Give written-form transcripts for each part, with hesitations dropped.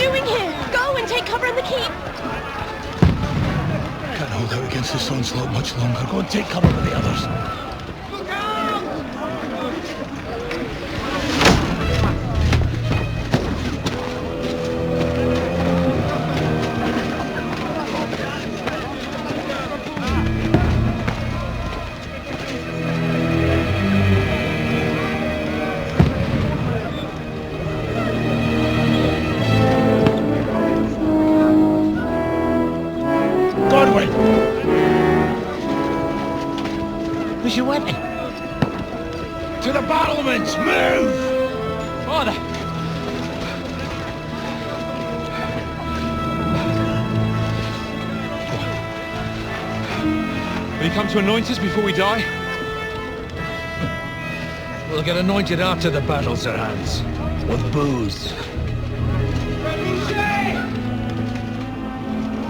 doing here? Go and take cover in the keep. Can't hold out against this onslaught much longer. Go and take cover with the others. Where's your weapon? To the battlements! Move! Father! Will you come to anoint us before we die? We'll get anointed after the battle, Sir Hans. With booze.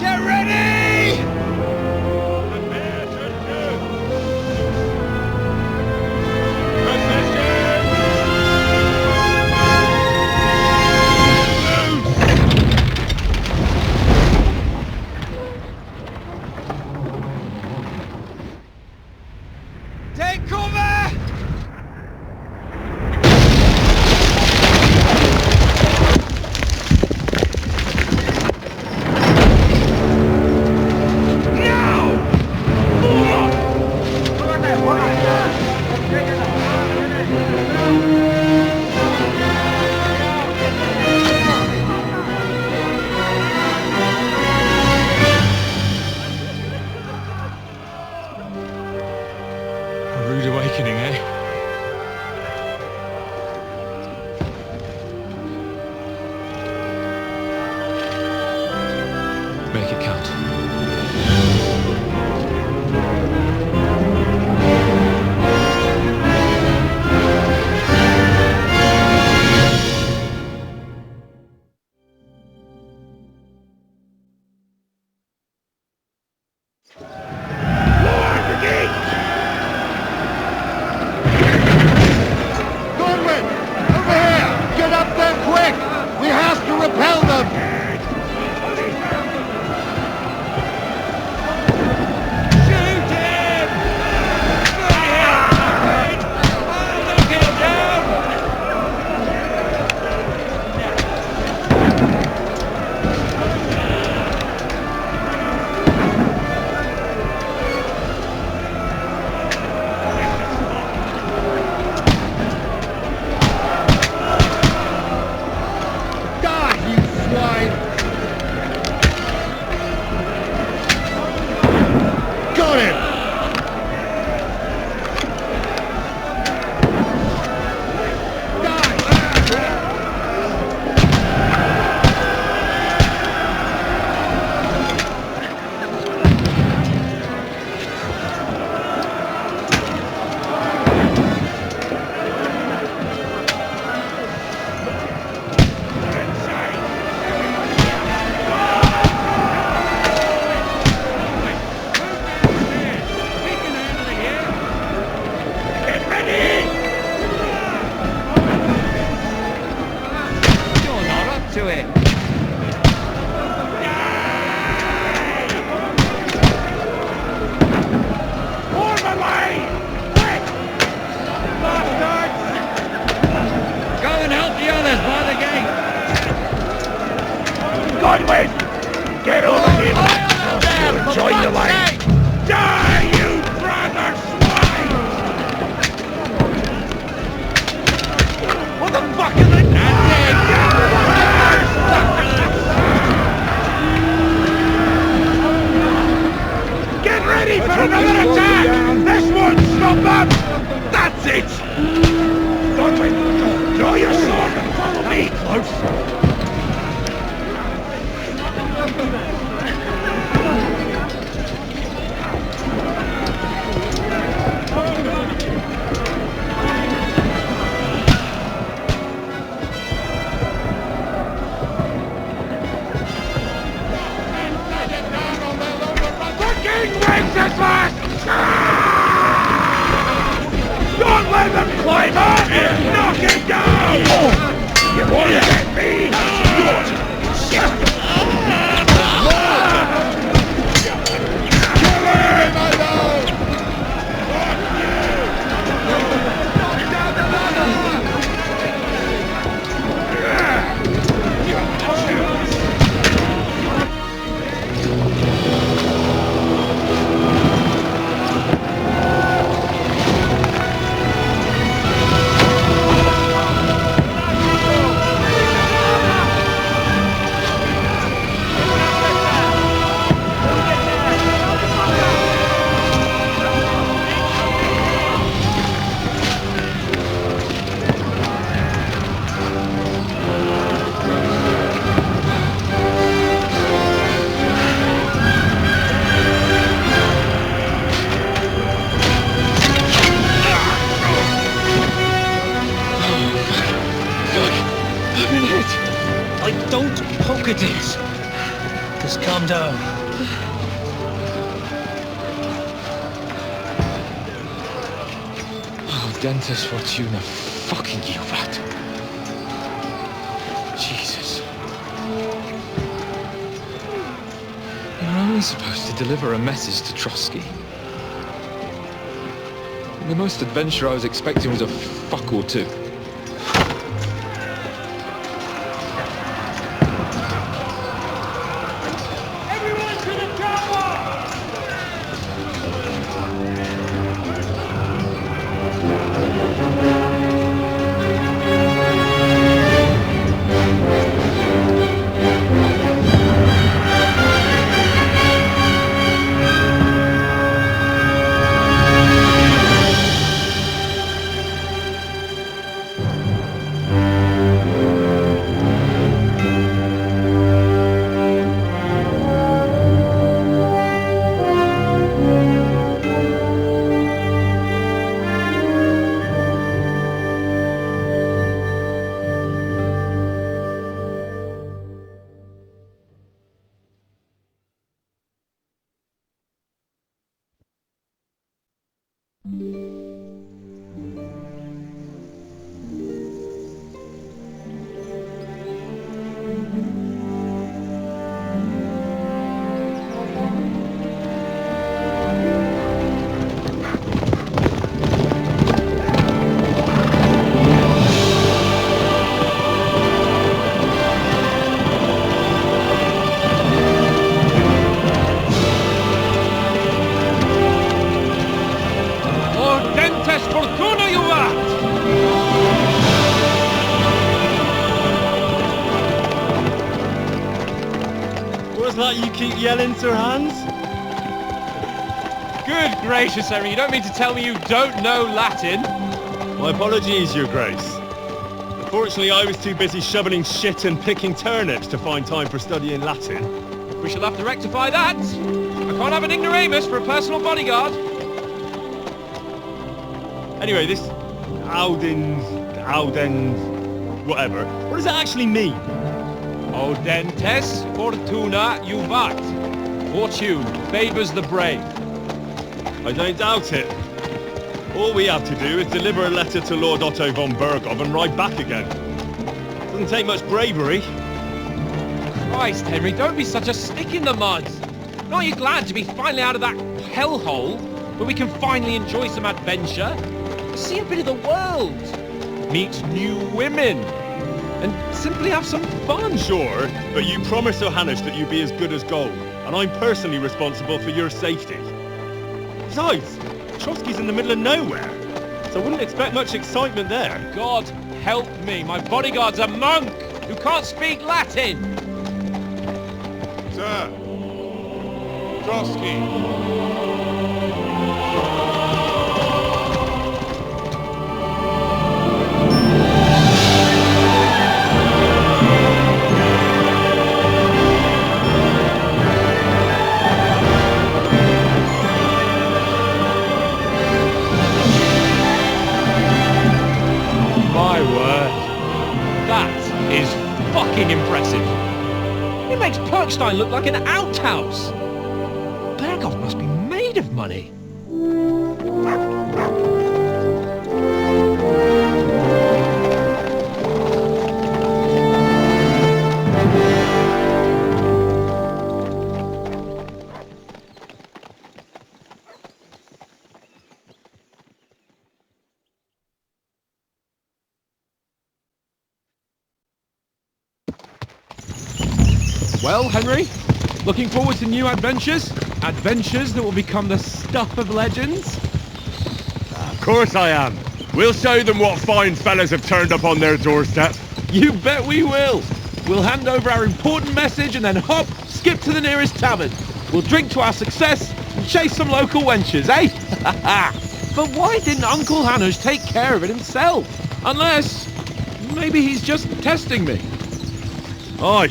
Get ready! Take cover! A rude awakening, eh? Make it count. Godwin! Get over here! You'll join the line! Die, you brother swine! What the fuck is it? Get ready for another attack! This won't stop them! That's it! Godwin, draw your sword and follow me close! Don't let them climb up! Knock it down! You won't get me! Look at this. Just calm down. Oh, Dentes Fortuna, fucking you, rat. Jesus. You're only supposed to deliver a message to Trotsky. The most adventure I was expecting was a fuck or two. Everyone to the tower! That you keep yelling, Sir Hans? Good gracious, Henry, you don't mean to tell me you don't know Latin? My apologies, Your Grace. Unfortunately, I was too busy shoveling shit and picking turnips to find time for studying Latin. We shall have to rectify that. I can't have an ignoramus for a personal bodyguard. Anyway, this Auden, whatever. What does it actually mean? Audentes fortuna juvat. Fortune favours the brave. I don't doubt it. All we have to do is deliver a letter to Lord Otto von Bergov and ride back again. Doesn't take much bravery. Christ, Henry, don't be such a stick in the mud. Aren't you glad to be finally out of that hellhole where we can finally enjoy some adventure? See a bit of the world. Meet new women. And simply have some fun. Sure, but you promised Johannes that you'd be as good as gold, and I'm personally responsible for your safety. Besides, Trotsky's in the middle of nowhere, so I wouldn't expect much excitement there. God help me, my bodyguard's a monk who can't speak Latin. Sir! Trotsky! My word. That is fucking impressive. It makes Perkstein look like an outhouse. Bergov must be made of money. Well, Henry, looking forward to new adventures? Adventures that will become the stuff of legends? Of course I am. We'll show them what fine fellas have turned up on their doorstep. You bet we will. We'll hand over our important message and then hop, skip to the nearest tavern. We'll drink to our success and chase some local wenches, eh? But why didn't Uncle Hanush take care of it himself? Unless, maybe he's just testing me. Aye,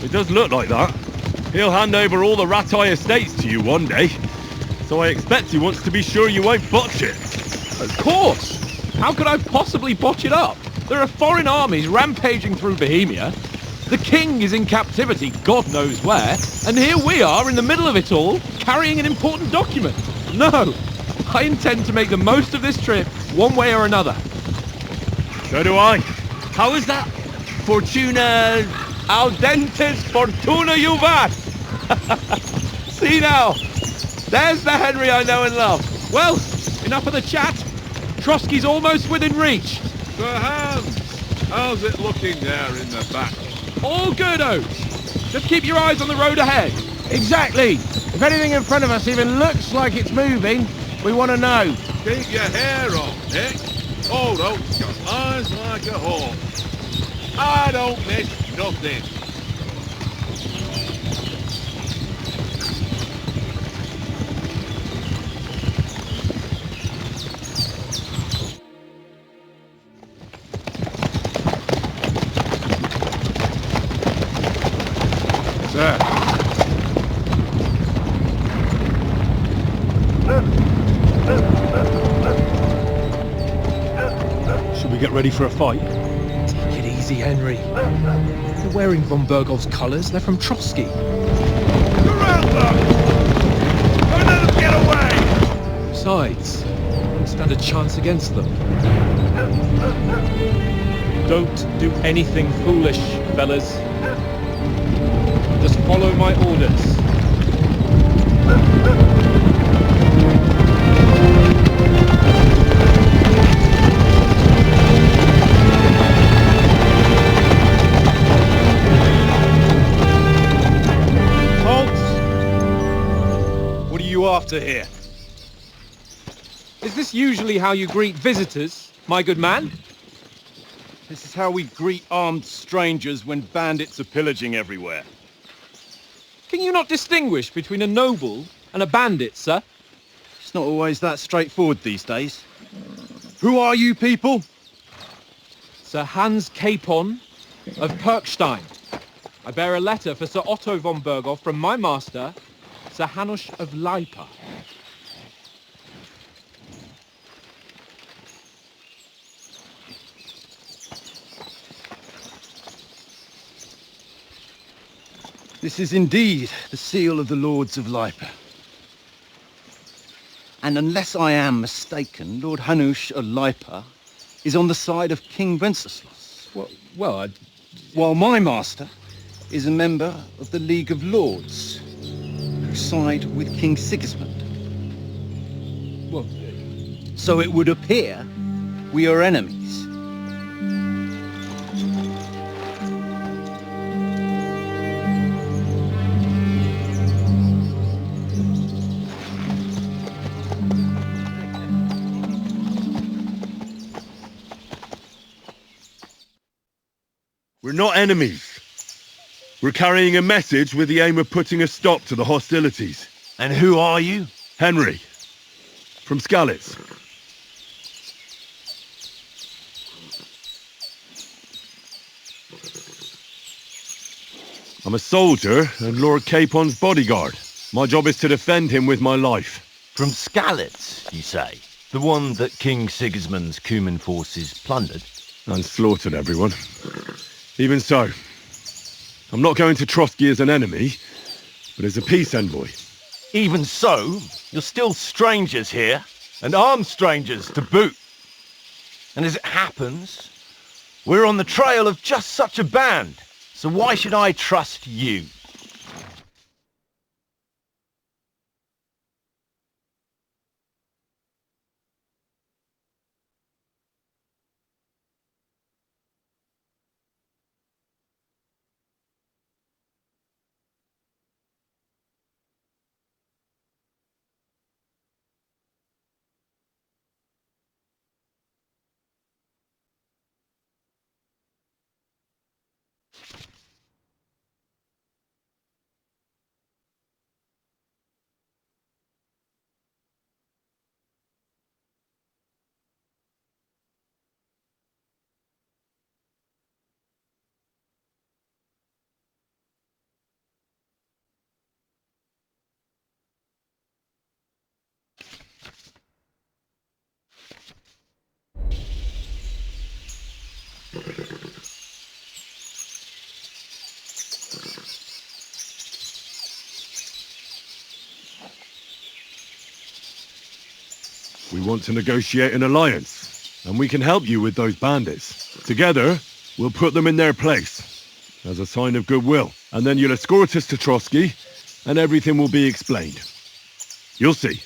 it does look like that. He'll hand over all the Ratai estates to you one day. So I expect he wants to be sure you won't botch it. Of course. How could I possibly botch it up? There are foreign armies rampaging through Bohemia. The king is in captivity, God knows where, and here we are in the middle of it all, carrying an important document. No, I intend to make the most of this trip, one way or another. So do I. How is that? Fortuna audentes fortuna juvat. See now, there's the Henry I know and love. Well, enough of the chat. Trotsky's almost within reach. Sir Hans, how's it looking there in the back? All good, Oates. Just keep your eyes on the road ahead. Exactly. If anything in front of us even looks like it's moving, we want to know. Keep your hair on, Nick. Old Oak's got eyes like a hawk. I don't miss nothing. Sir. Should we get ready for a fight? Take it easy, Henry. They're wearing von Bergov's colours. They're from Trotsky. Surround them! Don't let them get away! Besides, I won't stand a chance against them. Don't do anything foolish, fellas. Just follow my orders. What are you after here? Is this usually how you greet visitors, my good man? This is how we greet armed strangers when bandits are pillaging everywhere. Can you not distinguish between a noble and a bandit, sir? It's not always that straightforward these days. Who are you people? Sir Hans Capon of Perkstein. I bear a letter for Sir Otto von Berghoff from my master, Sir Hanush of Lipa. This is indeed the seal of the Lords of Lipa. And unless I am mistaken, Lord Hanush of Lipa is on the side of King Wenceslas. While my master is a member of the League of Lords, who side with King Sigismund. So it would appear we are enemies. We're not enemies. We're carrying a message with the aim of putting a stop to the hostilities. And who are you? Henry. From Skalitz. I'm a soldier and Lord Capon's bodyguard. My job is to defend him with my life. From Skalitz, you say? The one that King Sigismund's Cuman forces plundered? And slaughtered everyone. Even so, I'm not going to Trotsky as an enemy, but as a peace envoy. Even so, you're still strangers here, and armed strangers to boot. And as it happens, we're on the trail of just such a band, so why should I trust you? We want to negotiate an alliance, and we can help you with those bandits. Together, we'll put them in their place, as a sign of goodwill. And then you'll escort us to Trotsky, and everything will be explained. You'll see.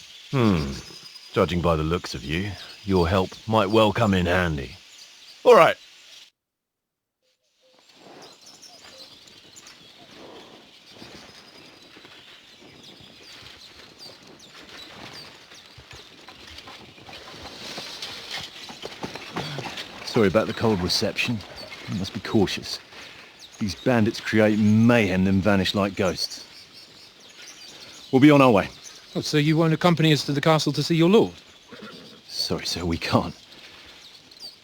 Judging by the looks of you, your help might well come in handy. All right. Sorry about the cold reception. You must be cautious. These bandits create mayhem then vanish like ghosts. We'll be on our way. Oh, so you won't accompany us to the castle to see your lord? Sorry, sir, we can't.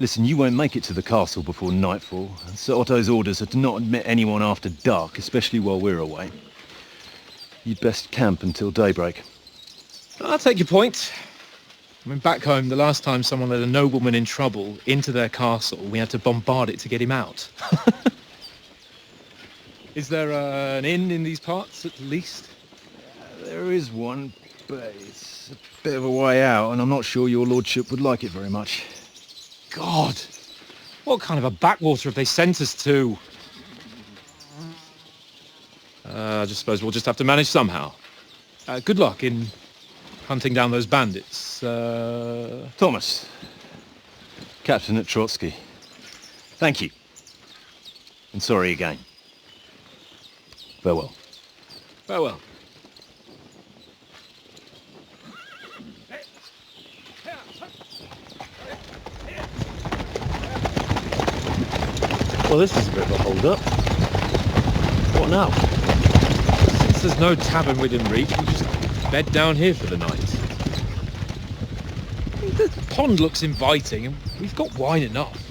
Listen, you won't make it to the castle before nightfall, and Sir Otto's orders are to not admit anyone after dark, especially while we're away. You'd best camp until daybreak. I'll take your point. I mean, back home, the last time someone let a nobleman in trouble into their castle, we had to bombard it to get him out. Is there an inn in these parts, at least? There is one, but it's a bit of a way out, and I'm not sure your lordship would like it very much. God! What kind of a backwater have they sent us to? I just suppose we'll just have to manage somehow. Good luck in hunting down those bandits. Thomas, Captain at Trotsky. Thank you. And sorry again. Farewell. Farewell. Well, this is a bit of a hold-up. What now? Since there's no tavern within reach, we'll just bed down here for the night. The pond looks inviting, and we've got wine enough.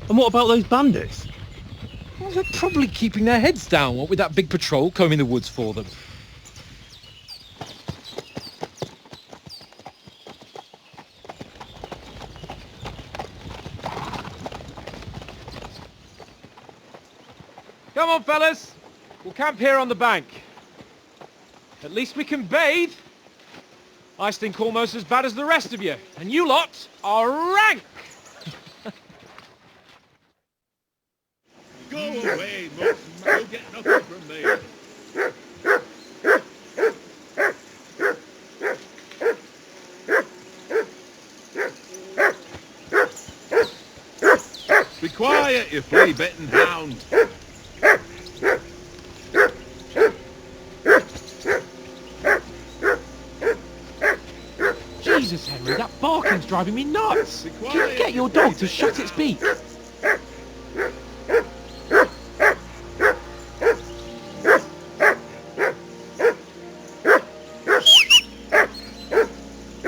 And what about those bandits? Well, they're probably keeping their heads down, what with that big patrol combing the woods for them. Come on, fellas. We'll camp here on the bank. At least we can bathe. I stink almost as bad as the rest of you, and you lot are rank! Go away, Morton. You'll get nothing from me. Be quiet, you flea-bitten hound. Jesus, Henry, that barking's driving me nuts. Can you get your dog to shut its beak?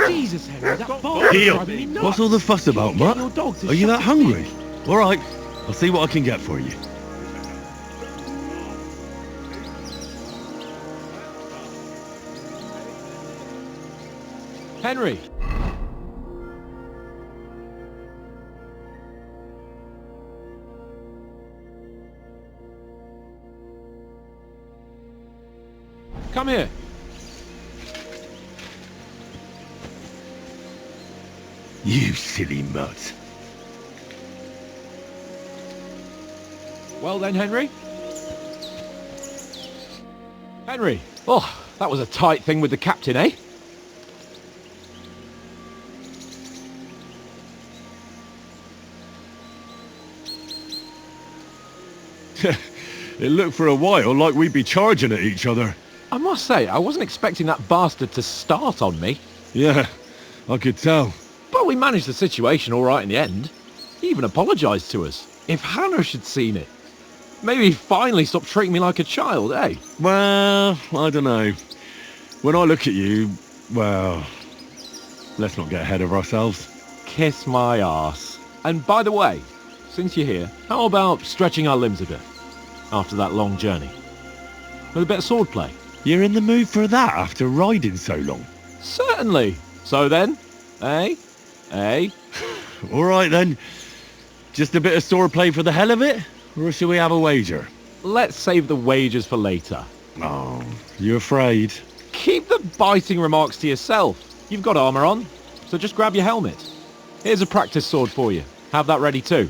Jesus, Henry, that barking's driving me nuts. What's all the fuss about, Can you get Mutt? your dog to Are you shut that its hungry? beak? All right, I'll see what I can get for you. Henry! Come here. You silly mutt. Well then, Henry? Henry! Oh, that was a tight thing with the captain, eh? It looked for a while like we'd be charging at each other. I must say, I wasn't expecting that bastard to start on me. Yeah, I could tell. But we managed the situation all right in the end. He even apologised to us. If Hanosh had seen it, maybe he'd finally stop treating me like a child, eh? Well, I don't know. When I look at you, well, let's not get ahead of ourselves. Kiss my arse. And by the way, since you're here, how about stretching our limbs a bit after that long journey? With a bit of swordplay? You're in the mood for that after riding so long? Certainly. So then, eh? Eh? All right then. Just a bit of swordplay for the hell of it? Or shall we have a wager? Let's save the wagers for later. Oh, you afraid? Keep the biting remarks to yourself. You've got armour on. so just grab your helmet. Here's a practice sword for you. Have that ready too.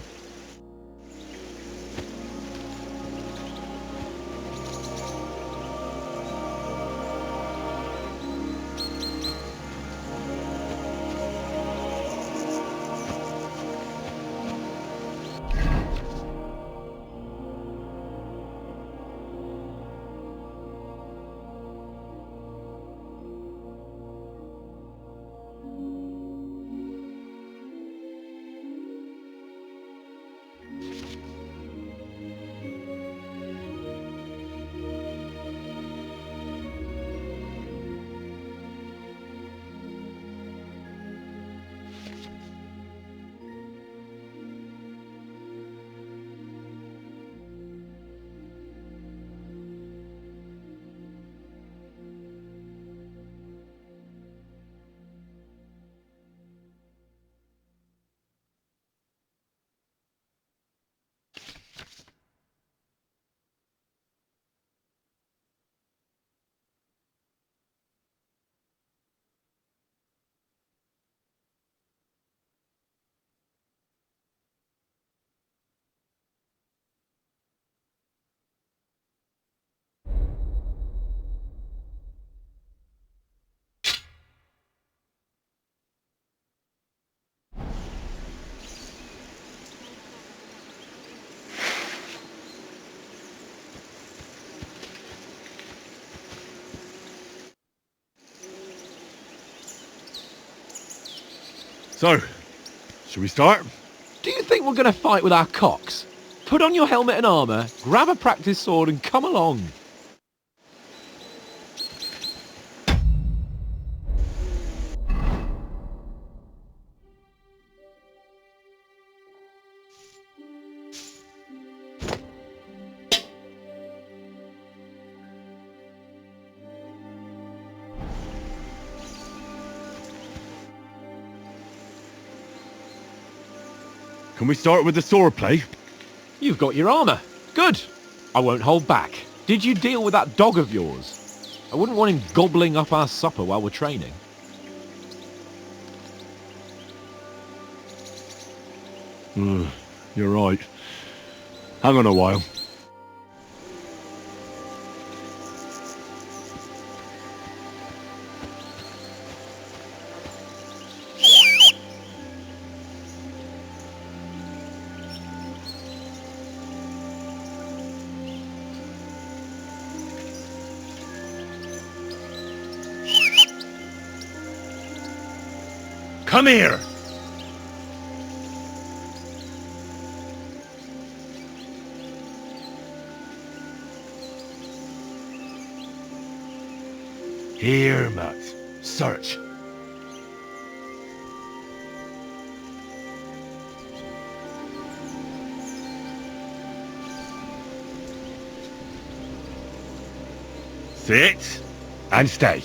So, should we start? Do you think we're going to fight with our cocks? Put on your helmet and armour, grab a practice sword and come along. Can we start with the sword play? You've got your armour. Good. I won't hold back. Did you deal with that dog of yours? I wouldn't want him gobbling up our supper while we're training. You're right. Hang on a while. Come here! Here, Matt. Search. Sit and stay.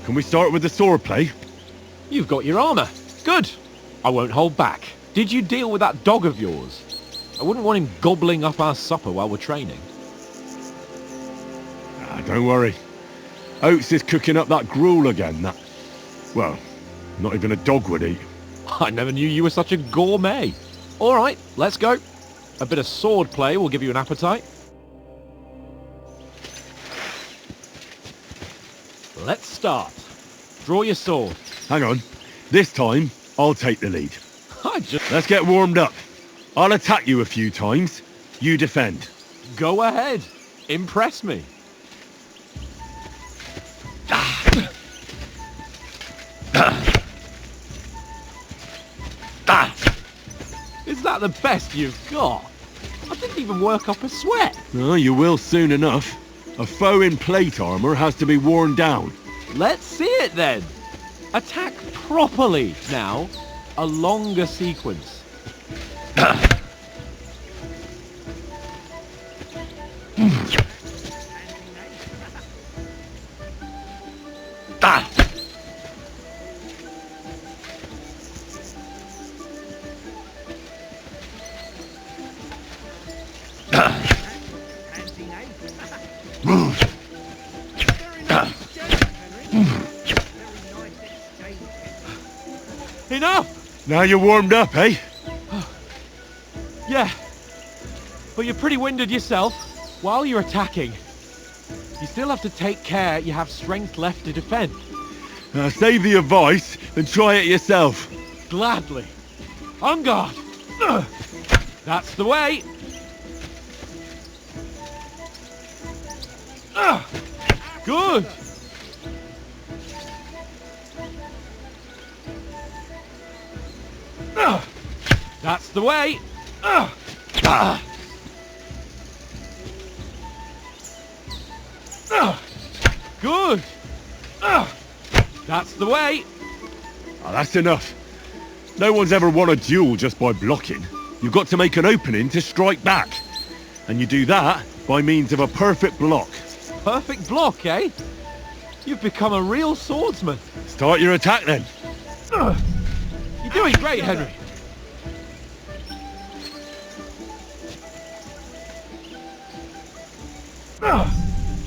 Can we start with the sword play? You've got your armour. Good. I won't hold back. Did you deal with that dog of yours? I wouldn't want him gobbling up our supper while we're training. Don't worry. Oates is cooking up that gruel again. Well, not even a dog would eat. I never knew you were such a gourmet. All right, let's go. A bit of sword play will give you an appetite. Let's start. Draw your sword. Hang on. This time, I'll take the lead. Let's get warmed up. I'll attack you a few times. You defend. Go ahead. Impress me. Is that the best you've got? I didn't even work up a sweat. Oh, you will soon enough. A foe in plate armour has to be worn down. Let's see it then. Attack properly now. A longer sequence. Enough! Now you're warmed up, eh? Yeah. But you're pretty winded yourself. While you're attacking, you still have to take care you have strength left to defend. Save the advice and try it yourself. Gladly. On guard. That's the way. Good. That's the way. Good. That's the way. Oh, that's enough. No one's ever won a duel just by blocking. You've got to make an opening to strike back. And you do that by means of a perfect block. Perfect block, eh? You've become a real swordsman. Start your attack then. You're doing great, Henry.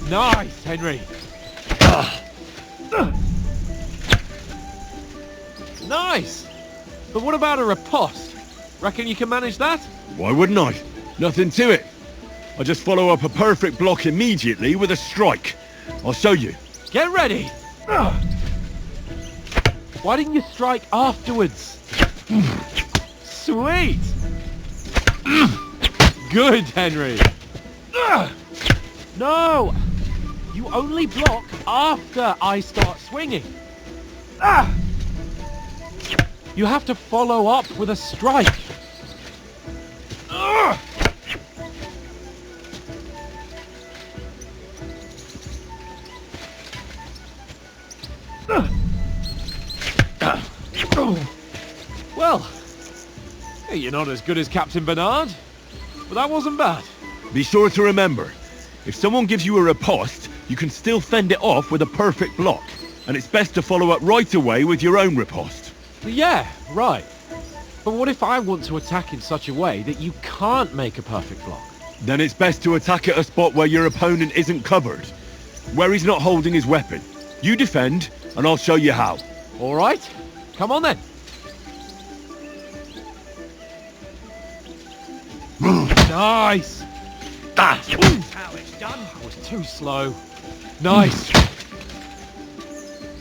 Nice, Henry. Nice. But what about a riposte? Reckon you can manage that? Why wouldn't I? Nothing to it. I just follow up a perfect block immediately with a strike. I'll show you. Get ready. Why didn't you strike afterwards? Sweet. Good, Henry. No. You only block after I start swinging. You have to follow up with a strike. Well, you're not as good as Captain Bernard, but that wasn't bad. Be sure to remember, if someone gives you a riposte, you can still fend it off with a perfect block. And it's best to follow up right away with your own riposte. Yeah, right. But what if I want to attack in such a way that you can't make a perfect block? Then it's best to attack at a spot where your opponent isn't covered. Where he's not holding his weapon. You defend, and I'll show you how. All right, come on then. Nice. That's How it's done. That was too slow. Nice.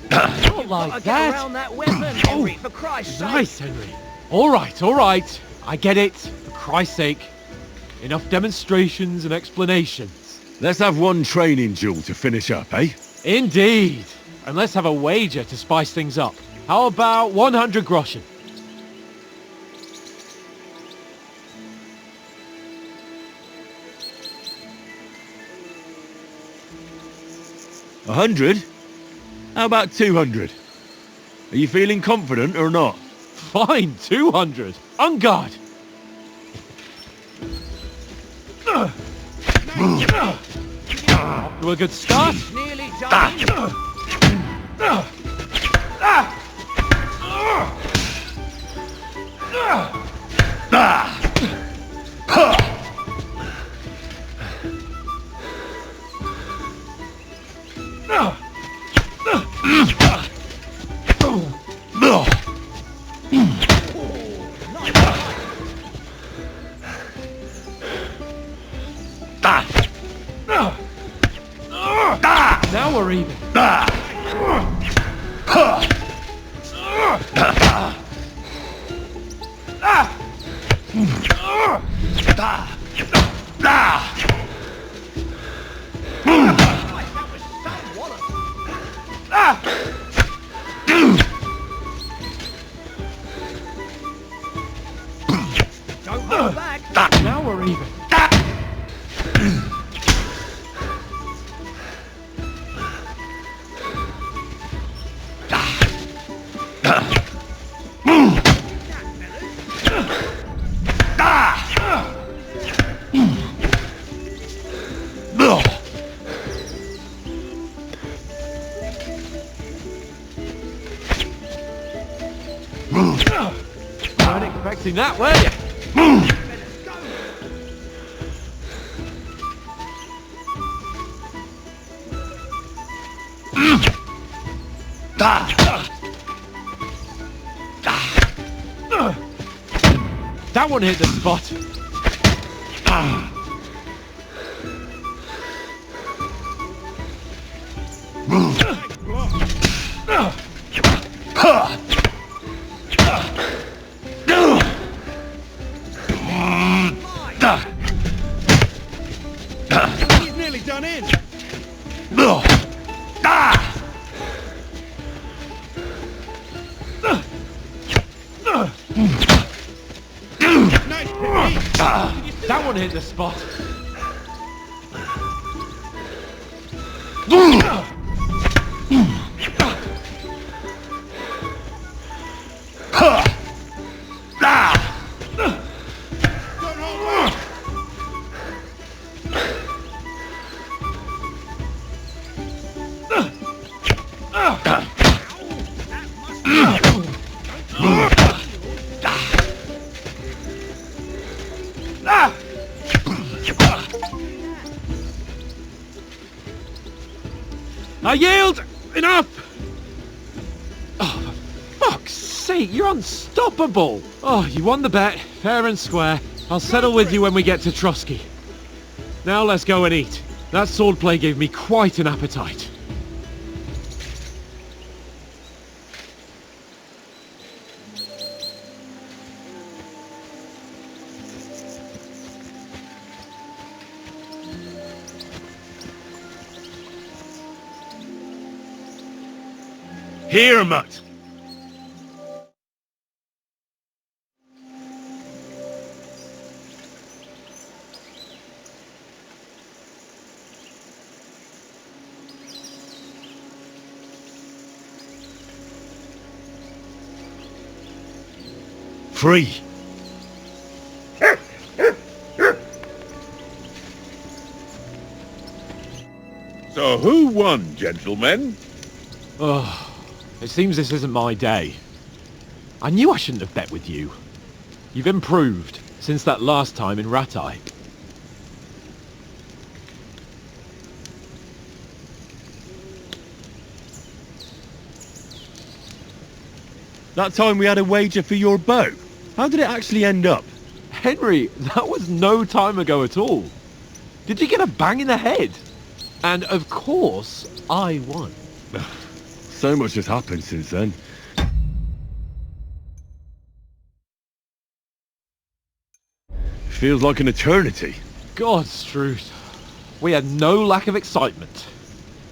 Not like that. Around that weapon, Henry, for Christ's sake. Nice, Henry. All right. I get it. For Christ's sake. Enough demonstrations and explanations. Let's have one training duel to finish up, eh? Indeed. And let's have a wager to spice things up. How about 100 groschen? $100? How about 200? Are you feeling confident or not? Fine, 200. On guard. Off to a good start. Nearly done. Now we're even. Don't hold back. Now we're even. Weren't expecting that, were you? That one hit the spot. He's nearly done in. Nice technique. That one hit the spot. Don't hold back. I yield! Enough! Oh, for fuck's sake, you're unstoppable! Oh, you won the bet, fair and square. I'll settle with you when we get to Trotsky. Now let's go and eat. That swordplay gave me quite an appetite. Here, mutt. Free. So who won, gentlemen? Oh, it seems this isn't my day. I knew I shouldn't have bet with you. You've improved since that last time in Ratai. That time we had a wager for your bow. How did it actually end up? Henry, that was no time ago at all. Did you get a bang in the head? And of course, I won. So much has happened since then. Feels like an eternity. God's truth. We had no lack of excitement.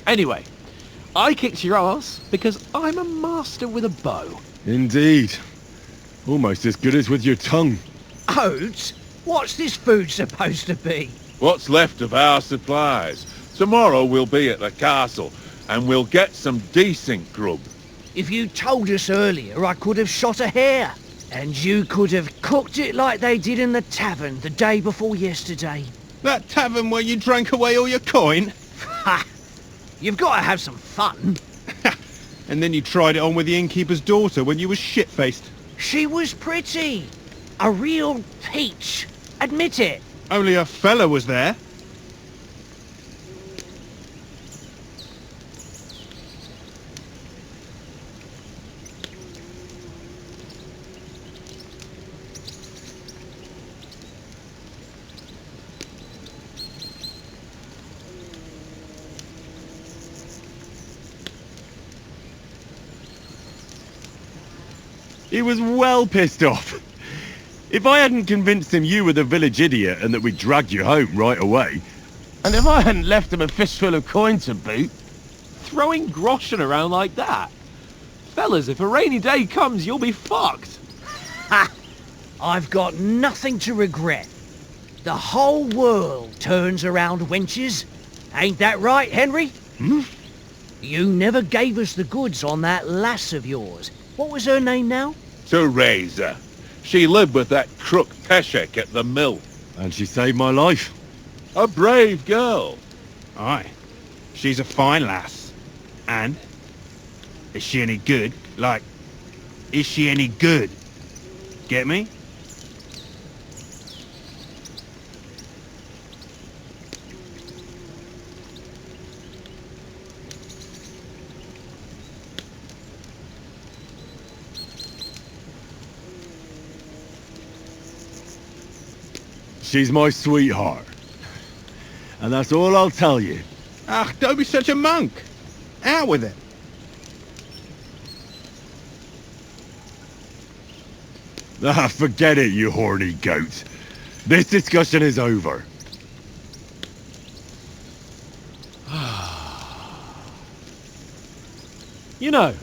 Anyway, I kicked your ass because I'm a master with a bow. Indeed. Almost as good as with your tongue. Oats? What's this food supposed to be? What's left of our supplies? Tomorrow we'll be at the castle, and we'll get some decent grub. If you told us earlier, I could have shot a hare. And you could have cooked it like they did in the tavern the day before yesterday. That tavern where you drank away all your coin? Ha! You've got to have some fun. And then you tried it on with the innkeeper's daughter when you were shit-faced. She was pretty. A real peach. Admit it. Only a fella was there. He was well pissed off. If I hadn't convinced him you were the village idiot and that we'd drag you home right away... And if I hadn't left him a fistful of coin to boot, Throwing groschen around like that? Fellas, if a rainy day comes, you'll be fucked. Ha! I've got nothing to regret. The whole world turns around wenches. Ain't that right, Henry? Hmm? You never gave us the goods on that lass of yours. What was her name now? Teresa. She lived with that crook Peshek at the mill. And she saved my life. A brave girl. Aye. She's a fine lass. And? Is she any good? Like, is she any good? Get me? She's my sweetheart. And that's all I'll tell you. Ah, don't be such a monk. Out with it. Ah, forget it, you horny goat. This discussion is over. You know,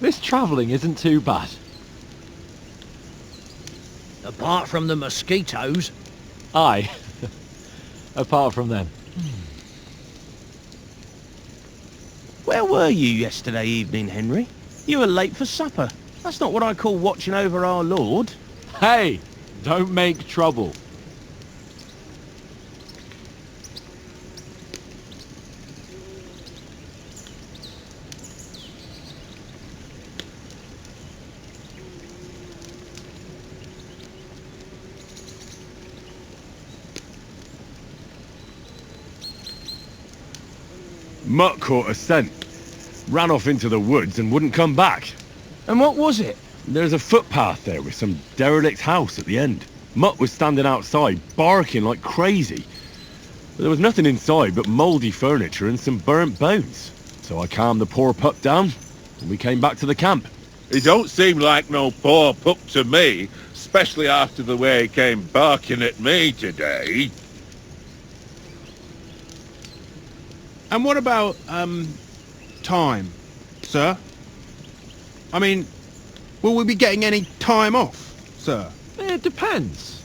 this travelling isn't too bad. Apart from the mosquitoes. Aye. Apart from them. Where were you yesterday evening, Henry? You were late for supper. That's not what I call watching over our Lord. Hey, don't make trouble. Mutt caught a scent, ran off into the woods and wouldn't come back. And what was it? There's a footpath there with some derelict house at the end. Mutt was standing outside, barking like crazy. But there was nothing inside but mouldy furniture and some burnt bones. So I calmed the poor pup down, and we came back to the camp. He don't seem like no poor pup to me, especially after the way he came barking at me today. And what about, time, sir? I mean, will we be getting any time off, sir? It depends.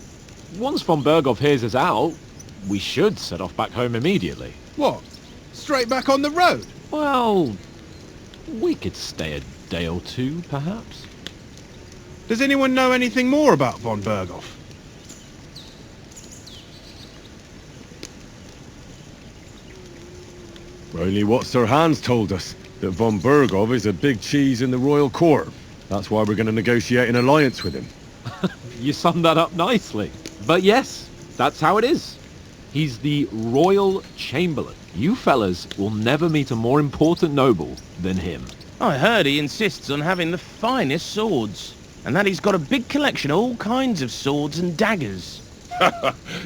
Once von Berghoff hears us out, we should set off back home immediately. What? Straight back on the road? Well, we could stay a day or two, perhaps. Does anyone know anything more about von Berghoff? Only what Sir Hans told us, that von Berghoff is a big cheese in the royal court. That's why we're going to negotiate an alliance with him. You summed that up nicely. But yes, that's how it is. He's the Royal Chamberlain. You fellas will never meet a more important noble than him. I heard he insists on having the finest swords, and that he's got a big collection of all kinds of swords and daggers.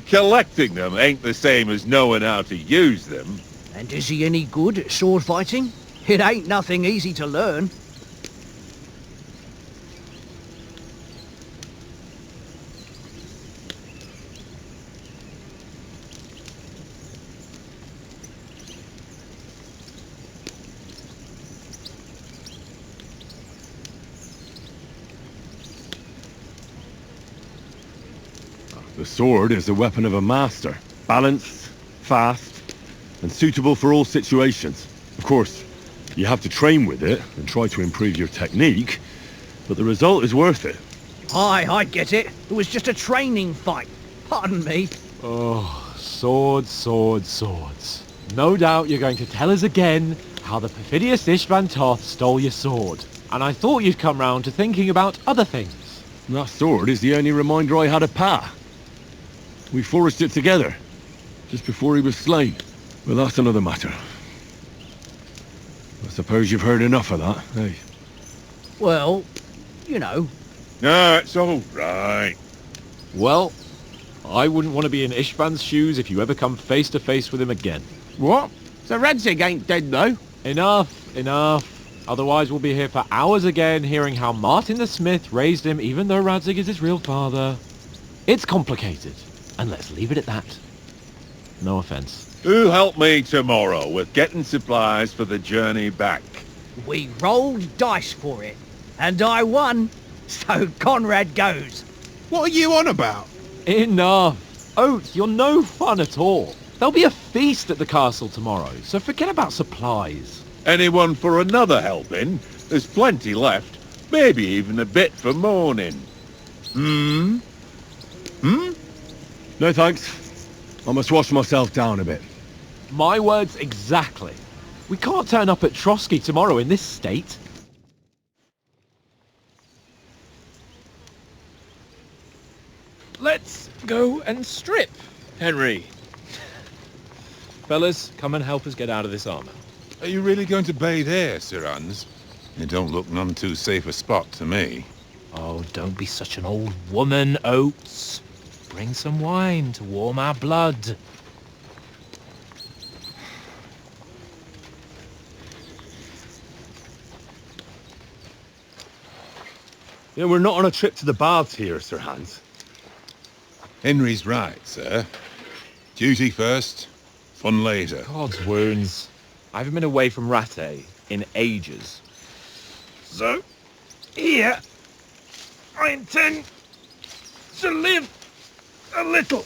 Collecting them ain't the same as knowing how to use them. And is he any good at sword fighting? It ain't nothing easy to learn. The sword is the weapon of a master. Balanced, fast, and suitable for all situations. Of course, you have to train with it and try to improve your technique, but the result is worth it. Aye, I get it. It was just a training fight. Pardon me. Oh, swords, swords, swords. No doubt you're going to tell us again how the perfidious Ishvan Toth stole your sword. And I thought you'd come round to thinking about other things. That sword is the only reminder I had of Pa. We forged it together, just before he was slain. But that's another matter. I suppose you've heard enough of that, eh? Well, you know. No, it's all right. Well, I wouldn't want to be in Ishvan's shoes if you ever come face to face with him again. What? So Radzig ain't dead, though? Enough, enough. Otherwise we'll be here for hours again hearing how Martin the Smith raised him even though Radzig is his real father. It's complicated, and let's leave it at that. No offense. Who'll help me tomorrow with getting supplies for the journey back? We rolled dice for it, and I won. So Conrad goes. What are you on about? Enough. Oates, you're no fun at all. There'll be a feast at the castle tomorrow, so forget about supplies. Anyone for another helping? There's plenty left. Maybe even a bit for morning. No thanks. I must wash myself down a bit. My words exactly. We can't turn up at Trotsky tomorrow in this state. Let's go and strip, Henry. Fellas, come and help us get out of this armor. Are you really going to bathe here, Sir Hans? It don't look none too safe a spot to me. Oh, don't be such an old woman, Oates. Bring some wine to warm our blood. Yeah, we're not on a trip to the baths here, Sir Hans. Henry's right, sir. Duty first, fun later. God's wounds. I haven't been away from Rattay in ages. So, here, I intend to live a little.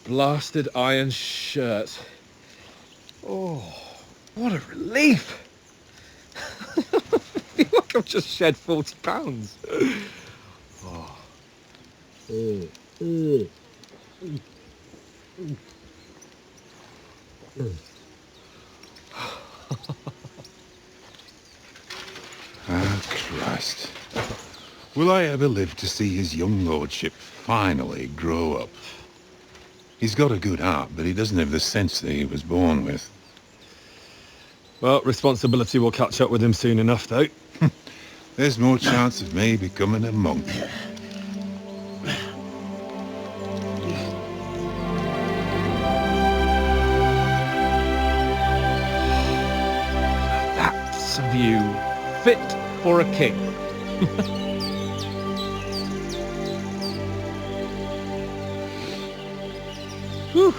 Blasted iron shirt. Oh, what a relief. I feel like I've just shed 40 pounds. Ah, Christ. Will I ever live to see his young lordship finally grow up? He's got a good heart, but he doesn't have the sense that he was born with. Well, responsibility will catch up with him soon enough, though. There's more chance of me becoming a monk. That's a view fit for a king. Whew.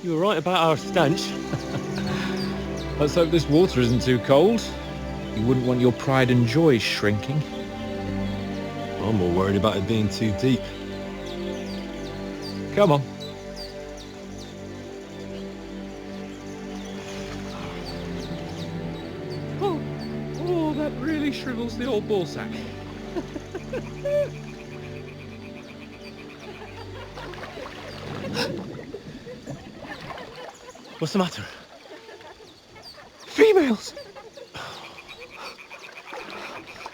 You were right about our stench. Let's hope this water isn't too cold. You wouldn't want your pride and joy shrinking. I'm more worried about it being too deep. Come on. Oh, that really shrivels the old ball sack. What's the matter? Females!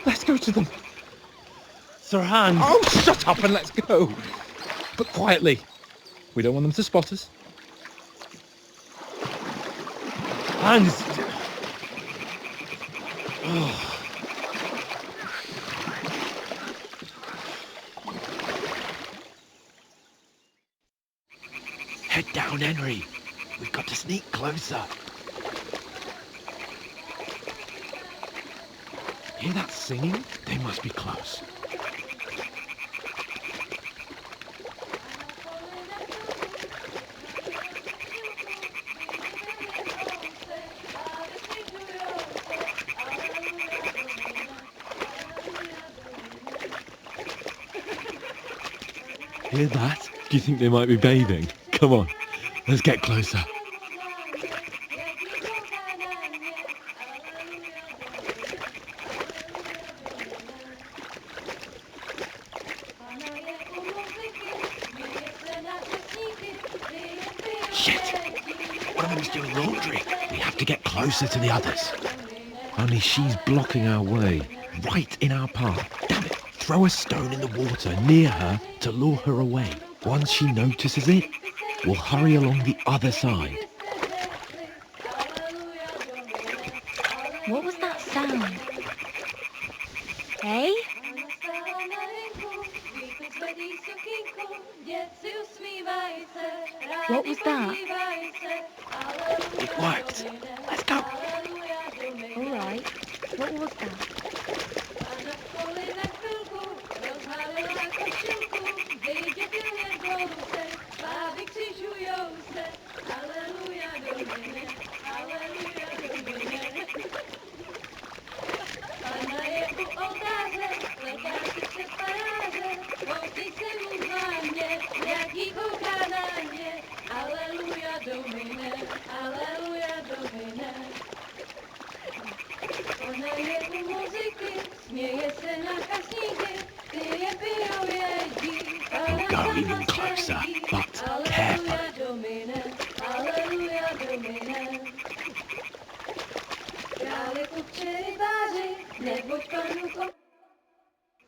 Let's go to them. Sir Hans! Oh, shut up and let's go. But quietly. We don't want them to spot us. Hans! Head down, Henry. We've got to sneak closer. Hear that singing? They must be close. Hear that? Do you think they might be bathing? Come on, let's get closer. Shit! One of them's doing laundry. We have to get closer to the others. Only she's blocking our way, right in our path. Damn it! Throw a stone in the water near her to lure her away. Once she notices it, we'll hurry along the other side. What was that sound? Hey? What was that? It worked. Let's go. All right. What was that? We'll go even closer, but careful.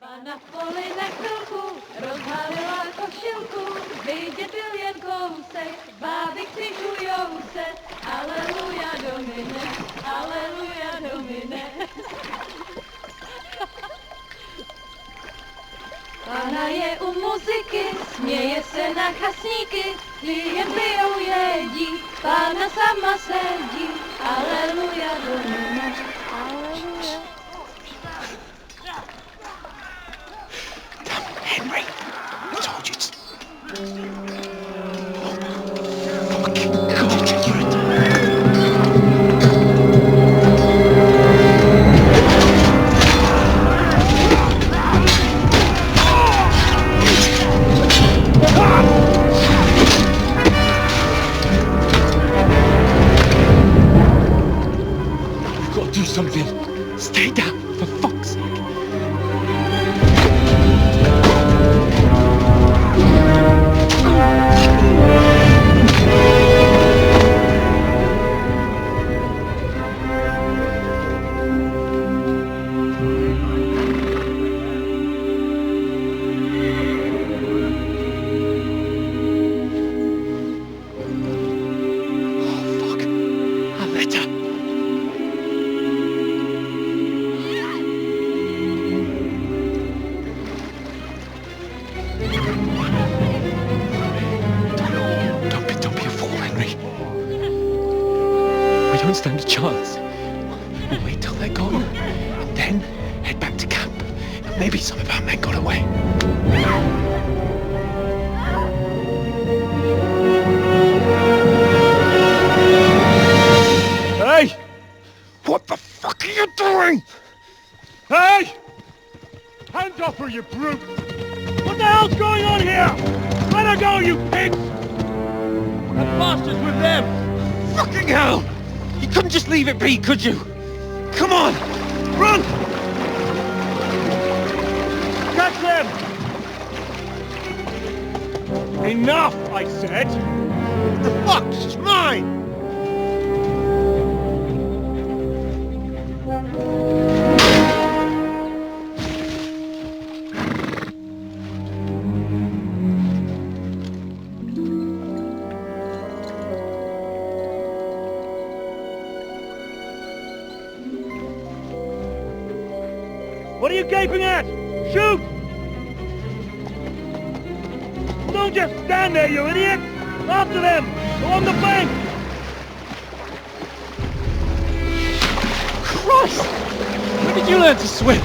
Pana v poli na chvilku rozhalila košilku, vidět byl jen kousek, báby křižujou se, aleluja domine, aleluja domine. muziky, směje se na chasníky, jen pijou jedí, Pána sama sedí, aleluja do nebe. Aleluja. Henry, I told you to... We've got to do something. Stay down, for fuck's sake. Don't be a fool, Henry. We don't stand a chance. We'll wait till they're gone, then head back to camp. Maybe some of our men got away. Hey! What the fuck are you doing? Hey! Hands off her, you brute! What the hell's going on here? Let her go, you pigs! That bastard's with them! Fucking hell! You couldn't just leave it be, could you? Come on! Run! Catch them! Enough, I said! The fuck? It's mine! What are you gaping at? Shoot! Don't just stand there, you idiot! After them! Along the bank! Christ! When did you learn to swim?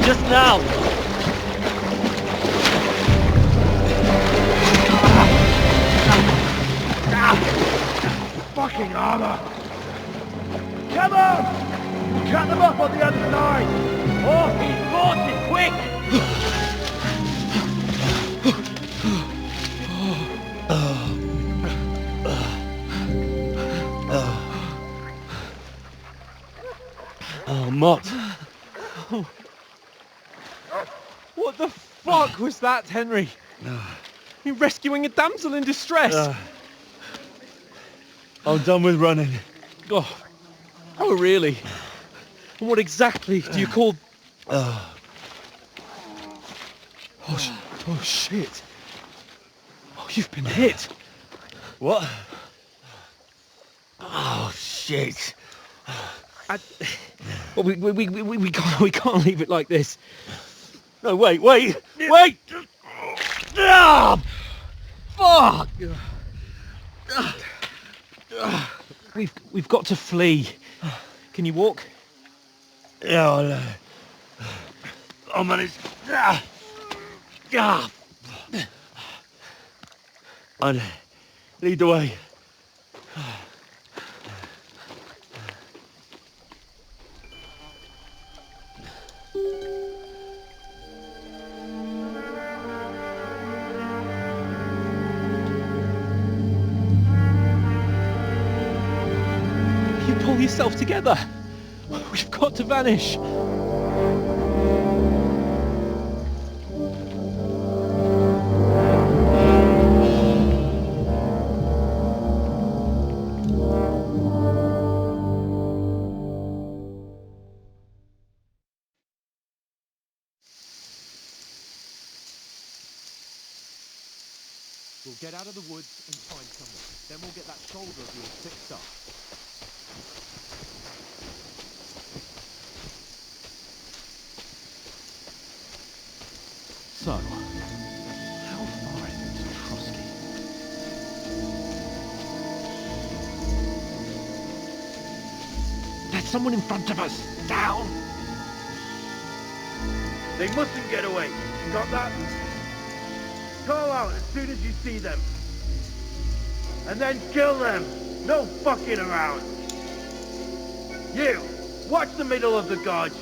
Just now! Fucking armor! Come on! Cut them off on the other side! Off these horses, quick! Oh, Mott. What the fuck was that, Henry? You're rescuing a damsel in distress. I'm done with running. Oh, really? And what exactly do you call... Oh, shit. Oh, you've been hit. What? Oh, shit. Well, we can't leave it like this. No, wait! Ah! Fuck! We've got to flee. Can you walk? Yeah, I'll manage. I'd lead the way. You pull yourself together. We've got to vanish. We'll get out of the woods and find someone. Then we'll get that shoulder of yours fixed up. There's someone in front of us. Down. They mustn't get away. Got that? Call out as soon as you see them. And then kill them. No fucking around. You, watch the middle of the gorge.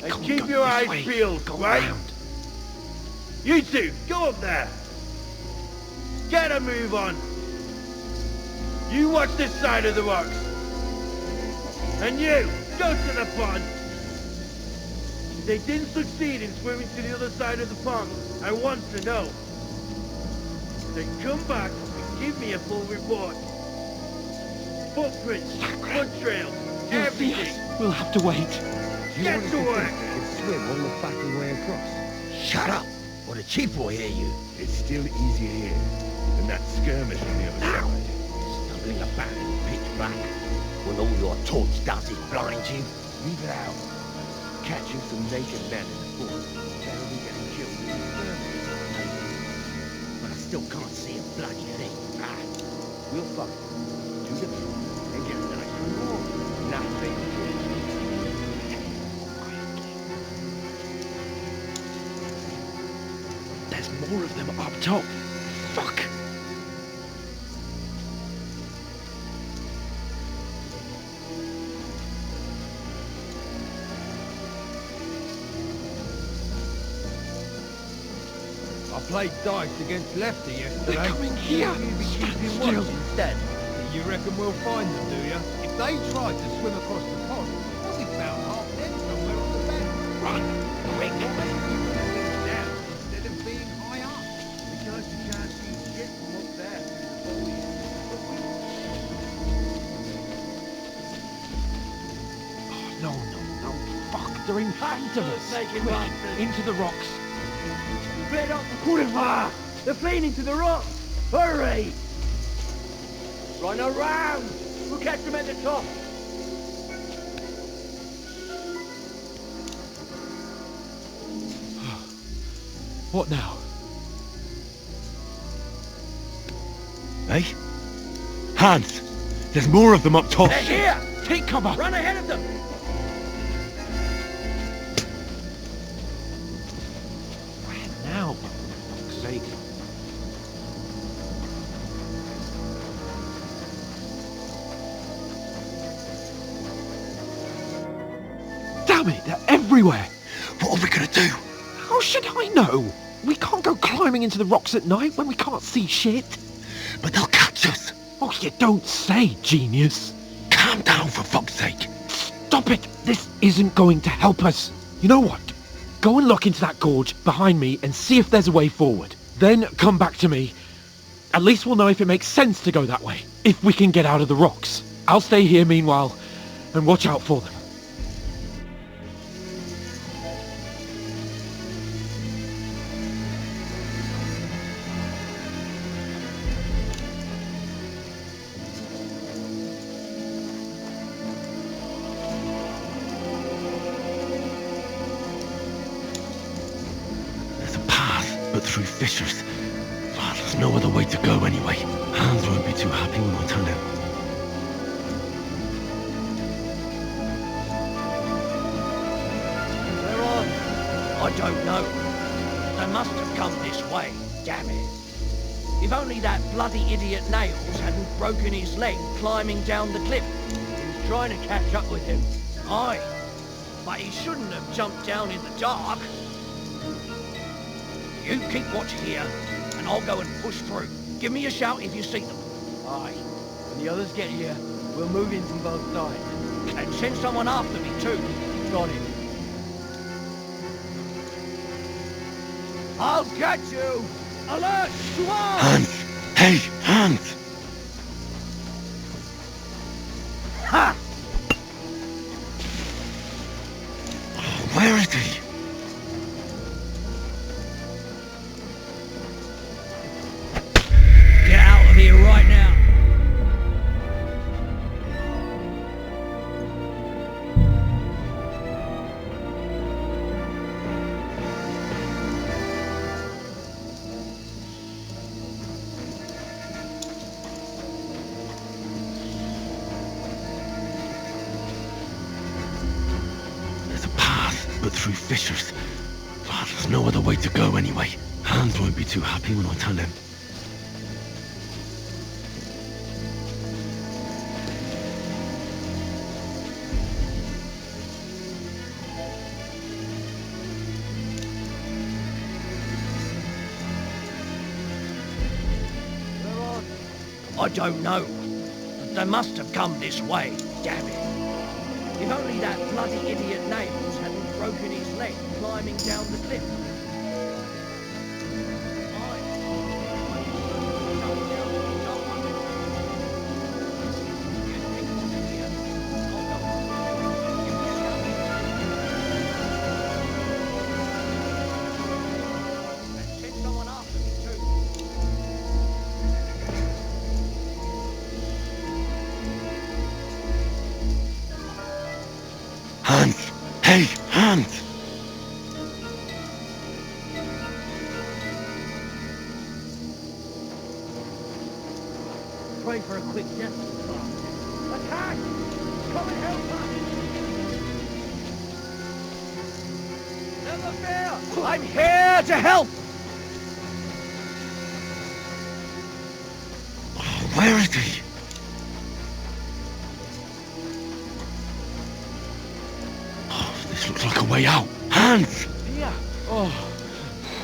And keep your eyes peeled, right? You two, go up there. Get a move on. You watch this side of the rocks. And you, go to the pond. If they didn't succeed in swimming to the other side of the pond, I want to know. Then come back and give me a full report. Footprints, foot trails, everything. We'll have to wait. Get to work. Swim all the fucking way across. Shut up, or the chief will hear you. It's still easier here than that skirmish on the other side. Stumbling about in pitch black, when all your torch does is blind you. Leave it out. Catching some naked men in the forest. They'll be getting killed in the skirmish. But I still can't see a bloody thing. We'll fuck it. Do the thing and get nice and warm. Nothing. There's more of them up top. Fuck. I played dice against Lefty yesterday. They're coming here. Still. Instead. You reckon we'll find them, do you? If they tried to swim across the pond, we found half dead somewhere on the bank. Run, quick. Down instead of being high up. Because you can't see shit from up there. No. Fuck, they're in front of us. Quick, into the rocks. Split up the boulevard! They're fleeing into the rocks! Hurry! Run around! We'll catch them at the top! What now? Hey? Hans! There's more of them up top! They're here! Take cover! Run ahead of them! Where now, for fuck's sake? Damn it, they're everywhere! What are we gonna do? How should I know? We can't go climbing into the rocks at night when we can't see shit. But they'll catch us! Oh, you don't say, genius. Calm down, for fuck's sake! Stop it! This isn't going to help us. You know what? Go and look into that gorge behind me and see if there's a way forward. Then come back to me. At least we'll know if it makes sense to go that way. If we can get out of the rocks. I'll stay here meanwhile and watch out for them. But through fissures. Oh, there's no other way to go anyway. Hans won't be too happy when we turn out. Where are they? I don't know. They must have come this way, damn it. If only that bloody idiot Nails hadn't broken his leg climbing down the cliff. He was trying to catch up with him. Aye, but he shouldn't have jumped down in the dark. You keep watch here, and I'll go and push through. Give me a shout if you see them. Aye. When the others get here, we'll move in from both sides. And send someone after me too. Got it. I'll catch you! Alert! To all! Hans! Hey, Hans! Ha! Where is he? Get out of here right now! but through fissures. But there's no other way to go anyway. Hans won't be too happy when I tell him. I don't know. They must have come this way, damn it. If only that bloody idiot Nails hadn't broken his leg climbing down the cliff. Hans! Hey, Hans! Pray for a quick death. Attack! Come and help us! Never fear! I'm here to help! Where is he? This looks like a way out. Hans! Yeah. Oh,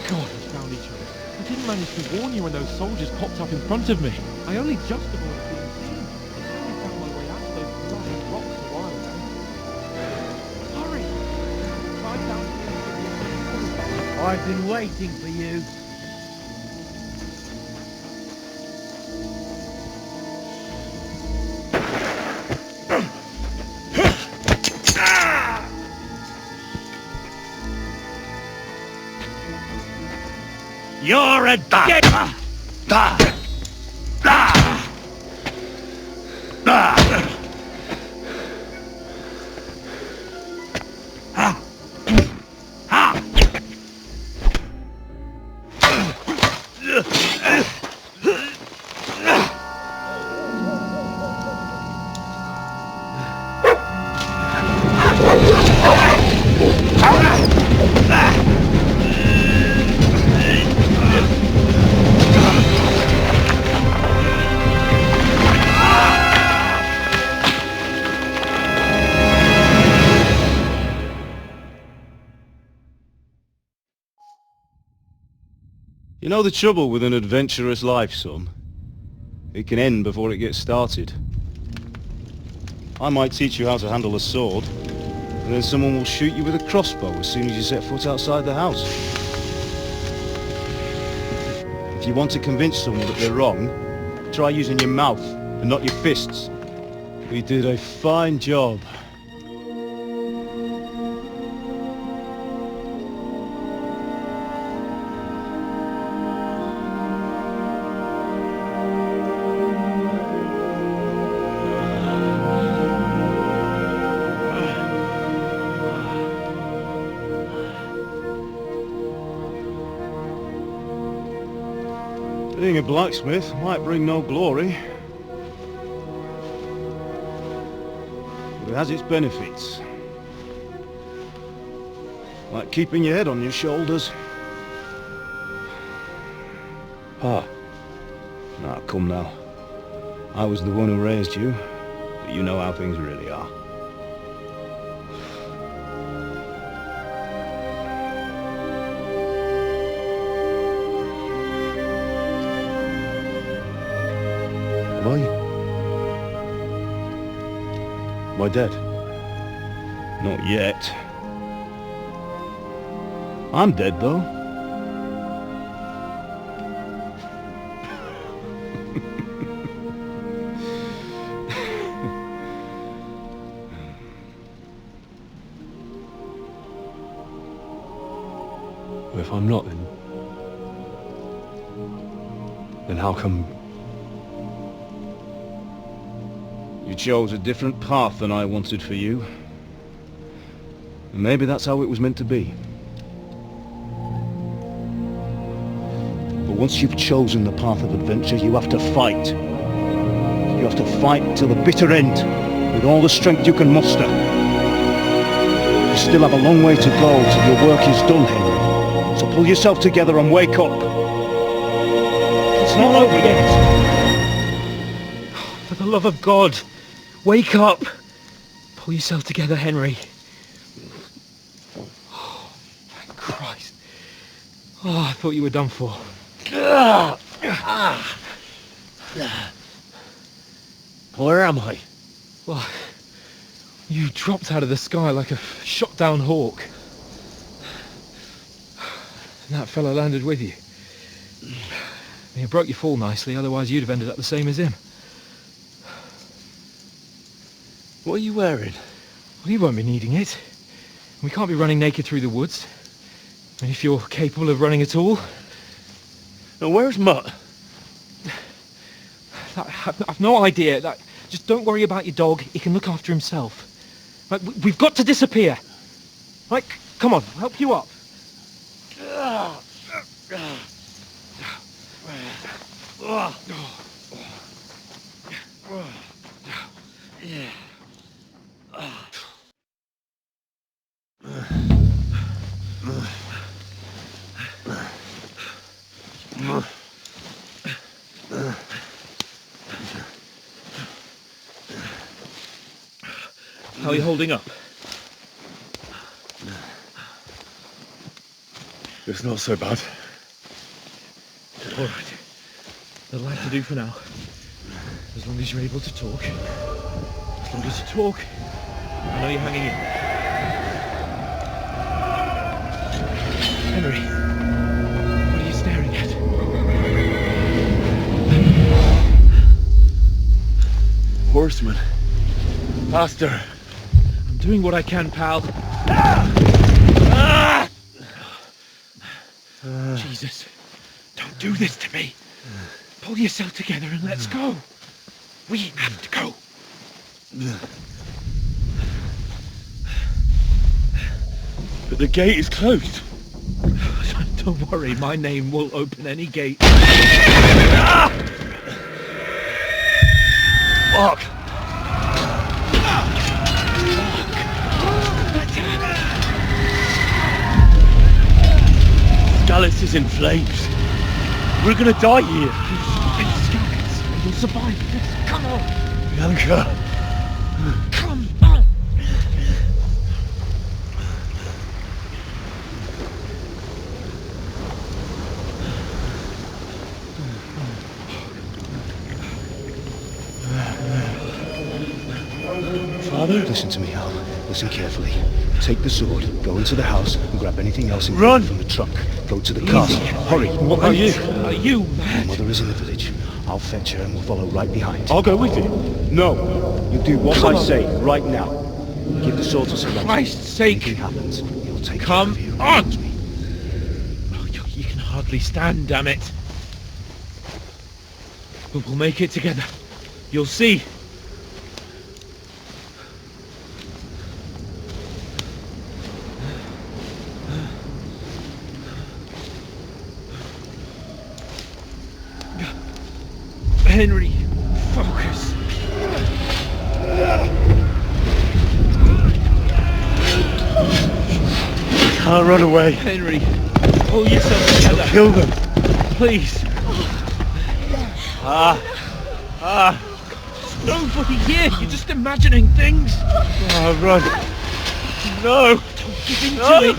God, we found each other. I didn't manage to warn you when those soldiers popped up in front of me. I only just avoided being seen. I only found my way out of those bloody rocks a while ago. Hurry! Climb down to the I've been waiting for you. You're a dead. You know the trouble with an adventurous life, son? It can end before it gets started. I might teach you how to handle a sword, and then someone will shoot you with a crossbow as soon as you set foot outside the house. If you want to convince someone that they're wrong, try using your mouth and not your fists. We did a fine job. Being a blacksmith might bring no glory, but it has its benefits. Like keeping your head on your shoulders. Pa, now come now. I was the one who raised you, but you know how things really are. Am I dead? Not yet. I'm dead, though. If I'm not, then how come... You chose a different path than I wanted for you. And maybe that's how it was meant to be. But once you've chosen the path of adventure, you have to fight. You have to fight till the bitter end, with all the strength you can muster. You still have a long way to go till your work is done, Henry. So pull yourself together and wake up. It's not over yet. For the love of God, wake up. Pull yourself together, Henry. Oh, thank Christ. Oh, I thought you were done for. Where am I? Well, you dropped out of the sky like a shot-down hawk. And that fella landed with you. You broke your fall nicely, otherwise you'd have ended up the same as him. What are you wearing? Well, you won't be needing it. We can't be running naked through the woods. And if you're capable of running at all... And where's Mutt? I've no idea. Just don't worry about your dog. He can look after himself. Right, we've got to disappear. Right, come on, I'll help you up. How are you holding up? It's not so bad. All right. That'll have to do for now. As long as you're able to talk. As long as you talk, I know you're hanging in. Henry, what are you staring at? Horseman. Faster. I'm doing what I can, pal. Jesus, don't do this to me. Pull yourself together and let's go. We have to go. But the gate is closed. Don't worry, my name will open any gate. Fuck. Dallas is in flames. We're gonna die here. You'll survive. Come on. Bianca. Come on. Father? Listen to me, Al. Listen carefully. Take the sword, go into the house, and grab anything else Run! from the trunk. Go to the castle. Hurry. What are you? Are you My mad? mother is in the village. I'll fetch her and we'll follow right behind. I'll go with you. No. You do what I say right now. Give the sword to Sir Reginald. Christ's sake. Anything happens, he'll take Come care of you. on. Trust me. Oh, you can hardly stand, damn it. But we'll make it together. You'll see. Henry, focus. Can't run away. Henry, pull yourself together. Kill them. Please. Nobody here. You're just imagining things. Oh, run. No. Don't give in to it.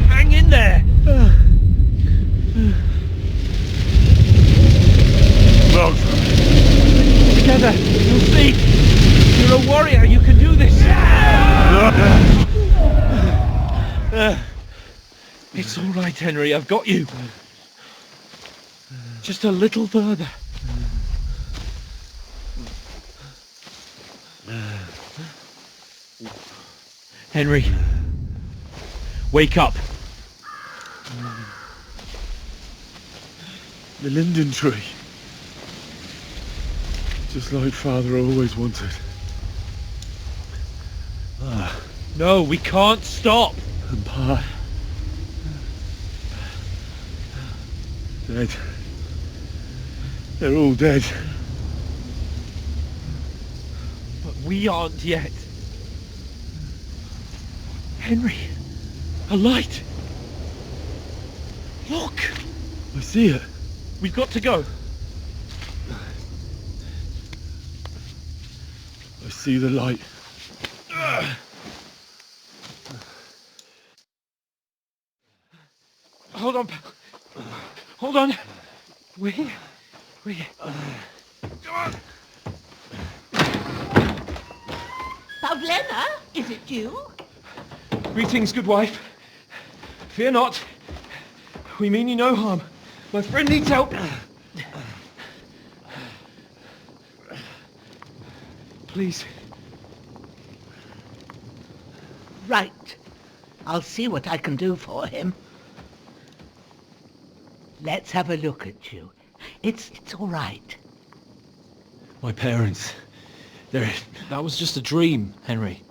Hang in there. Run. Together. You'll see. You're a warrior. You can do this. It's all right, Henry. I've got you. Just a little further. Henry, wake up. The linden tree. Just like Father always wanted. No, we can't stop. And Pa. Dead. They're all dead. But we aren't yet. Henry, a light. Look! I see it. We've got to go. I see the light. Hold on, pal. Hold on. We're here. We're here. Come on. Pavlena, is it you? Greetings, good wife. Fear not. We mean you no harm. My friend needs help. Please. Right. I'll see what I can do for him. Let's have a look at you. It's all right. My parents. That was just a dream, Henry.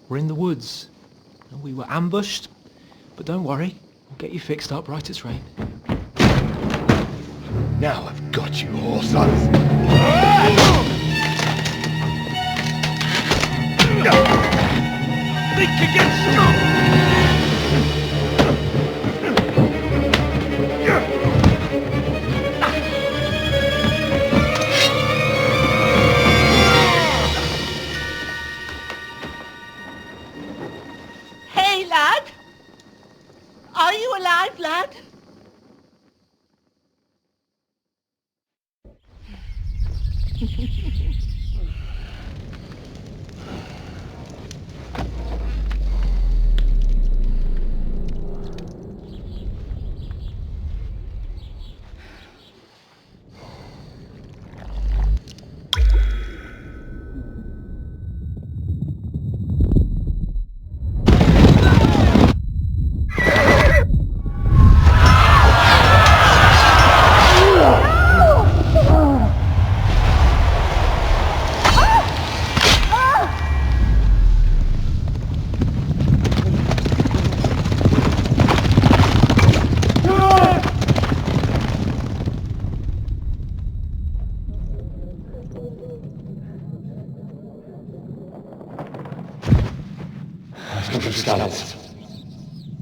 We're in the woods. And we were ambushed. But don't worry. We'll get you fixed up right as rain. Now I've got you, whore sons. Think again, strong! Hey, lad! Are you alive, lad?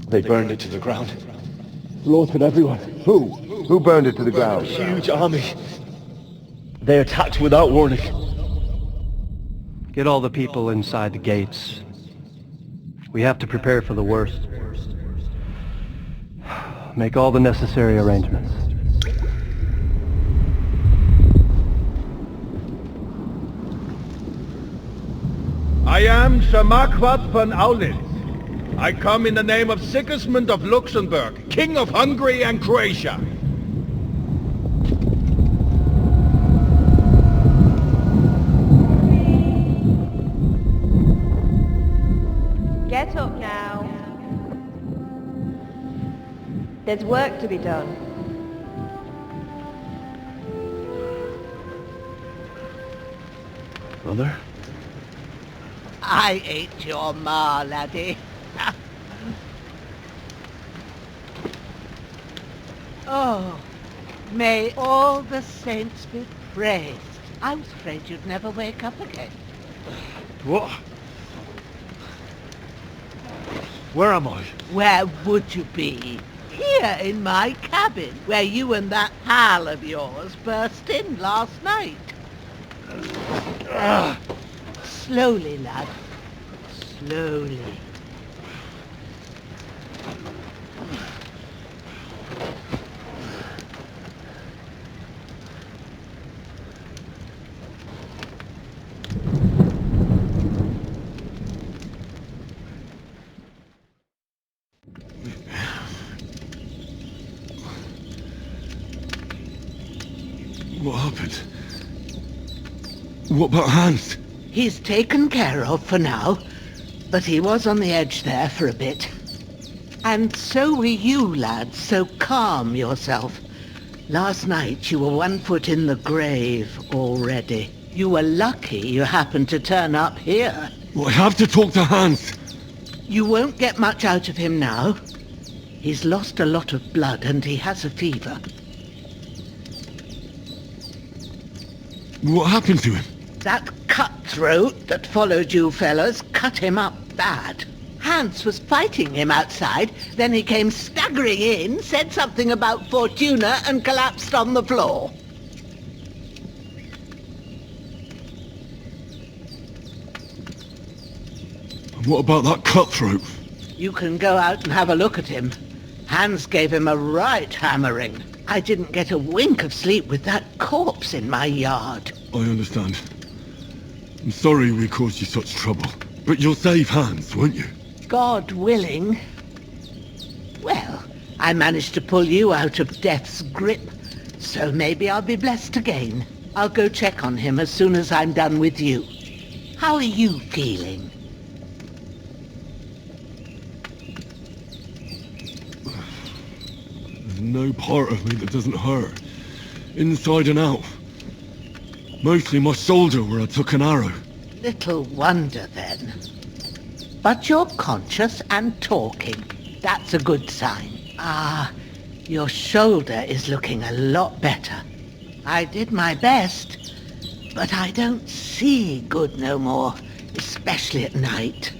They burned it to the ground. Slaughtered everyone. Who? Who burned it to the ground? Huge army. They attacked without warning. Get all the people inside the gates. We have to prepare for the worst. Make all the necessary arrangements. I am Shamakwat von Aulitz. I come in the name of Sigismund of Luxembourg, King of Hungary and Croatia. Get up now. There's work to be done. Mother? I ain't your ma, laddie. Oh, may all the saints be praised. I was afraid you'd never wake up again. What? Where am I? Where would you be? Here in my cabin, where you and that pal of yours burst in last night. Slowly, lad. Slowly. What happened? What about Hans? He's taken care of for now, but he was on the edge there for a bit. And so were you, lad, so calm yourself. Last night you were 1 foot in the grave already. You were lucky you happened to turn up here. Well, I have to talk to Hans. You won't get much out of him now. He's lost a lot of blood and he has a fever. What happened to him? That cutthroat that followed you fellas cut him up bad. Hans was fighting him outside, then he came staggering in, said something about Fortuna, and collapsed on the floor. And what about that cutthroat? You can go out and have a look at him. Hans gave him a right hammering. I didn't get a wink of sleep with that corpse in my yard. I understand. I'm sorry we caused you such trouble. But you'll save Hans, won't you? God willing. Well, I managed to pull you out of death's grip, so maybe I'll be blessed again. I'll go check on him as soon as I'm done with you. How are you feeling? There's no part of me that doesn't hurt. Inside and out. Mostly my shoulder where I took an arrow. Little wonder then. But you're conscious and talking. That's a good sign. Your shoulder is looking a lot better. I did my best, but I don't see good no more, especially at night.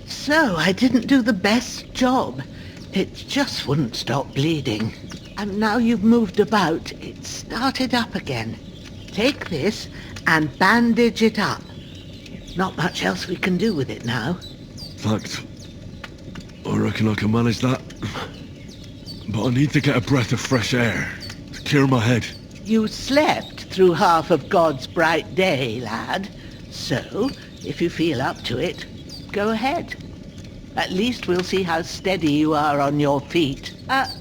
So I didn't do the best job. It just wouldn't stop bleeding. And now you've moved about, it started up again. Take this and bandage it up. Not much else we can do with it now. Thanks. I reckon I can manage that. But I need to get a breath of fresh air to clear my head. You slept through half of God's bright day, lad. So, if you feel up to it, go ahead. At least we'll see how steady you are on your feet.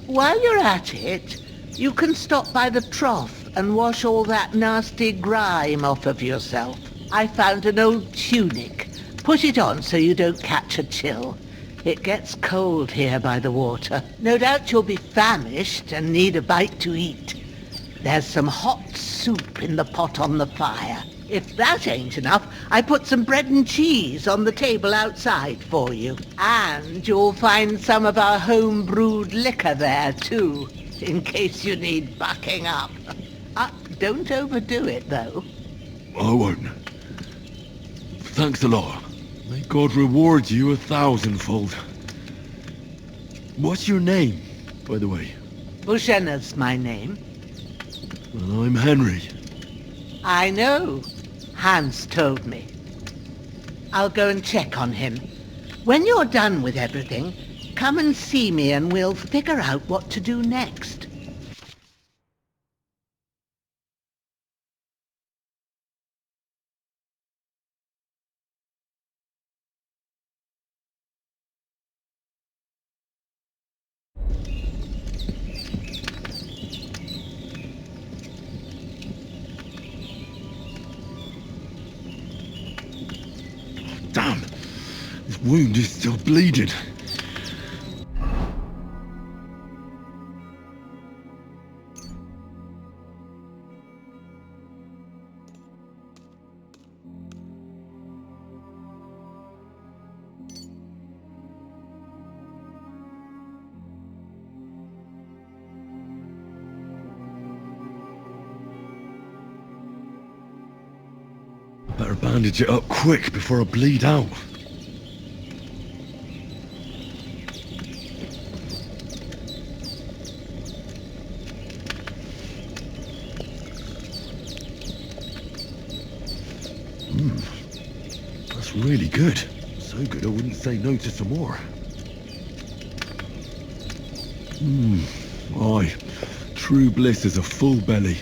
While you're at it, you can stop by the trough and wash all that nasty grime off of yourself. I found an old tunic. Put it on so you don't catch a chill. It gets cold here by the water. No doubt you'll be famished and need a bite to eat. There's some hot soup in the pot on the fire. If that ain't enough, I put some bread and cheese on the table outside for you. And you'll find some of our home-brewed liquor there, too, in case you need bucking up. Don't overdo it, though. I won't. Thanks a lot. May God reward you 1,000-fold. What's your name, by the way? Bushenna's my name. Well, I'm Henry. I know. Hans told me. I'll go and check on him. When you're done with everything, come and see me and we'll figure out what to do next. Damn! This wound is still bleeding. Better bandage it up quick before I bleed out. That's really good. So good I wouldn't say no to some more. Aye. True bliss is a full belly.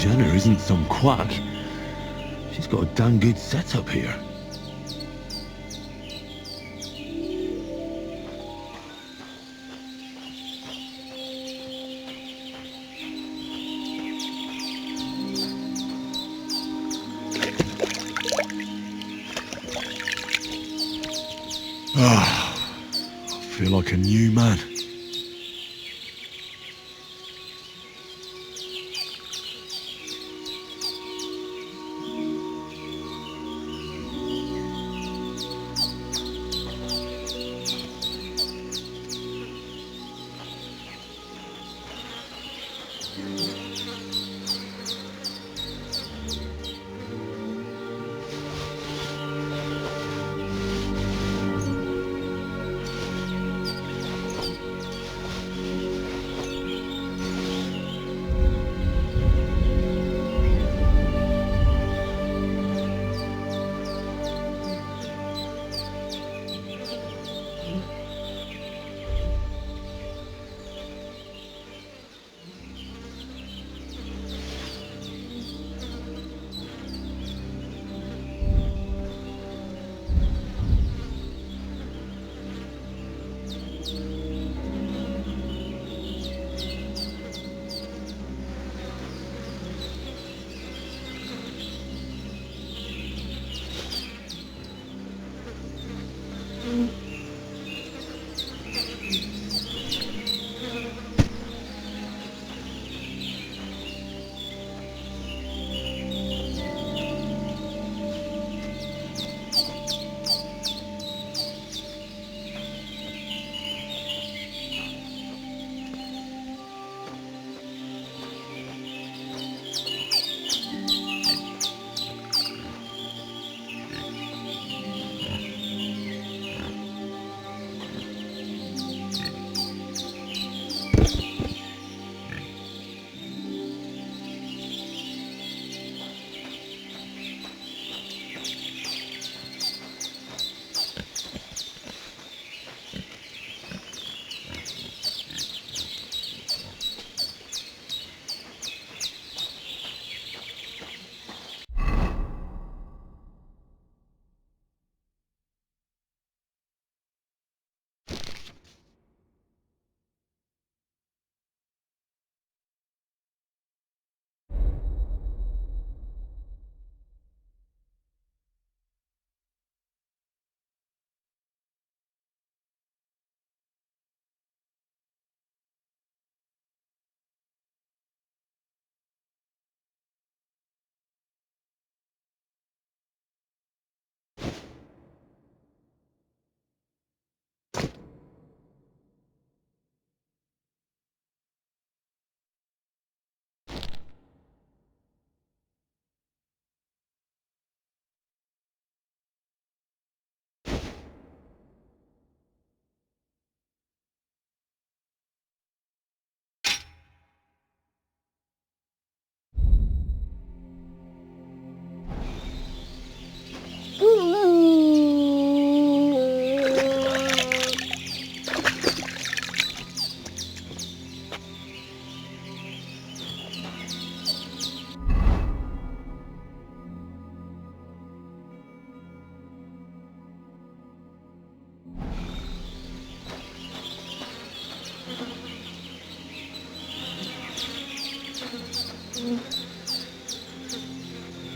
Jenna isn't some quack. She's got a damn good setup here. Ah, I feel like a new man.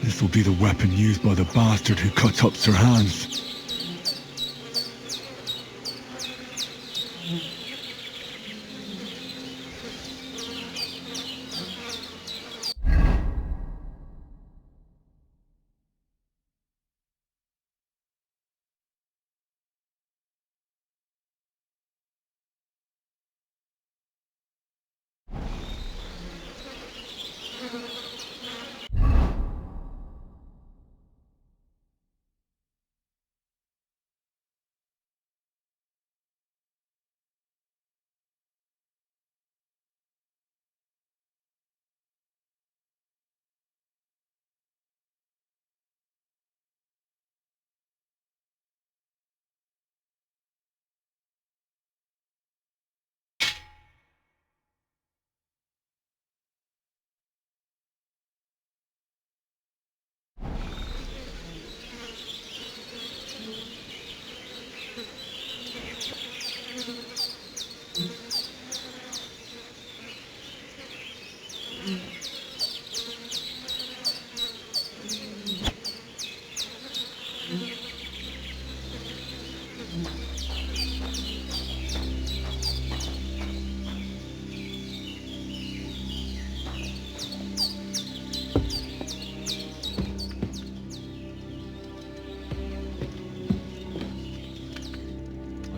This will be the weapon used by the bastard who cut up Sir Hans.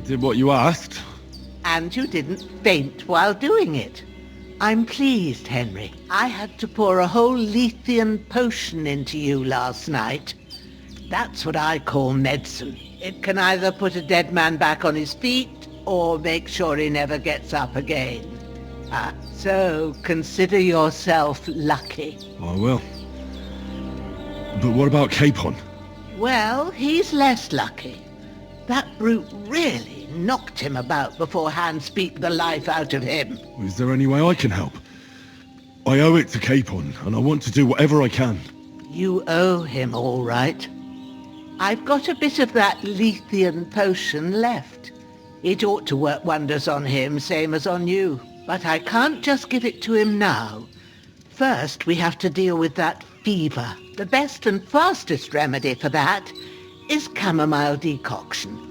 did what you asked. And you didn't faint while doing it. I'm pleased, Henry. I had to pour a whole Lethean potion into you last night. That's what I call medicine. It can either put a dead man back on his feet or make sure he never gets up again. So consider yourself lucky. I will. But what about Capon? Well, he's less lucky. That brute really knocked him about before Hans beat the life out of him. Is there any way I can help? I owe it to Capon, and I want to do whatever I can. You owe him, all right. I've got a bit of that Lethean potion left. It ought to work wonders on him, same as on you. But I can't just give it to him now. First, we have to deal with that fever. The best and fastest remedy for that is chamomile decoction.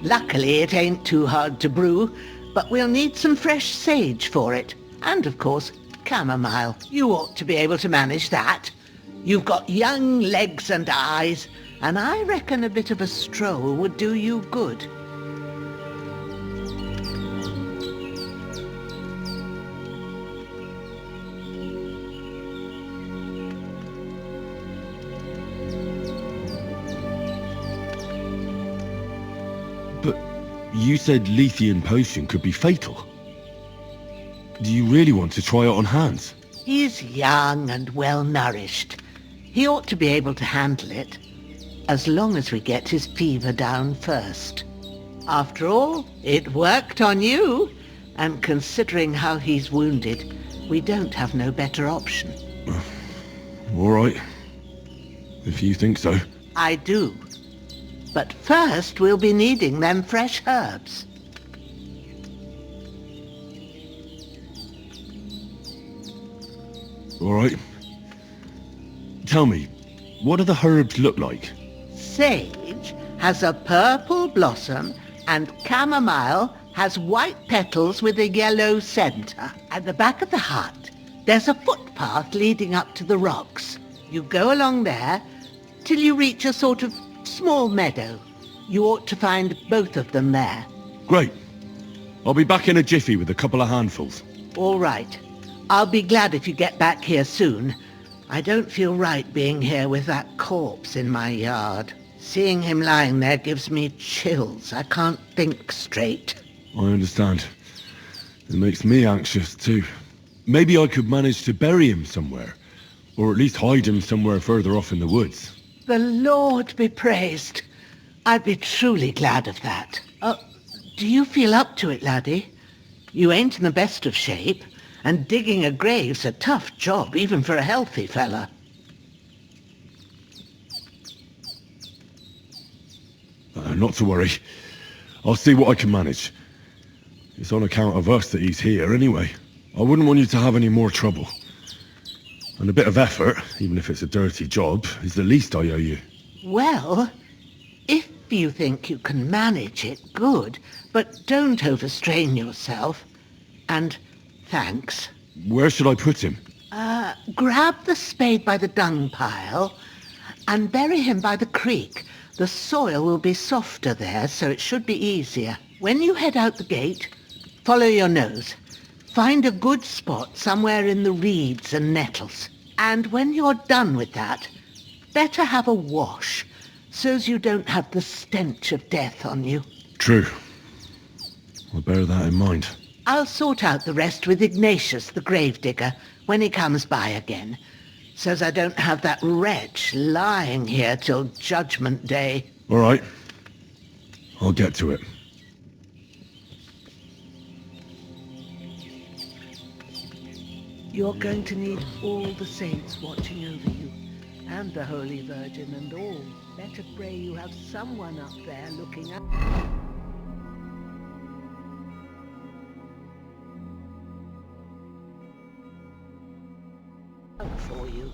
Luckily, it ain't too hard to brew, but we'll need some fresh sage for it. And, of course, chamomile. You ought to be able to manage that. You've got young legs and eyes, and I reckon a bit of a stroll would do you good. But you said Lethean potion could be fatal. Do you really want to try it on Hans? He's young and well-nourished. He ought to be able to handle it, as long as we get his fever down first. After all, it worked on you, and considering how he's wounded, we don't have no better option. All right. If you think so. I do. But first, we'll be needing them fresh herbs. All right. Tell me, what do the herbs look like? Sage has a purple blossom, and chamomile has white petals with a yellow centre. At the back of the hut, there's a footpath leading up to the rocks. You go along there till you reach a sort of small meadow. You ought to find both of them there. Great. I'll be back in a jiffy with a couple of handfuls. All right. I'll be glad if you get back here soon. I don't feel right being here with that corpse in my yard. Seeing him lying there gives me chills. I can't think straight. I understand. It makes me anxious too. Maybe I could manage to bury him somewhere. Or at least hide him somewhere further off in the woods. The Lord be praised. I'd be truly glad of that. Do you feel up to it, laddie? You ain't in the best of shape, and digging a grave's a tough job, even for a healthy fella. Not to worry. I'll see what I can manage. It's on account of us that he's here anyway. I wouldn't want you to have any more trouble. And a bit of effort, even if it's a dirty job, is the least I owe you. Well, if you think you can manage it, good. But don't overstrain yourself. And thanks. Where should I put him? Grab the spade by the dung pile and bury him by the creek. The soil will be softer there, so it should be easier. When you head out the gate, follow your nose. Find a good spot somewhere in the reeds and nettles. And when you're done with that, better have a wash, so's you don't have the stench of death on you. True. I'll bear that in mind. I'll sort out the rest with Ignatius, the gravedigger, when he comes by again, so's I don't have that wretch lying here till Judgment Day. All right. I'll get to it. You're going to need all the saints watching over you, and the Holy Virgin and all. Better pray you have someone up there looking out for you.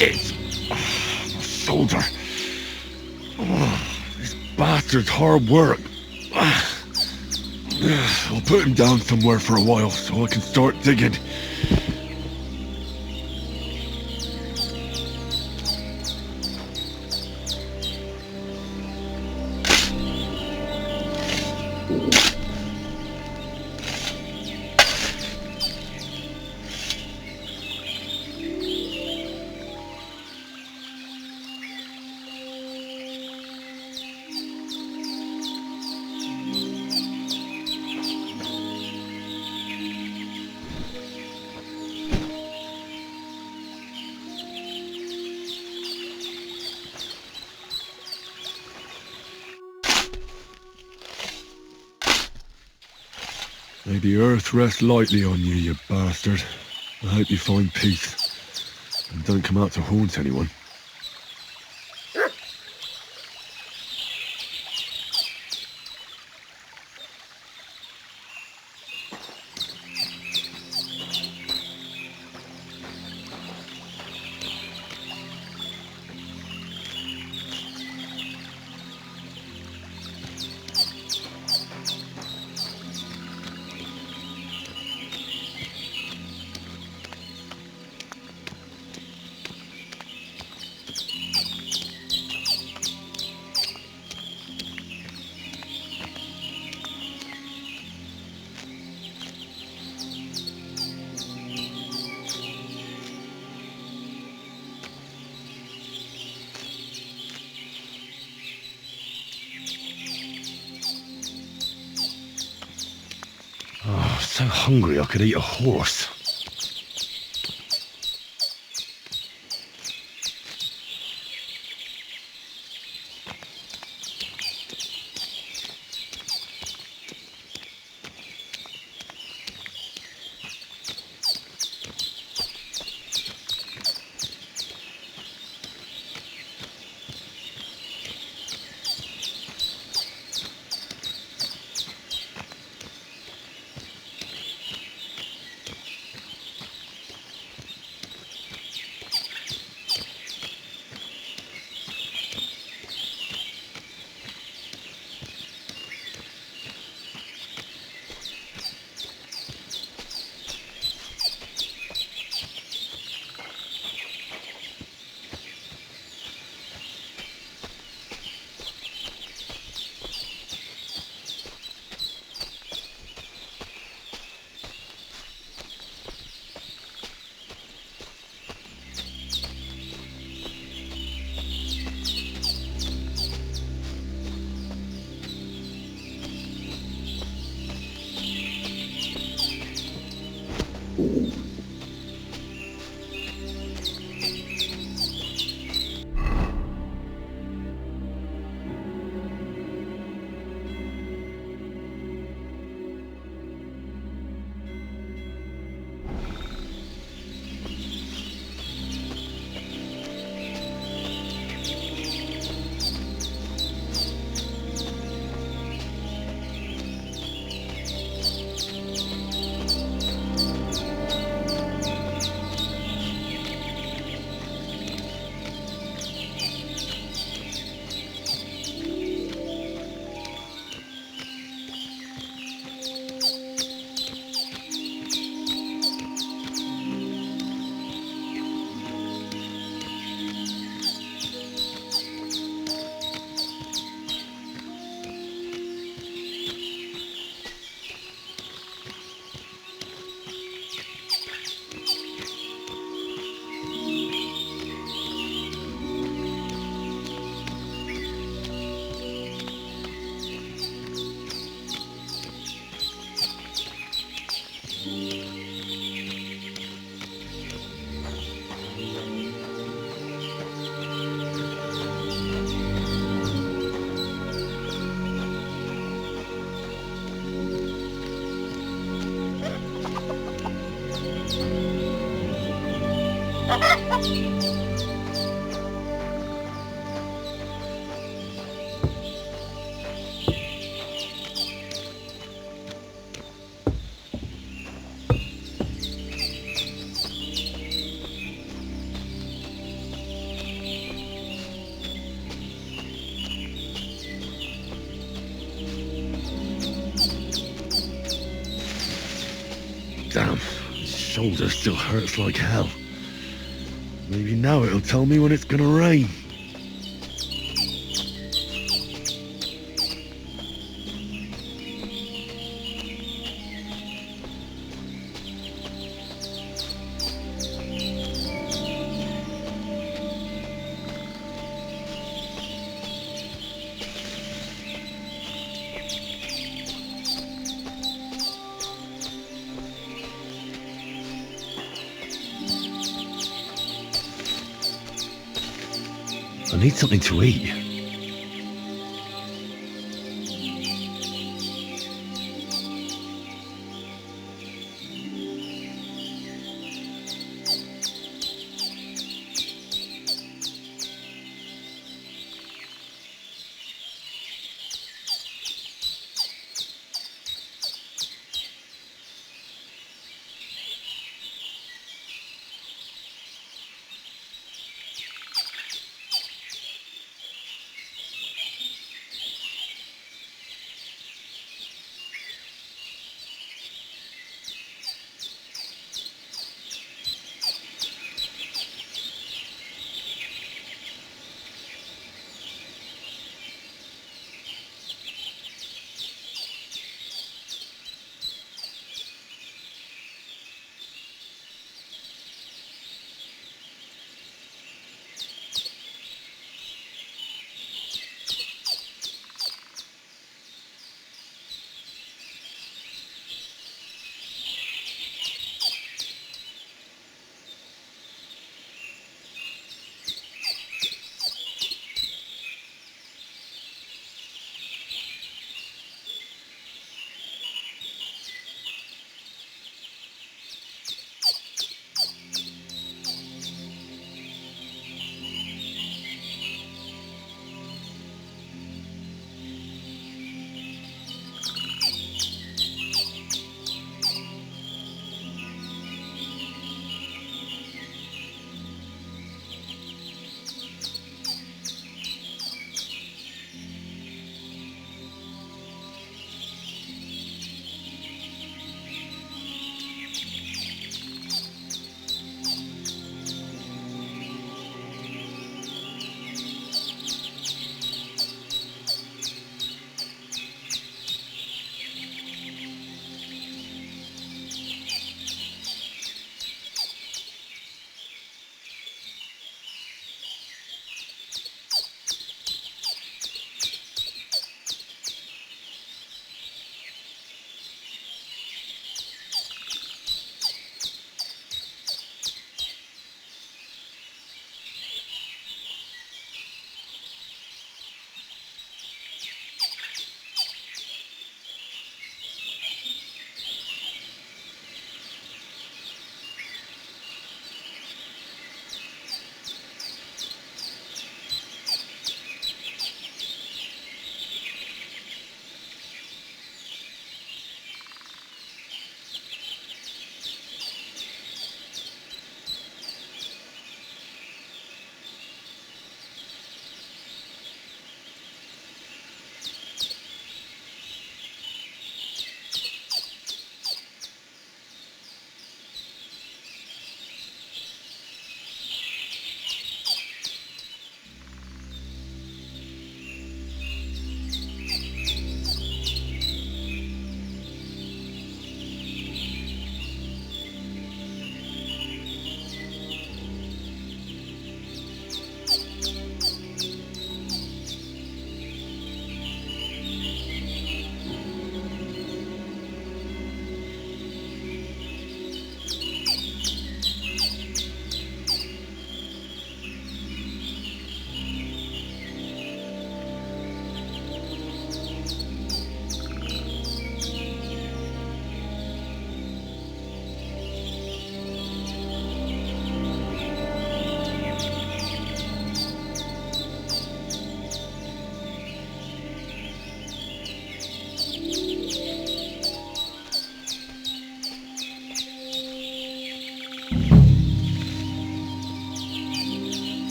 Shit! My shoulder. This bastard's hard work. I'll put him down somewhere for a while so I can start digging. May the earth rest lightly on you, you bastard. I hope you find peace. And don't come out to haunt anyone. Oh, so hungry I could eat a horse. shoulder still hurts like hell. Maybe now it'll tell me when it's gonna rain. I need something to eat.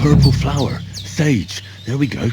Purple flower. Sage. There we go.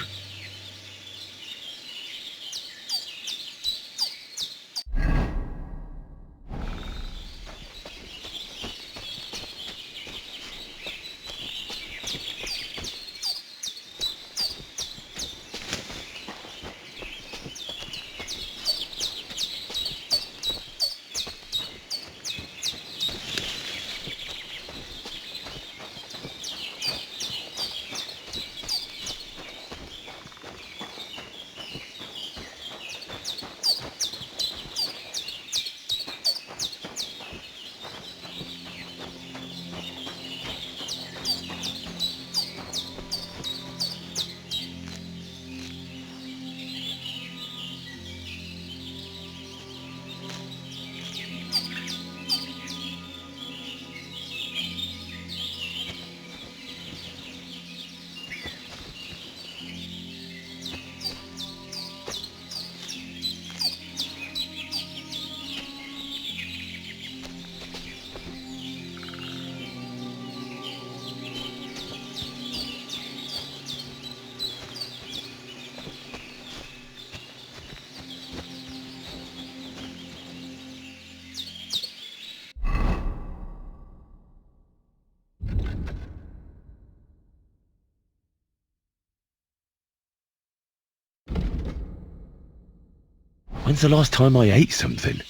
When's the last time I ate something?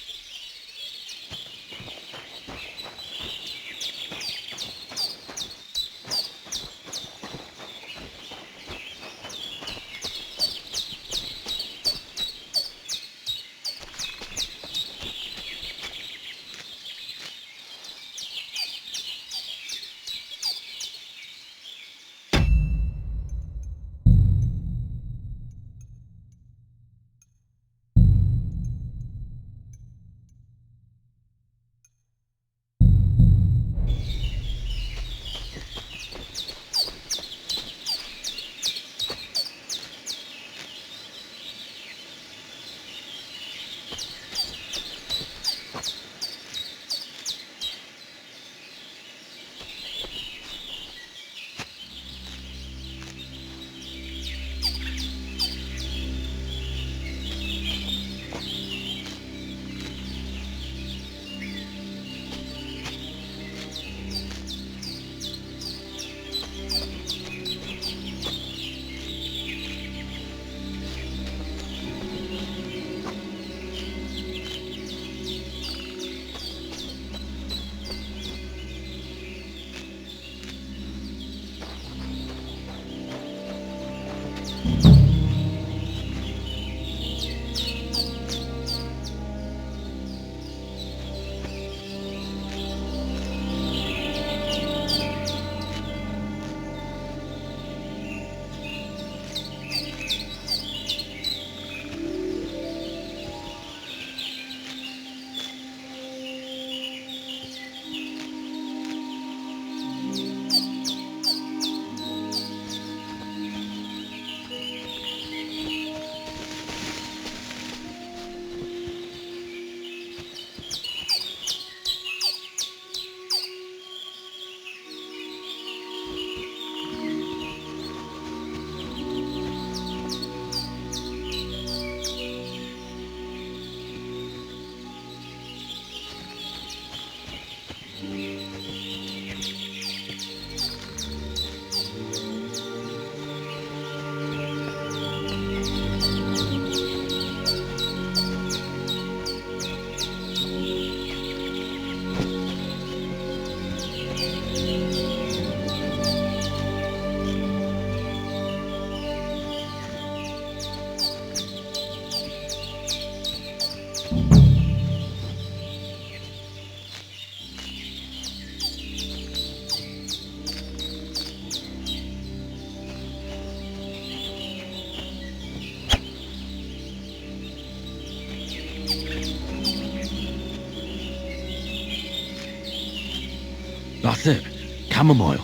That's it. Chamomile.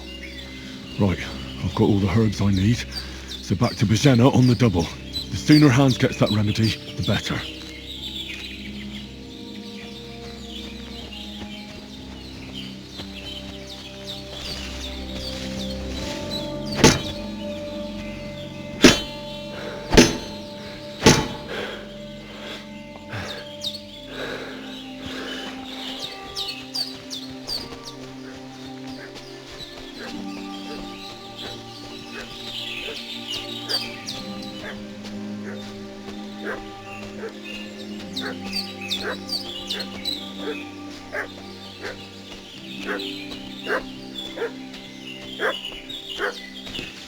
Right, I've got all the herbs I need. So back to Bajena on the double. The sooner Hans gets that remedy, the better.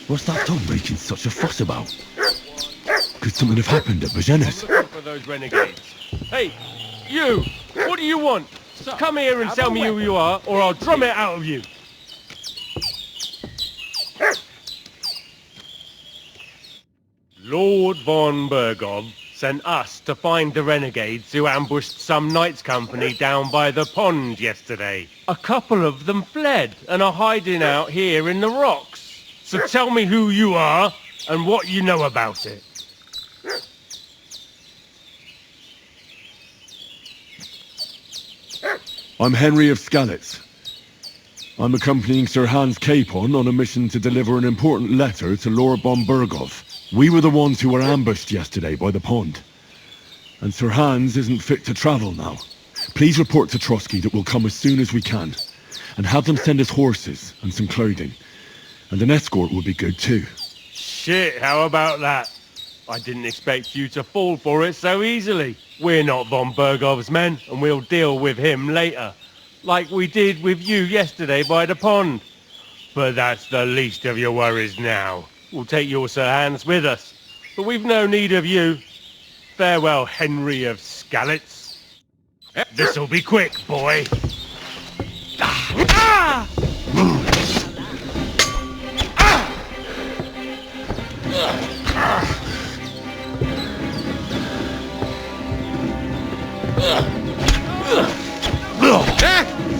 What's that dog making such a fuss about? Could something have happened at Bajena's? For those renegades. Hey, you! What do you want? Come here and tell me who you are, or I'll drum it out of you. Lord von Bergov sent us to find the renegades who ambushed some knights' company down by the pond yesterday. A couple of them fled and are hiding out here in the rocks. So tell me who you are and what you know about it. I'm Henry of Skalitz. I'm accompanying Sir Hans Capon on a mission to deliver an important letter to Lord von Bergov. We were the ones who were ambushed yesterday by the pond. And Sir Hans isn't fit to travel now. Please report to Trotsky that we'll come as soon as we can. And have them send us horses and some clothing. And an escort would be good too. Shit, how about that? I didn't expect you to fall for it so easily. We're not von Bergov's men, and we'll deal with him later. Like we did with you yesterday by the pond. But that's the least of your worries now. We'll take your Sir Hans with us. But we've no need of you. Farewell, Henry of Skalitz. This'll be quick, boy. Ah!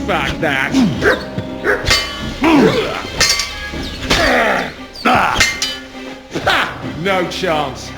Fuck that! No chance.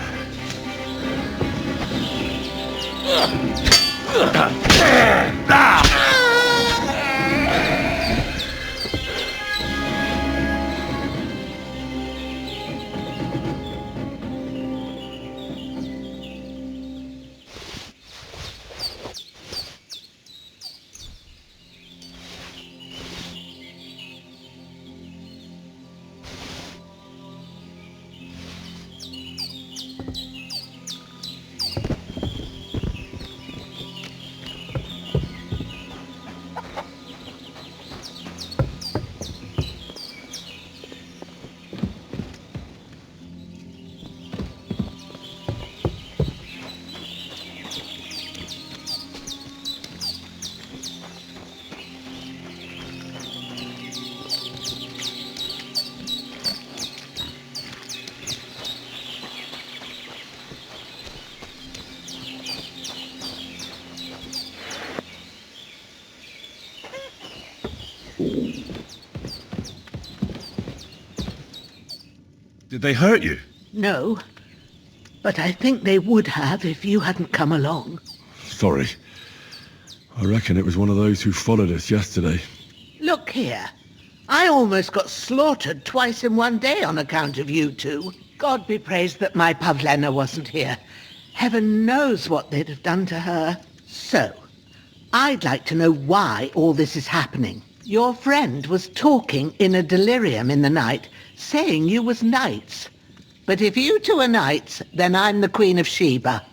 Did they hurt you? No, but I think they would have if you hadn't come along. Sorry. I reckon it was one of those who followed us yesterday. Look here. I almost got slaughtered twice in one day on account of you two. God be praised that my Pavlena wasn't here. Heaven knows what they'd have done to her. So, I'd like to know why all this is happening. Your friend was talking in a delirium in the night, saying you was knights. But if you two are knights, then I'm the Queen of Sheba.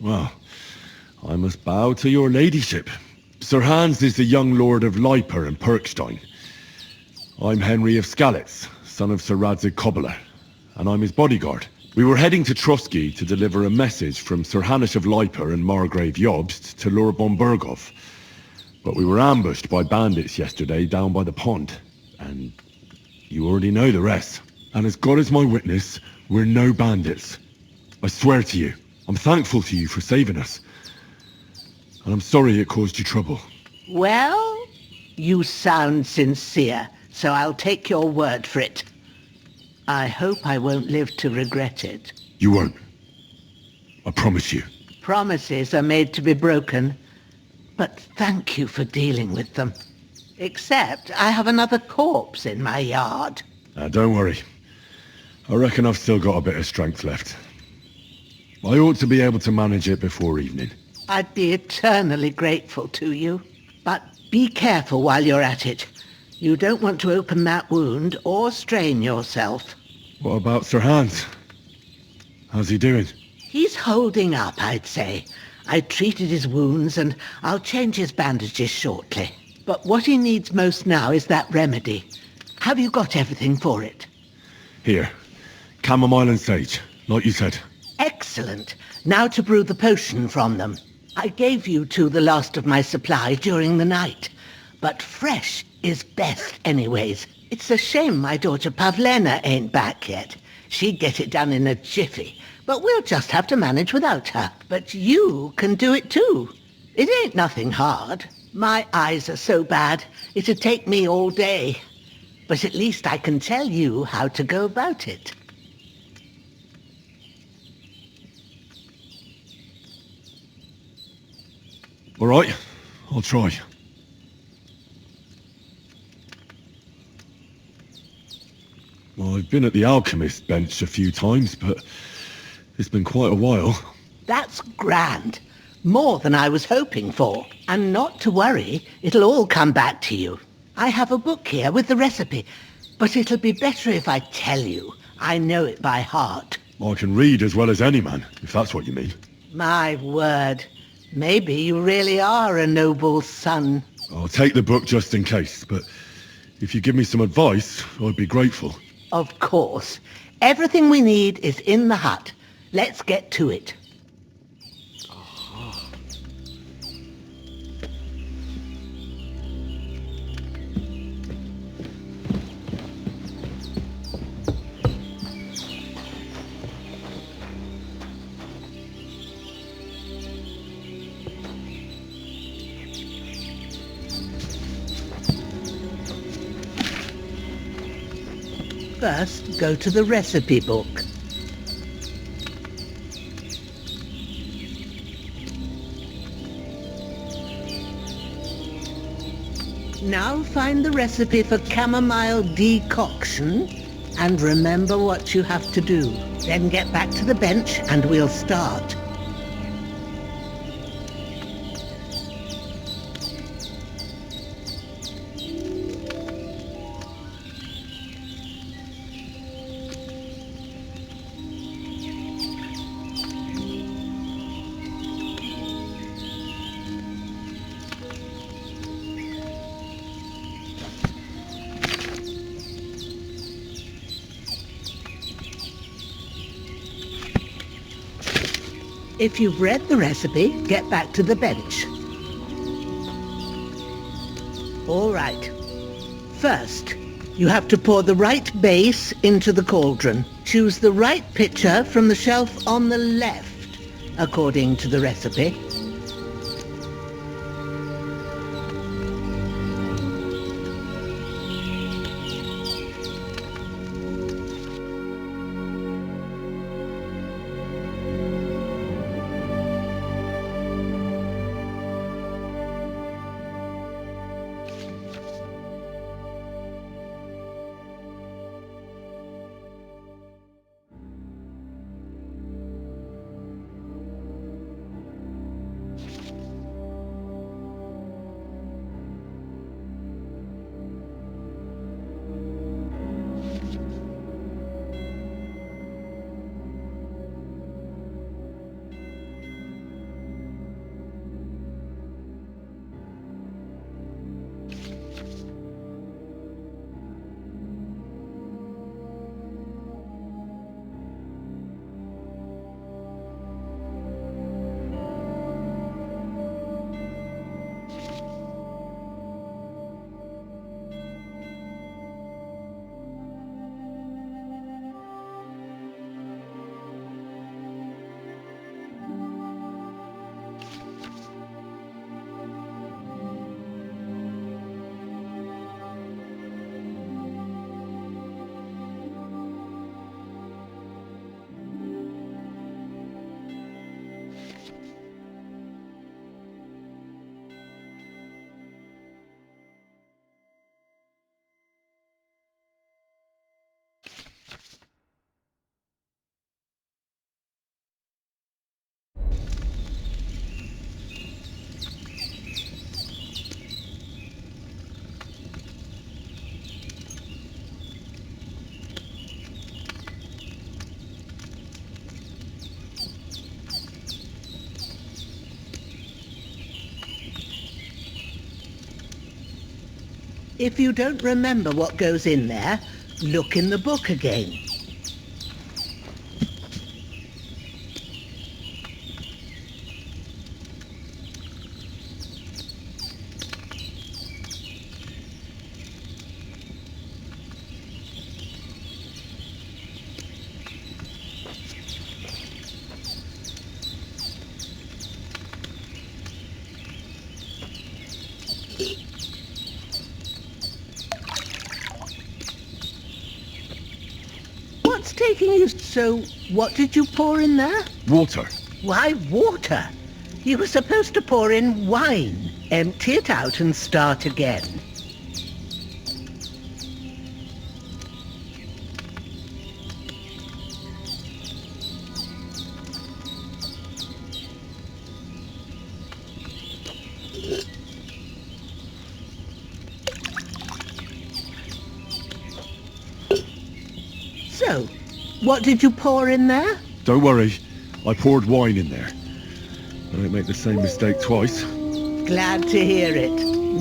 Well, I must bow to your ladyship. Sir Hans is the young lord of Leiper and Perkstein. I'm Henry of Skalitz, son of Sir Radzig Kobyla, and I'm his bodyguard. We were heading to Trotsky to deliver a message from Sir Hanush of Leiper and Margrave Jobst to Lord von Bergov. But we were ambushed by bandits yesterday down by the pond, and you already know the rest. And as God is my witness, we're no bandits. I swear to you, I'm thankful to you for saving us. And I'm sorry it caused you trouble. Well, you sound sincere, so I'll take your word for it. I hope I won't live to regret it. You won't. I promise you. Promises are made to be broken, but thank you for dealing with them. Except I have another corpse in my yard. Don't worry. I reckon I've still got a bit of strength left. I ought to be able to manage it before evening. I'd be eternally grateful to you. But be careful while you're at it. You don't want to open that wound or strain yourself. What about Sir Hans? How's he doing? He's holding up, I'd say. I treated his wounds and I'll change his bandages shortly. But what he needs most now is that remedy. Have you got everything for it? Here. Chamomile and sage, like you said. Excellent. Now to brew the potion from them. I gave you two the last of my supply during the night. But fresh is best anyways. It's a shame my daughter Pavlena ain't back yet. She'd get it done in a jiffy. But we'll just have to manage without her. But you can do it too. It ain't nothing hard. My eyes are so bad, it'd take me all day. But at least I can tell you how to go about it. All right, I'll try. Well, I've been at the alchemist bench a few times, but it's been quite a while. That's grand. More than I was hoping for. And not to worry, it'll all come back to you. I have a book here with the recipe, but it'll be better if I tell you. I know it by heart. I can read as well as any man, if that's what you mean. My word. Maybe you really are a noble son. I'll take the book just in case, but if you give me some advice, I'd be grateful. Of course. Everything we need is in the hut. Let's get to it. First, go to the recipe book. Now find the recipe for chamomile decoction and remember what you have to do. Then get back to the bench and we'll start. If you've read the recipe, get back to the bench. All right. First, you have to pour the right base into the cauldron. Choose the right pitcher from the shelf on the left, according to the recipe. If you don't remember what goes in there, look in the book again. What's taking you so... What did you pour in there? Water. Why water? You were supposed to pour in wine. Empty it out and start again. So, what did you pour in there? Don't worry, I poured wine in there. I don't make the same mistake twice. Glad to hear it.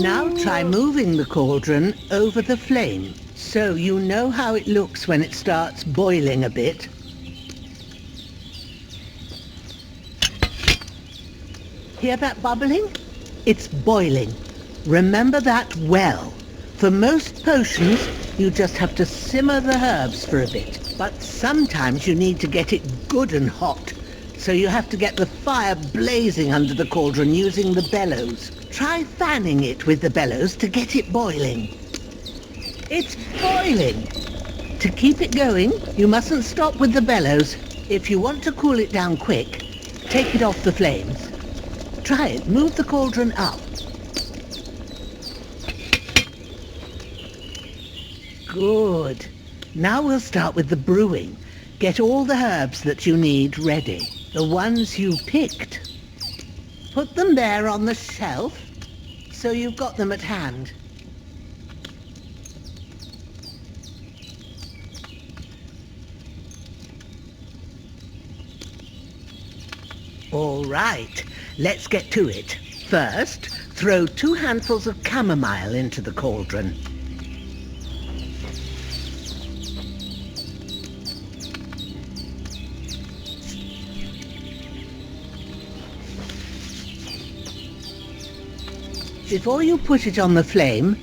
Now try moving the cauldron over the flame, so you know how it looks when it starts boiling a bit. Hear that bubbling? It's boiling. Remember that well. For most potions, you just have to simmer the herbs for a bit. But sometimes you need to get it good and hot. So you have to get the fire blazing under the cauldron using the bellows. Try fanning it with the bellows to get it boiling. It's boiling! To keep it going, you mustn't stop with the bellows. If you want to cool it down quick, take it off the flames. Try it. Move the cauldron up. Good. Now we'll start with the brewing. Get all the herbs that you need ready. The ones you picked. Put them there on the shelf, so you've got them at hand. All right, let's get to it. First, throw 2 handfuls of chamomile into the cauldron. Before you put it on the flame,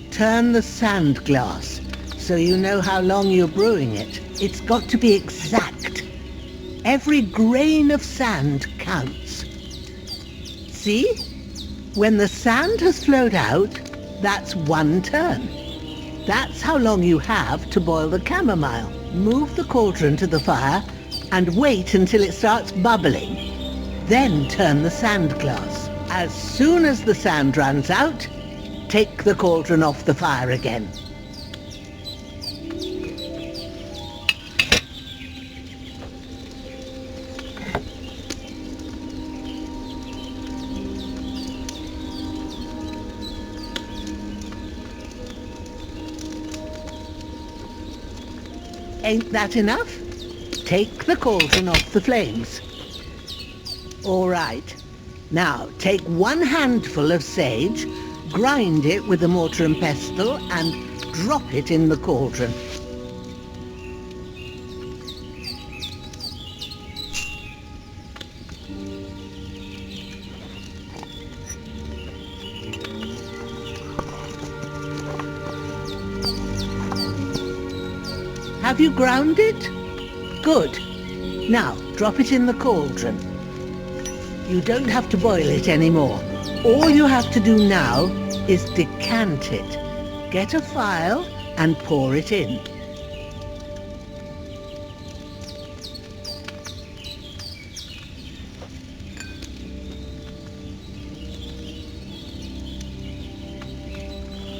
turn the sand glass so you know how long you're brewing it. It's got to be exact. Every grain of sand counts. See? When the sand has flowed out, that's 1 turn. That's how long you have to boil the chamomile. Move the cauldron to the fire and wait until it starts bubbling. Then turn the sand glass. As soon as the sand runs out, take the cauldron off the fire again. Ain't that enough? Take the cauldron off the flames. All right. Now, take 1 handful of sage, grind it with a mortar and pestle, and drop it in the cauldron. Have you ground it? Good. Now, drop it in the cauldron. You don't have to boil it anymore. All you have to do now is decant it. Get a phial and pour it in.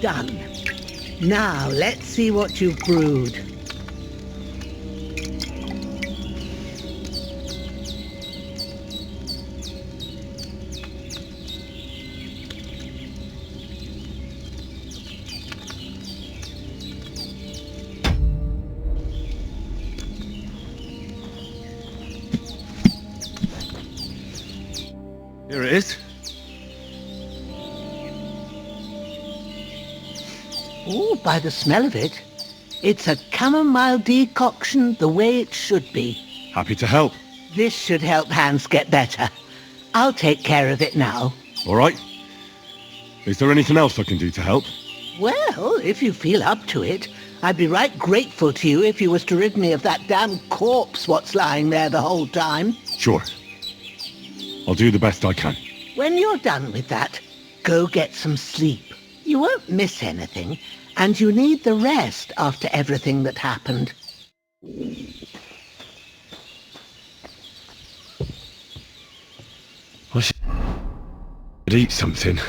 Done. Now let's see what you've brewed. Here it is. Oh, by the smell of it, it's a chamomile decoction the way it should be. Happy to help. This should help Hans get better. I'll take care of it now. All right. Is there anything else I can do to help? Well, if you feel up to it, I'd be right grateful to you if you was to rid me of that damn corpse what's lying there the whole time. Sure. I'll do the best I can. When you're done with that, go get some sleep. You won't miss anything, and you need the rest after everything that happened. I should eat something.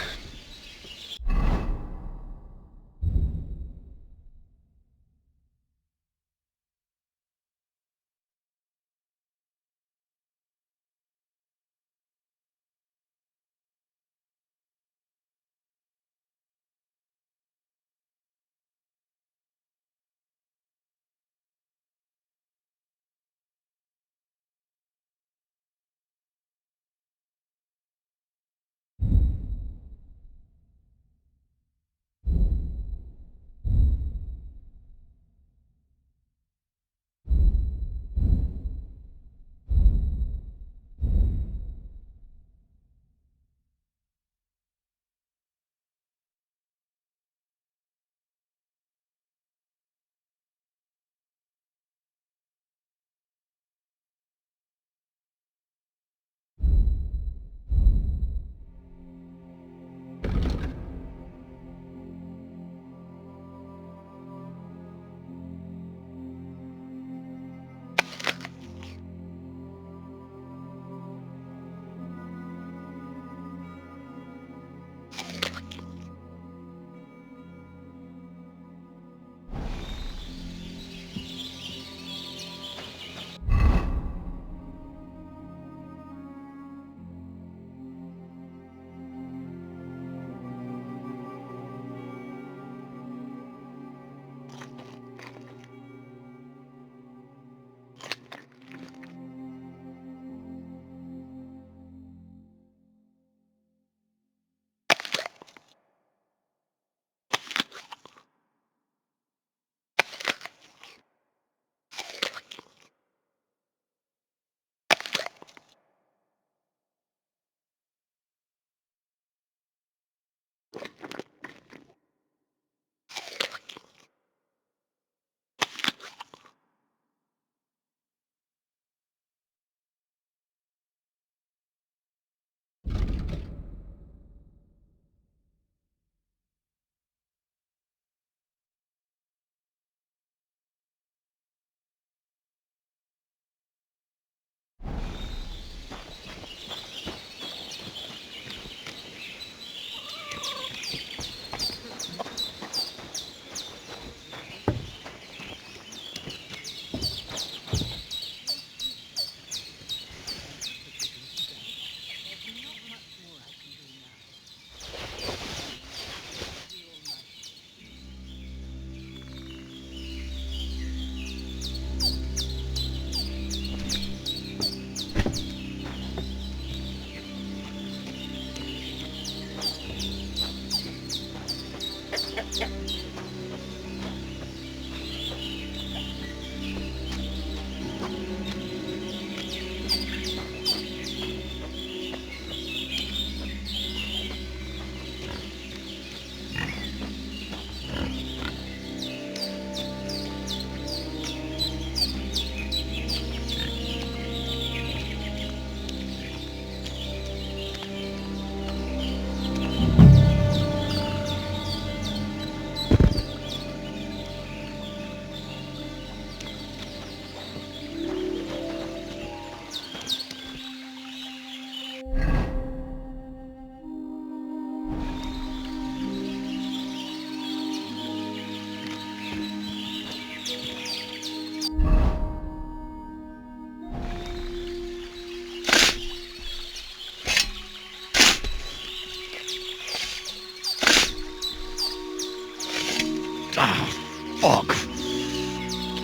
Fuck.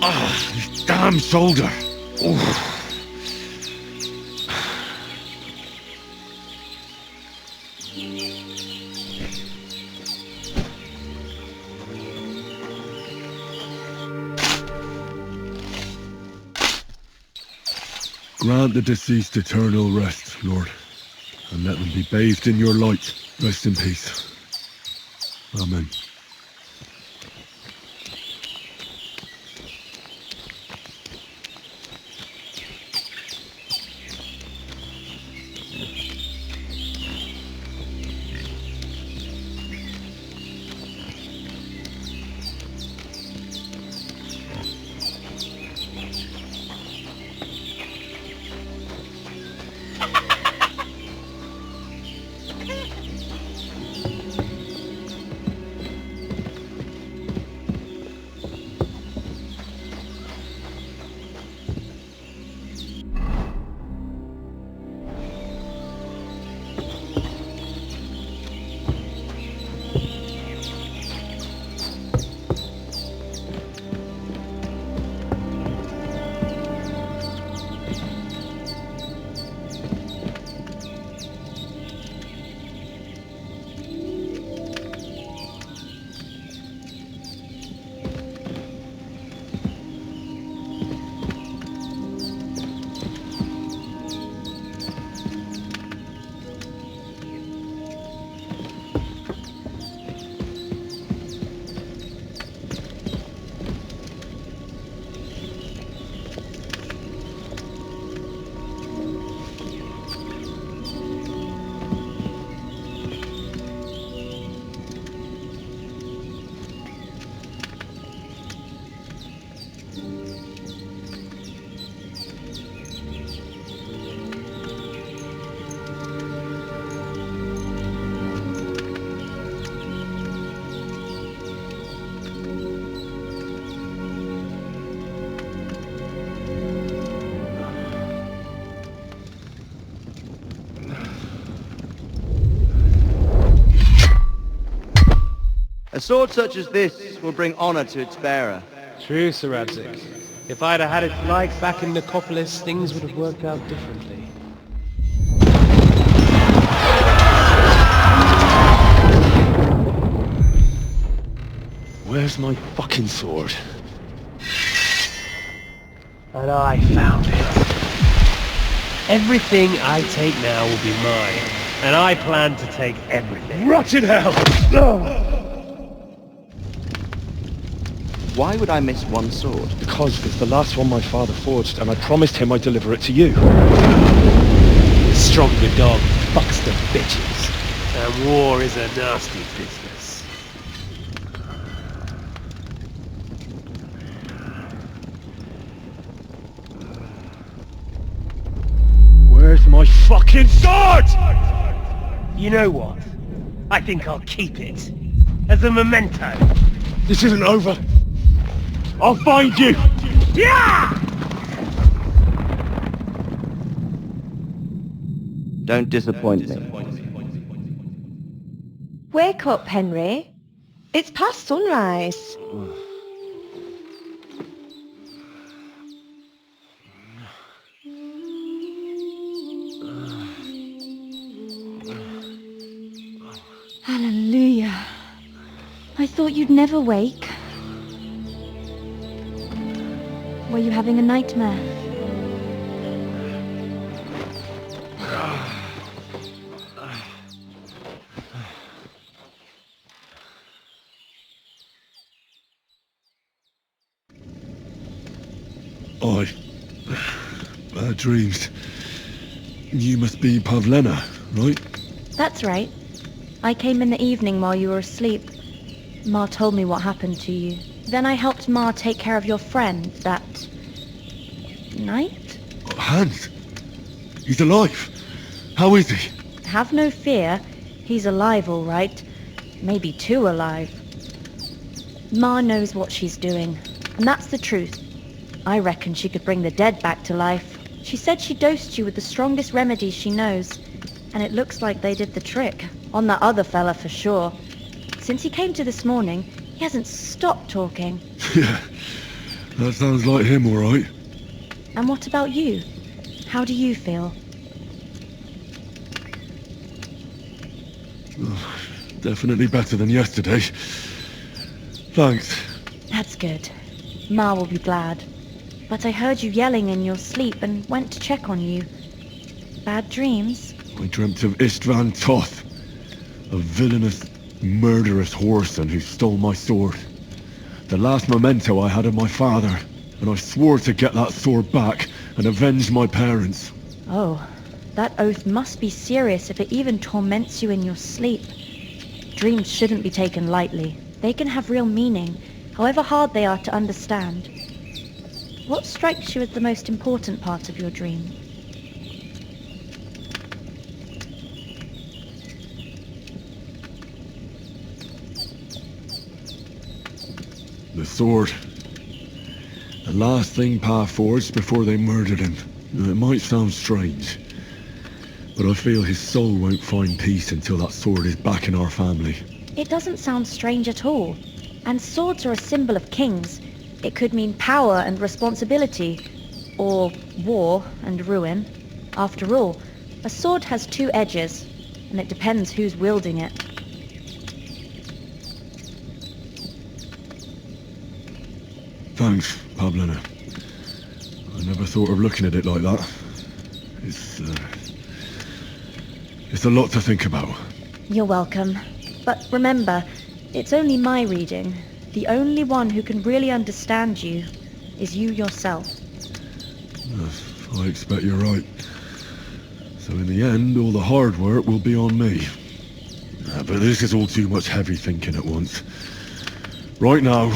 This damn soldier. Oof. Grant the deceased eternal rest, Lord, and let them be bathed in your light. Rest in peace. Amen. A sword such as this will bring honor to its bearer. True, Sir Radzik. If I'd have had its like back in Nicopolis, things would have worked out differently. Where's my fucking sword? And I found it. Everything I take now will be mine, and I plan to take everything. Rotted hell! Why would I miss one sword? Because it's the last one my father forged, and I promised him I'd deliver it to you. The stronger dog fucks the bitches, and war is a nasty business. Where's my fucking sword? You know what? I think I'll keep it. As a memento. This isn't over. I'll find you! Yeah! Don't disappoint me. Wake up, Henry. It's past sunrise. Hallelujah. I thought you'd never wake. Were you having a nightmare? Bad dreams. You must be Pavlena, right? That's right. I came in the evening while you were asleep. Ma told me what happened to you. Then I helped Ma take care of your friend that night? Hans! He's alive! How is he? Have no fear. He's alive, all right. Maybe too alive. Ma knows what she's doing, and that's the truth. I reckon she could bring the dead back to life. She said she dosed you with the strongest remedies she knows, and it looks like they did the trick. On that other fella for sure. Since he came to this morning, he hasn't stopped talking. Yeah, that sounds like him, all right. And what about you? How do you feel? Oh, definitely better than yesterday. Thanks. That's good. Ma will be glad. but I heard you yelling in your sleep and went to check on you. Bad dreams? I dreamt of Istvan Toth, a villainous, murderous whoreson who stole my sword. The last memento I had of my father, and I swore to get that sword back and avenge my parents. Oh, that oath must be serious if it even torments you in your sleep. Dreams shouldn't be taken lightly. They can have real meaning, however hard they are to understand. What strikes you as the most important part of your dream? The sword. The last thing Pa forged before they murdered him. Now, it might sound strange, but I feel his soul won't find peace until that sword is back in our family. It doesn't sound strange at all. And swords are a symbol of kings. It could mean power and responsibility, or war and ruin. After all, a sword has two edges, and it depends who's wielding it. Thanks, Pablina. I never thought of looking at it like that. It's a lot to think about. You're welcome. But remember, it's only my reading. The only one who can really understand you is you yourself. I expect you're right. So in the end, all the hard work will be on me. But this is all too much heavy thinking at once. Right now,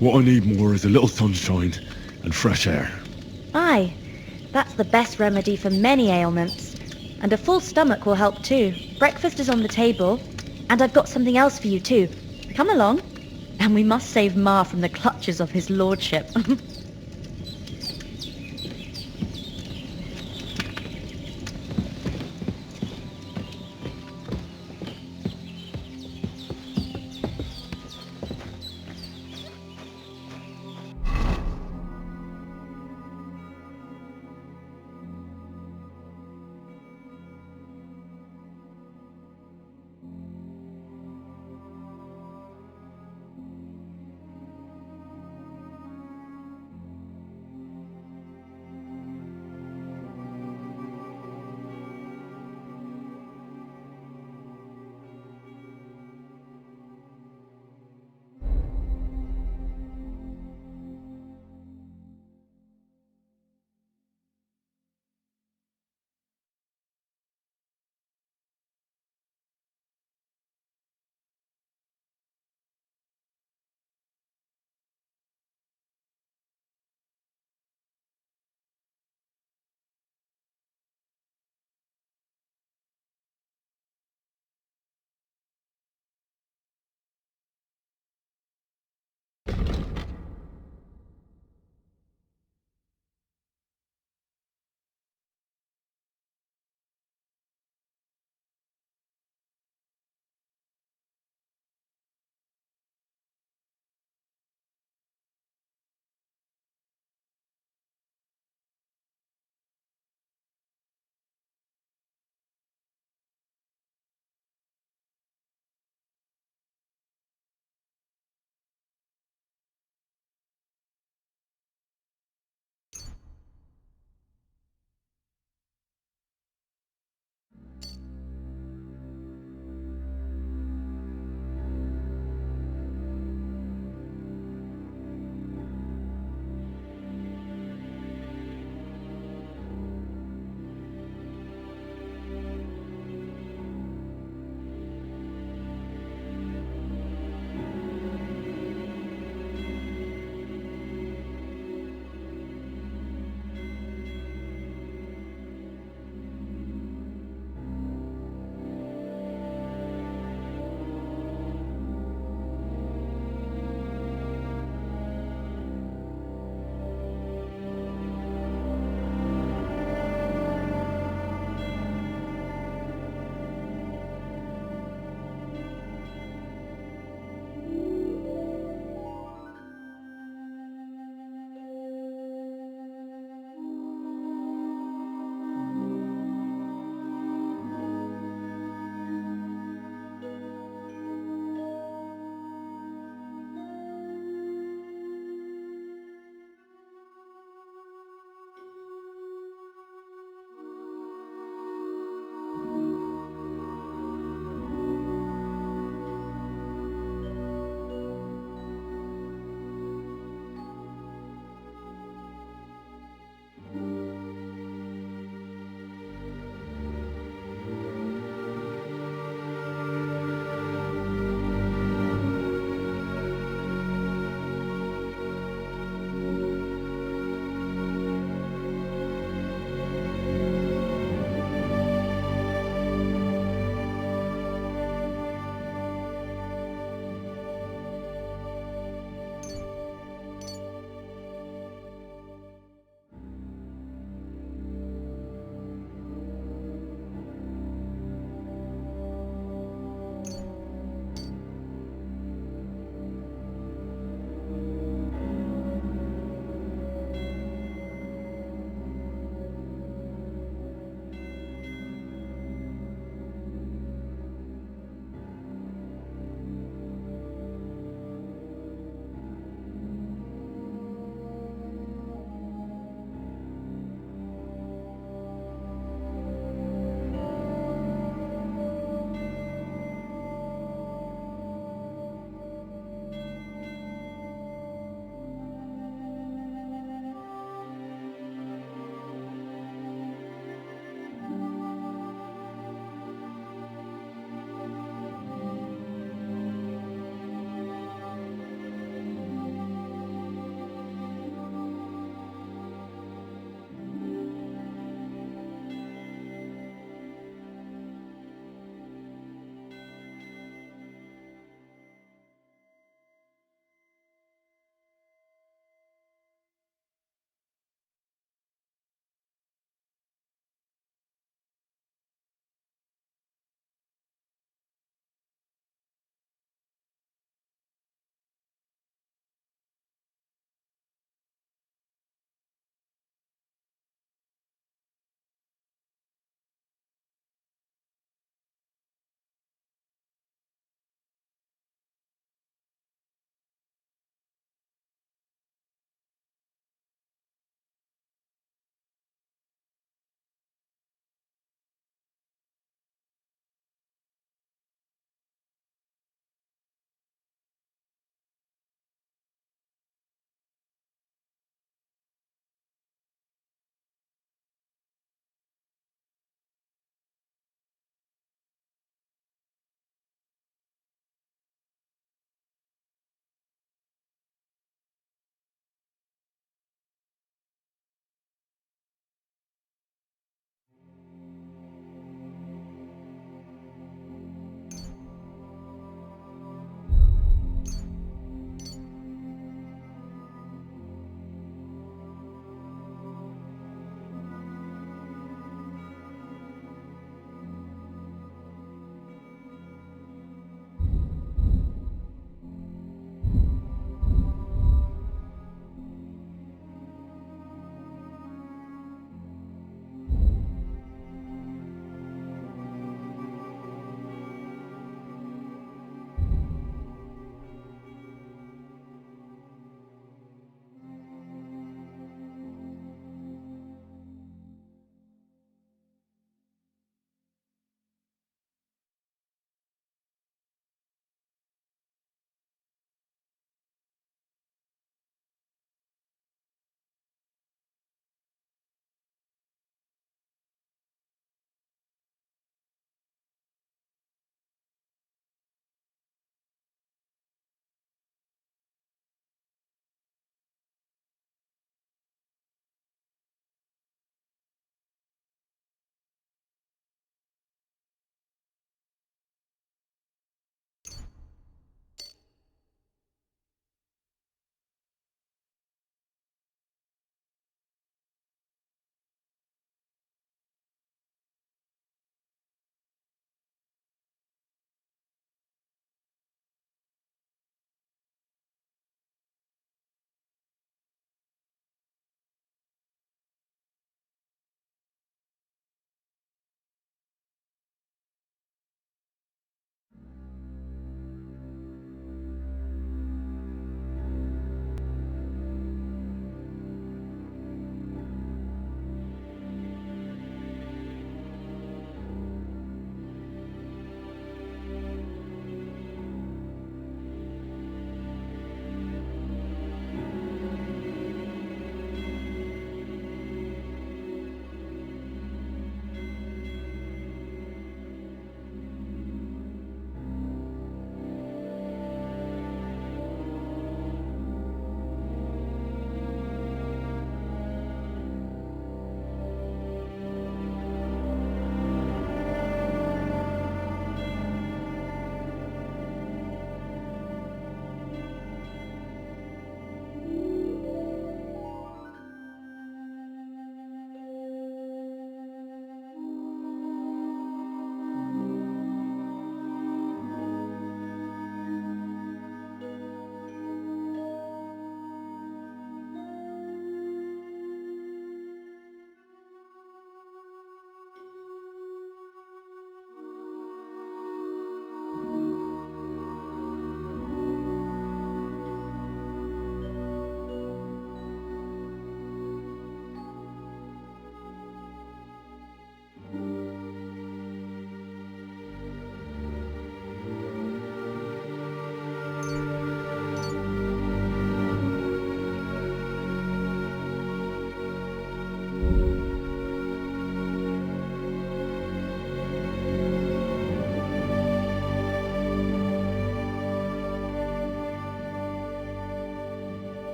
what I need more is a little sunshine and fresh air. Aye, that's the best remedy for many ailments. And a full stomach will help too. Breakfast is on the table, and I've got something else for you too. Come along. And we must save Ma from the clutches of his lordship.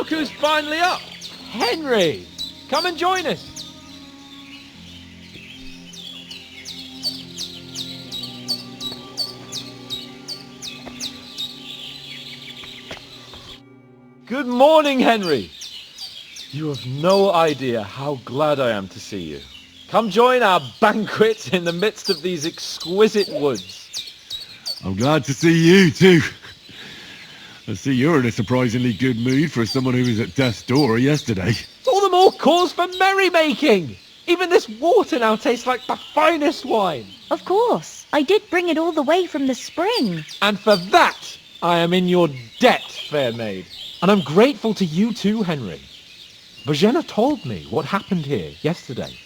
Look who's finally up! Henry! Come and join us! Good morning, Henry! You have no idea how glad I am to see you. Come join our banquet in the midst of these exquisite woods. I'm glad to see you too. I see you're in a surprisingly good mood for someone who was at death's door yesterday. All the more cause for merrymaking! Even this water now tastes like the finest wine. Of course. I did bring it all the way from the spring. And for that, I am in your debt, fair maid. And I'm grateful to you too, Henry. Bajena told me what happened here yesterday.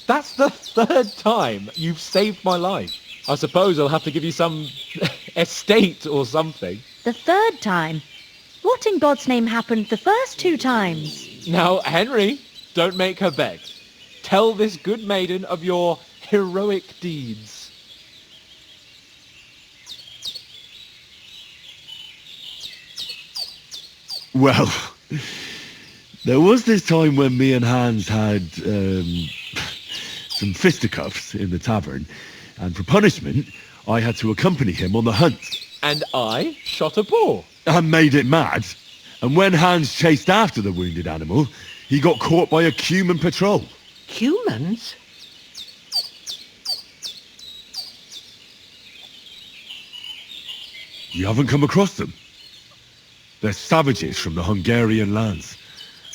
That's the third time you've saved my life. I suppose I'll have to give you some estate or something. The third time? What in God's name happened the first 2 times? Now, Henry, don't make her beg. Tell this good maiden of your heroic deeds. Well, there was this time when me and Hans had some fisticuffs in the tavern, and for punishment, I had to accompany him on the hunt. And I shot a boar. And made it mad. And when Hans chased after the wounded animal, he got caught by a human patrol. Humans? You haven't come across them? They're savages from the Hungarian lands.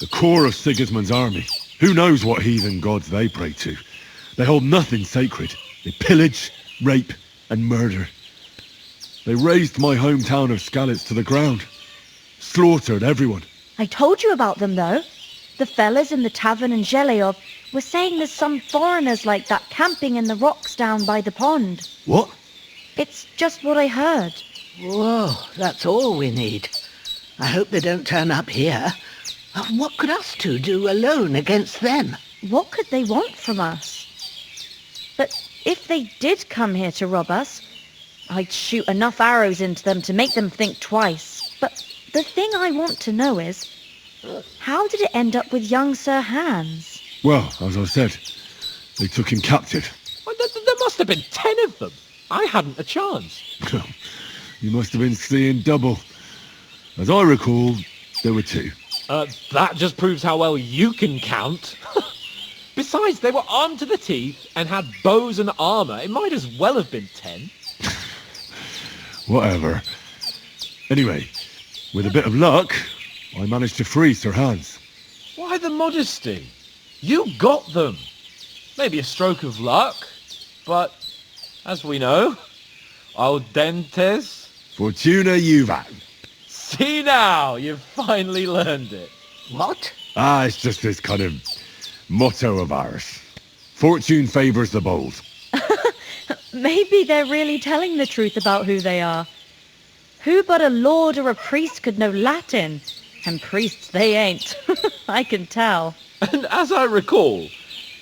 The core of Sigismund's army. Who knows what heathen gods they pray to? They hold nothing sacred. They pillage, rape, and murder. They razed my hometown of Skalitz to the ground. Slaughtered everyone. I told you about them, though. The fellas in the tavern in Zheleov were saying there's some foreigners like that camping in the rocks down by the pond. What? It's just what I heard. Whoa, that's all we need. I hope they don't turn up here. What could us two do alone against them? What could they want from us? But if they did come here to rob us, I'd shoot enough arrows into them to make them think twice. But the thing I want to know is, how did it end up with young Sir Hans? Well, as I said, they took him captive. Well, there must have been 10 of them. I hadn't a chance. You must have been seeing double. As I recall, there were 2. That just proves how well you can count. Besides, they were armed to the teeth and had bows and armour. It might as well have been 10. Whatever. Anyway, with a bit of luck, I managed to free Sir Hans. Why the modesty? You got them. Maybe a stroke of luck, but as we know, audentes Fortuna juvat. See now, you've finally learned it. What? It's just this kind of motto of ours. Fortune favours the bold. Maybe they're really telling the truth about who they are. Who but a lord or a priest could know Latin? And priests they ain't. I can tell. And as I recall,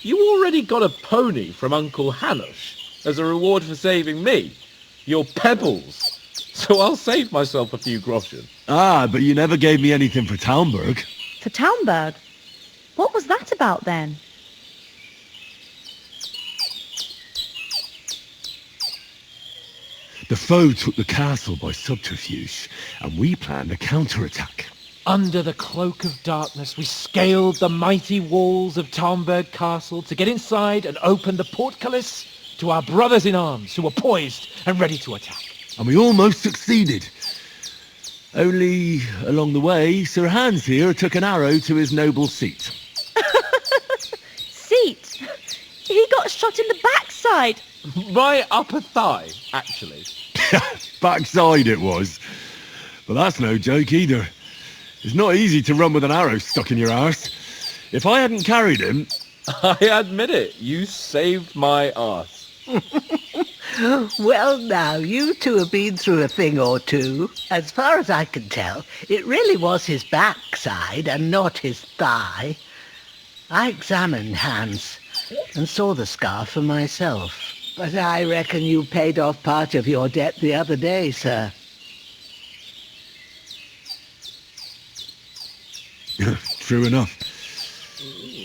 you already got a pony from Uncle Hanush as a reward for saving me. Your pebbles. So I'll save myself a few groschen. But you never gave me anything for Talmberg. For Talmberg? What was that about then? The foe took the castle by subterfuge, and we planned a counterattack. Under the cloak of darkness, we scaled the mighty walls of Talmberg Castle to get inside and open the portcullis to our brothers in arms who were poised and ready to attack. And we almost succeeded. Only, along the way, Sir Hans here took an arrow to his noble seat. Seat? He got shot in the backside. My upper thigh, actually. Backside it was. But that's no joke either. It's not easy to run with an arrow stuck in your arse. If I hadn't carried him... I admit it, you saved my arse. Well now, you two have been through a thing or two. As far as I can tell, it really was his backside and not his thigh. I examined Hans and saw the scar for myself. But I reckon you paid off part of your debt the other day, sir. true enough.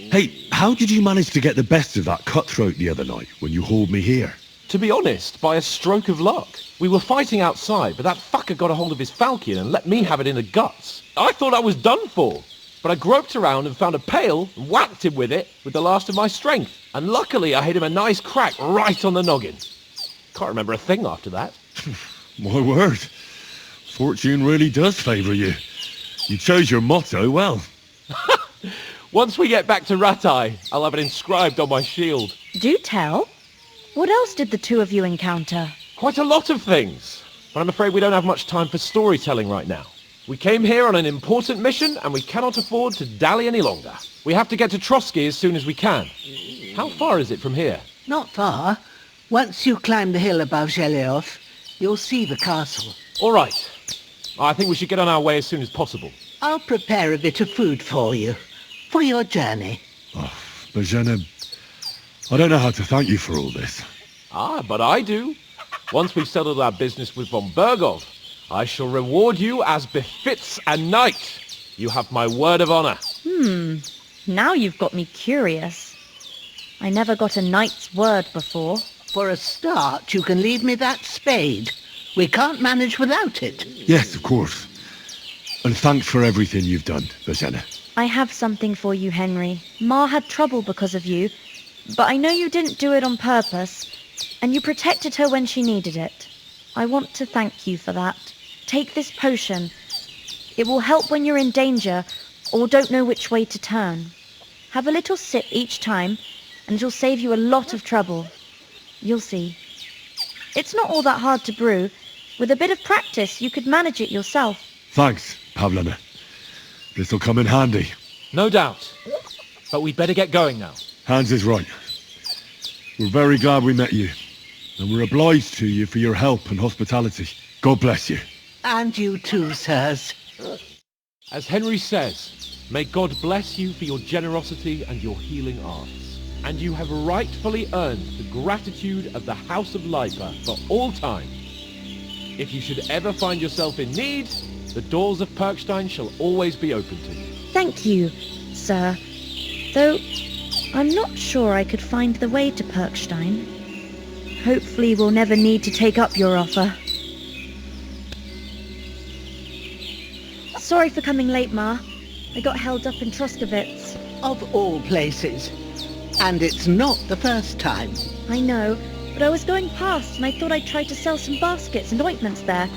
Hey, how did you manage to get the best of that cutthroat the other night when you hauled me here? To be honest, by a stroke of luck. We were fighting outside, but that fucker got a hold of his falcon and let me have it in the guts. I thought I was done for. But I groped around and found a pail and whacked him with it with the last of my strength. And luckily I hit him a nice crack right on the noggin. Can't remember a thing after that. My word. Fortune really does favour you. You chose your motto well. Once we get back to Ratai, I'll have it inscribed on my shield. Do tell. What else did the two of you encounter? Quite a lot of things. But I'm afraid we don't have much time for storytelling right now. We came here on an important mission and we cannot afford to dally any longer. We have to get to Trotsky as soon as we can. How far is it from here? Not far. Once you climb the hill above Zheleov, you'll see the castle. All right. I think we should get on our way as soon as possible. I'll prepare a bit of food for you, for your journey. Oh, Bozhena, I don't know how to thank you for all this. Ah, but I do. Once we've settled our business with von Bergov, I shall reward you as befits a knight. You have my word of honor. Now you've got me curious. I never got a knight's word before. For a start, you can leave me that spade. We can't manage without it. Yes, of course. And thanks for everything you've done, Bozhena. I have something for you, Henry. Ma had trouble because of you, but I know you didn't do it on purpose, and you protected her when she needed it. I want to thank you for that. Take this potion. It will help when you're in danger or don't know which way to turn. Have a little sip each time, and it'll save you a lot of trouble. You'll see. It's not all that hard to brew. With a bit of practice, you could manage it yourself. Thanks, Pavlena. This'll come in handy. No doubt. But we'd better get going now. Hans is right. We're very glad we met you. And we're obliged to you for your help and hospitality. God bless you. And you too, sirs. As Henry says, may God bless you for your generosity and your healing arts. And you have rightfully earned the gratitude of the House of Lipa for all time. If you should ever find yourself in need, the doors of Perkstein shall always be open to you. Thank you, sir. Though I'm not sure I could find the way to Perkstein. Hopefully we'll never need to take up your offer. Sorry for coming late, Ma. I got held up in Troskowitz. Of all places. And it's not the first time. I know, but I was going past and I thought I'd try to sell some baskets and ointments there.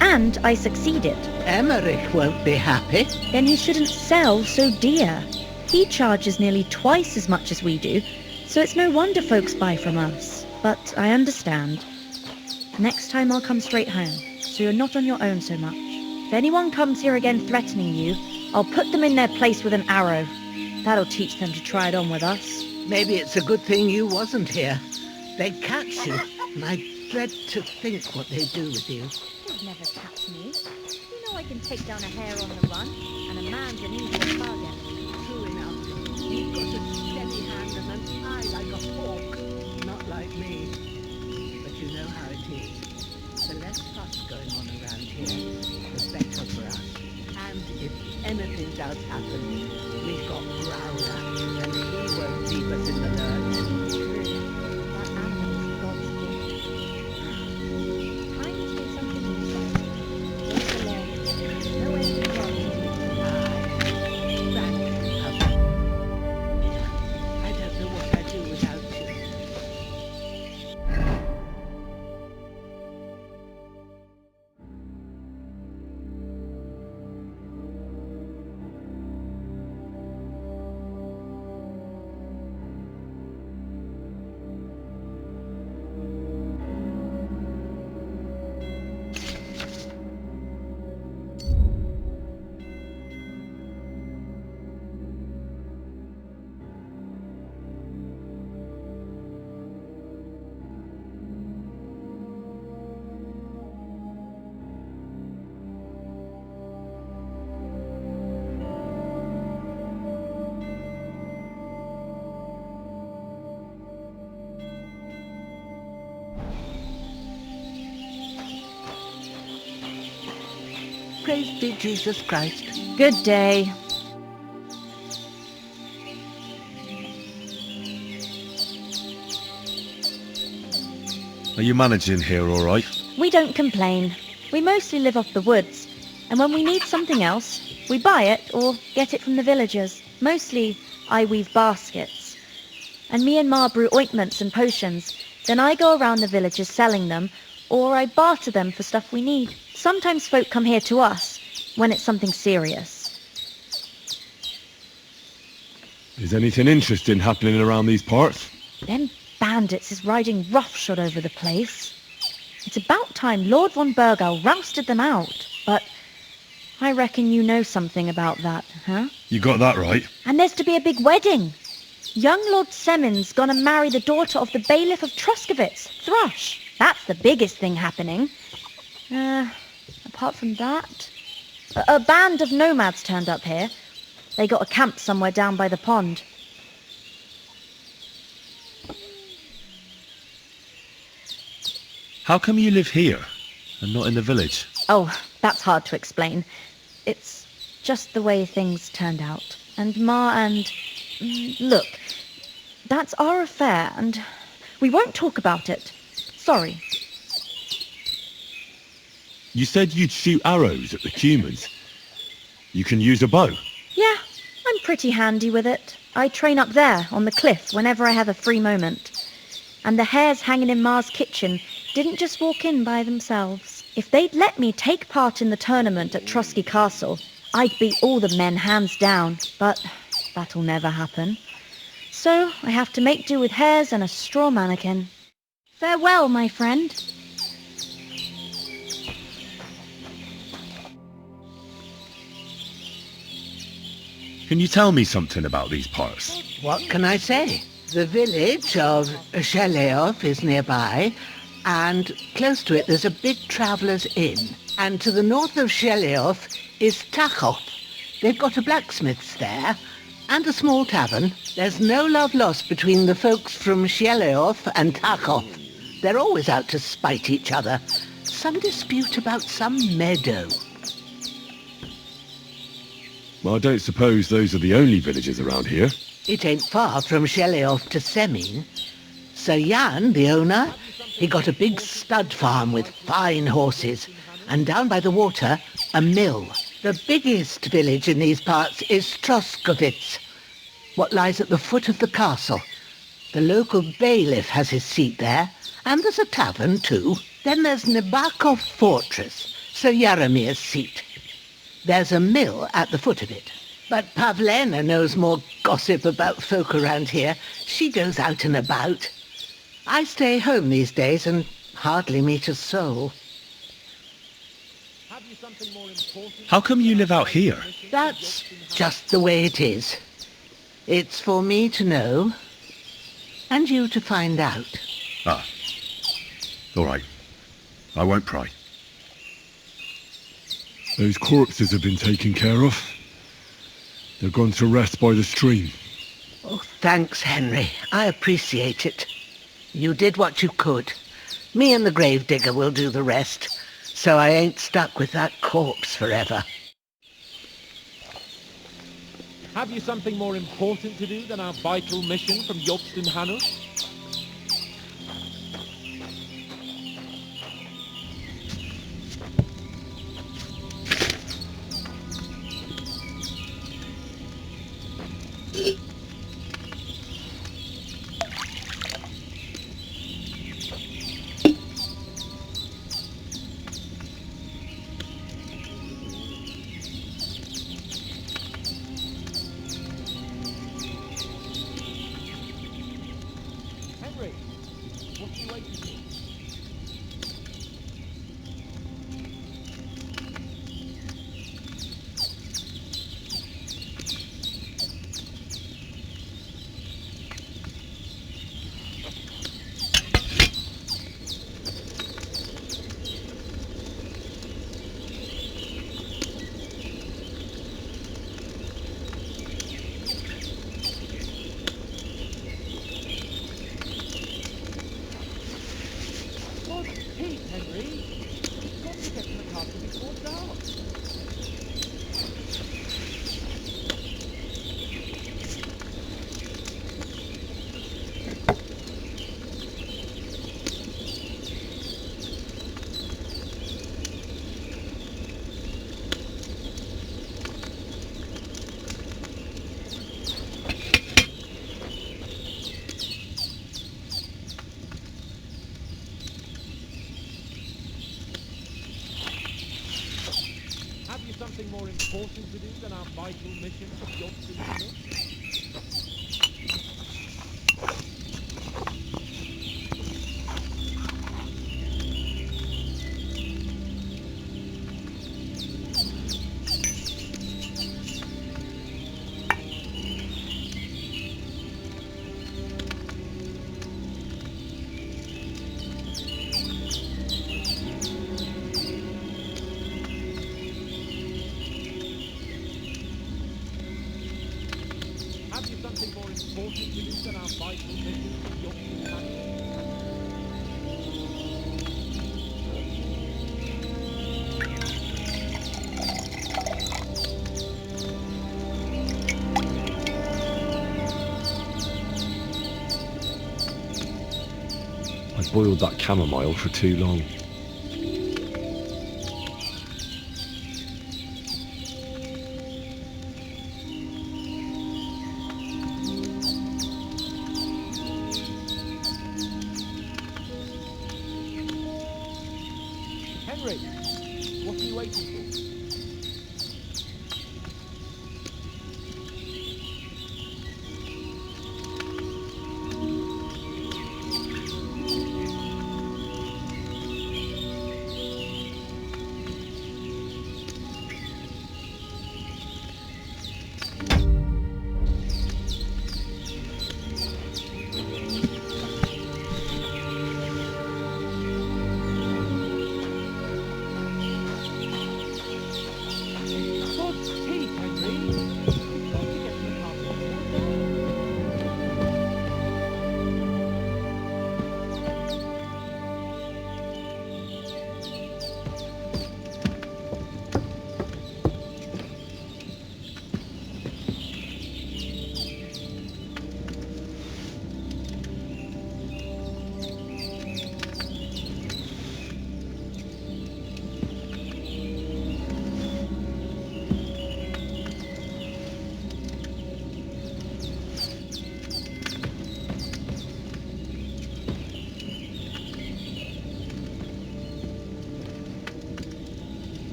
And I succeeded. Emmerich won't be happy. Then he shouldn't sell so dear. He charges nearly twice as much as we do, so it's no wonder folks buy from us. But I understand. Next time I'll come straight home, so you're not on your own so much. If anyone comes here again threatening you, I'll put them in their place with an arrow. That'll teach them to try it on with us. Maybe it's a good thing you wasn't here. They'd catch you, and I dread to think what they'd do with you. They'd never catch me. You know I can take down a hare on the run, and a man's an easy target. True enough. You've got a steady hand and an eye like a hawk. Not like me. But you know how it is. The less fuss going on around here, the better for us. And if anything does happen, we've got Growler, and he won't leave us in the lurch. That animal's God's gift. Time to do something useful. Walk along. No end in sight. I don't know what I'd do without you. Praise be Jesus Christ. Good day. Are you managing here all right? We don't complain. We mostly live off the woods, and when we need something else, we buy it or get it from the villagers. Mostly, I weave baskets. And me and Ma brew ointments and potions. Then I go around the villages selling them, or I barter them for stuff we need. Sometimes folk come here to us, when it's something serious. Is anything interesting happening around these parts? Them bandits is riding roughshod over the place. It's about time Lord von Burgau rousted them out, but I reckon you know something about that, huh? You got that right. And there's to be a big wedding. Young Lord Semon's gonna marry the daughter of the bailiff of Truskowitz, Thrush. That's the biggest thing happening. Apart from that, a band of nomads turned up here. They got a camp somewhere down by the pond. How come you live here and not in the village? Oh, that's hard to explain. It's just the way things turned out. And Ma and... Look, that's our affair, and we won't talk about it. Sorry. You said you'd shoot arrows at the humans. You can use a bow. Yeah, I'm pretty handy with it. I train up there, on the cliff, whenever I have a free moment. And the hares hanging in Ma's kitchen didn't just walk in by themselves. If they'd let me take part in the tournament at Trotsky Castle, I'd beat all the men hands down, but that'll never happen. So I have to make do with hares and a straw mannequin. Farewell, my friend. Can you tell me something about these parts? What can I say? The village of Sheleov is nearby, and close to it there's a big traveller's inn. And to the north of Sheleov is Tachov. They've got a blacksmith's there, and a small tavern. There's no love lost between the folks from Sheleov and Tachov. They're always out to spite each other. Some dispute about some meadow. Well, I don't suppose those are the only villages around here. It ain't far from Sheleov to Semin. Sir Jan, the owner, he got a big stud farm with fine horses, and down by the water, a mill. The biggest village in these parts is Truskowitz, what lies at the foot of the castle. The local bailiff has his seat there, and there's a tavern too. Then there's Nabakov Fortress, Sir Yaramir's seat. There's a mill at the foot of it. But Pavlena knows more gossip about folk around here. She goes out and about. I stay home these days and hardly meet a soul. How come you live out here? That's just the way it is. It's for me to know, and you to find out. Ah. All right. I won't pry. Those corpses have been taken care of. They're gone to rest by the stream. Oh, thanks, Henry. I appreciate it. You did what you could. Me and the gravedigger will do the rest, so I ain't stuck with that corpse forever. Have you something more important to do than our vital mission from Jobst and Hanus? something more important to do than our vital mission of Yod's Have you something more important to do than our vital mission of Yod's I boiled that chamomile for too long. Henry, what are you waiting for? God's teeth, Henry! You've got to get to the castle.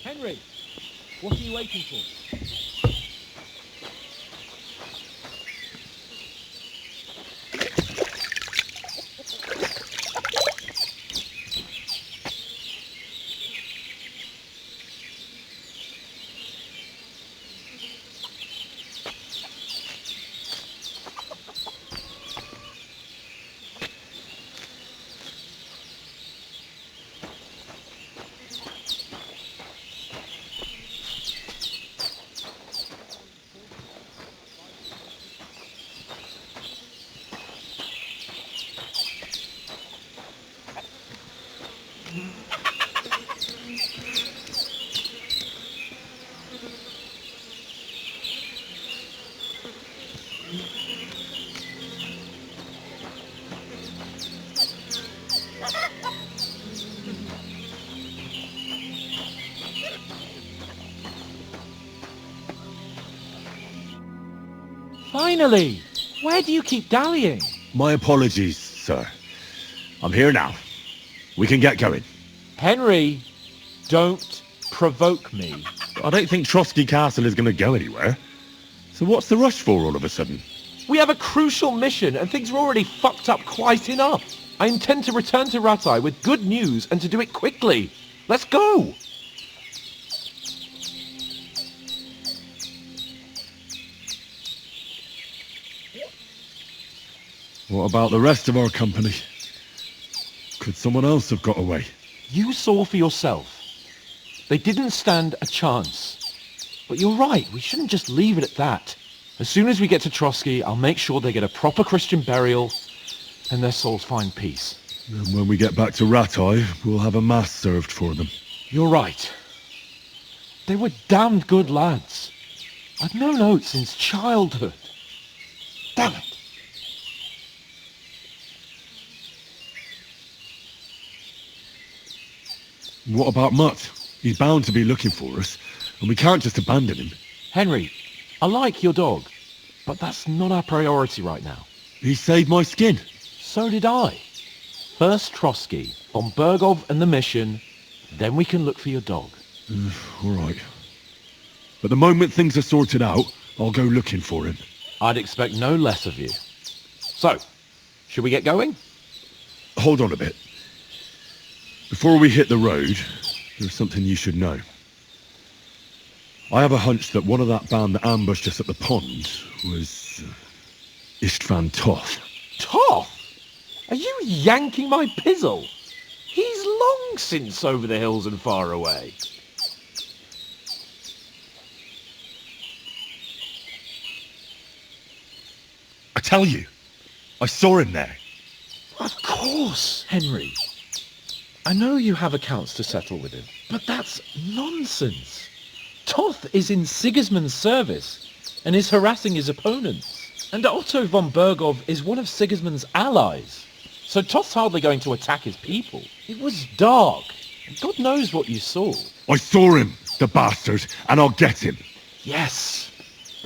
Henry, what are you waiting for? Finally! Where do you keep dallying? My apologies, sir. I'm here now. We can get going. Henry, don't provoke me. I don't think Trotsky Castle is going to go anywhere. So what's the rush for all of a sudden? We have a crucial mission and things are already fucked up quite enough. I intend to return to Rattay with good news and to do it quickly. Let's go! What about the rest of our company? Could someone else have got away? You saw for yourself. They didn't stand a chance. But you're right, we shouldn't just leave it at that. As soon as we get to Trotsky, I'll make sure they get a proper Christian burial and their souls find peace. And when we get back to Ratai, we'll have a mass served for them. You're right. They were damned good lads. I've known Oates since childhood. Damn it. What about Mutt? He's bound to be looking for us, and we can't just abandon him. Henry, I like your dog, but that's not our priority right now. He saved my skin. So did I. First Trotsky, von Bergov and the mission, then we can look for your dog. All right. But the moment things are sorted out, I'll go looking for him. I'd expect no less of you. So, should we get going? Hold on a bit. Before we hit the road, there's something you should know. I have a hunch that one of that band that ambushed us at the pond was Istvan Toth. Toth? Are you yanking my pizzle? He's long since over the hills and far away. I tell you, I saw him there. Of course, Henry. I know you have accounts to settle with him, but that's nonsense. Toth is in Sigismund's service and is harassing his opponents. And Otto von Bergov is one of Sigismund's allies. So Toth's hardly going to attack his people. It was dark. And God knows what you saw. I saw him, the bastard, and I'll get him. Yes.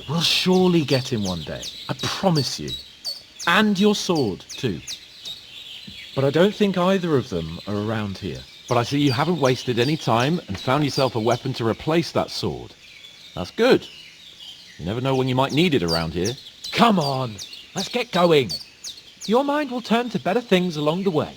We'll surely get him one day. I promise you. And your sword, too. But I don't think either of them are around here. But I see you haven't wasted any time and found yourself a weapon to replace that sword. That's good. You never know when you might need it around here. Come on, let's get going. Your mind will turn to better things along the way.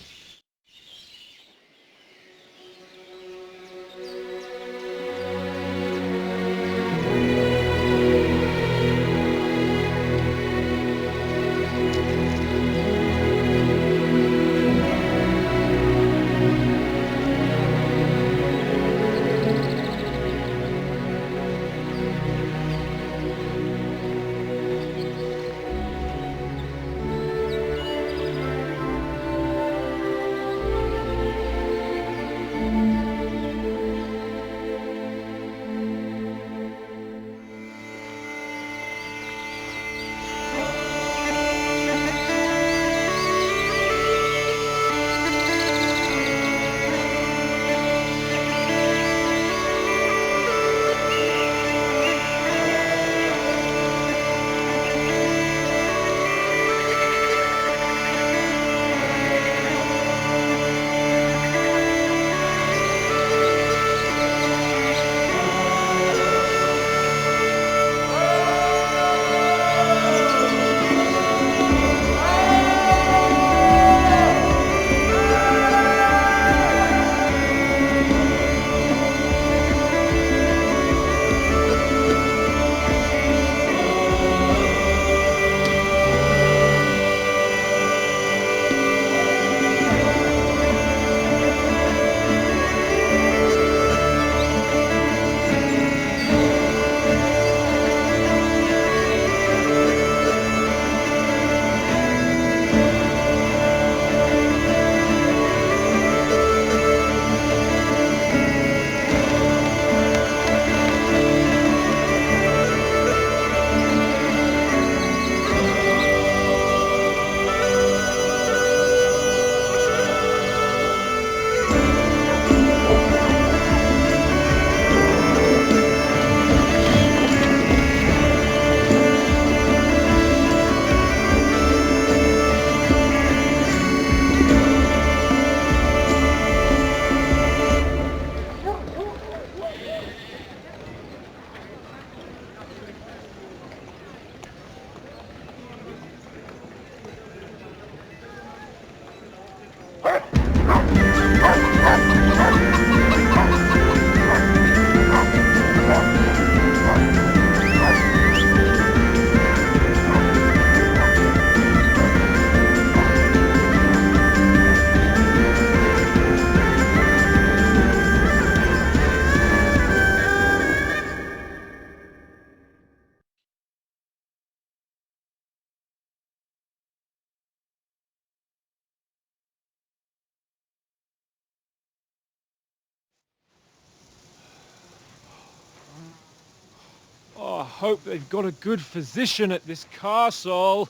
hope they've got a good physician at this castle.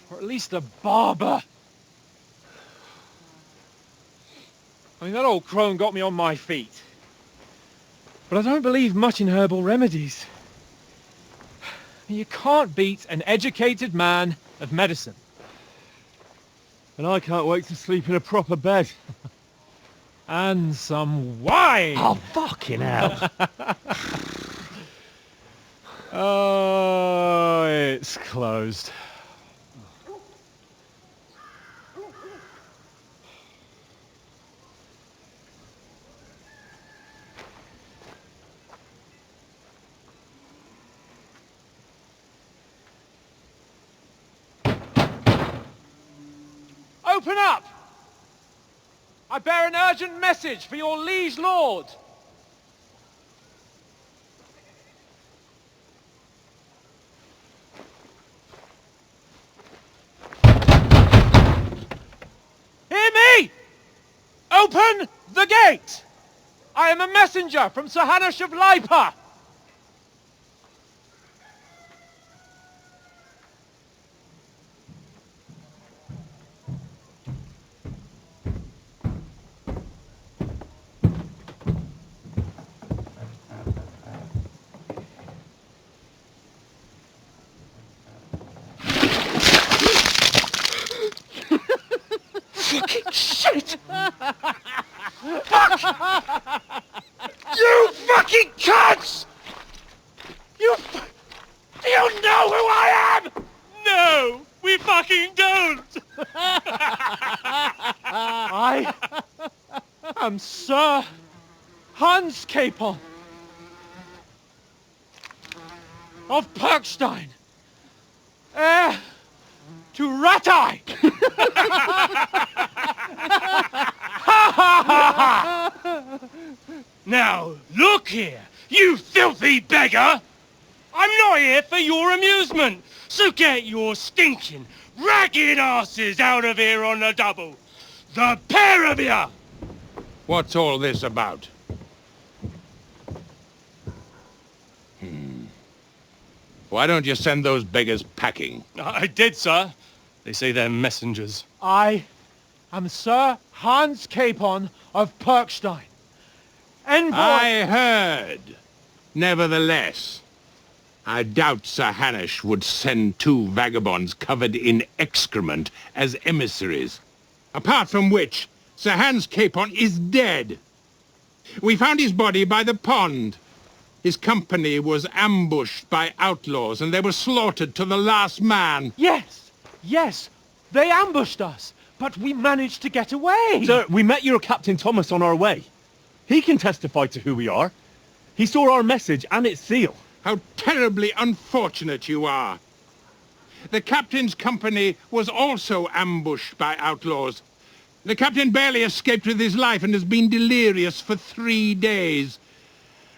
Or at least a barber. I mean, that old crone got me on my feet. But I don't believe much in herbal remedies. You can't beat an educated man of medicine. And I can't wait to sleep in a proper bed. And some wine! Oh, fucking hell. Oh, it's closed. Open up! I bear an urgent message for your liege lord. Hear me! Open the gate! I am a messenger from Sir Hanush of Lipa. Fucking shit! Fuck! You fucking cunts! Do you know who I am? No, we fucking don't! I am Sir Hans Capon of Perkstein, heir to Ratai! Now, look here, you filthy beggar! I'm not here for your amusement, so get your stinking, ragged asses out of here on the double! The pair of you! What's all this about? Why don't you send those beggars packing? I did, sir. They say they're messengers. I am Sir Hans Capon of Perkstein, envoy... I heard. Nevertheless, I doubt Sir Hanush would send two vagabonds covered in excrement as emissaries. Apart from which, Sir Hans Capon is dead. We found his body by the pond. His company was ambushed by outlaws, and they were slaughtered to the last man. Yes, yes, they ambushed us, but we managed to get away. Sir, we met your Captain Thomas on our way. He can testify to who we are. He saw our message and its seal. How terribly unfortunate you are. The captain's company was also ambushed by outlaws. The captain barely escaped with his life and has been delirious for 3 days.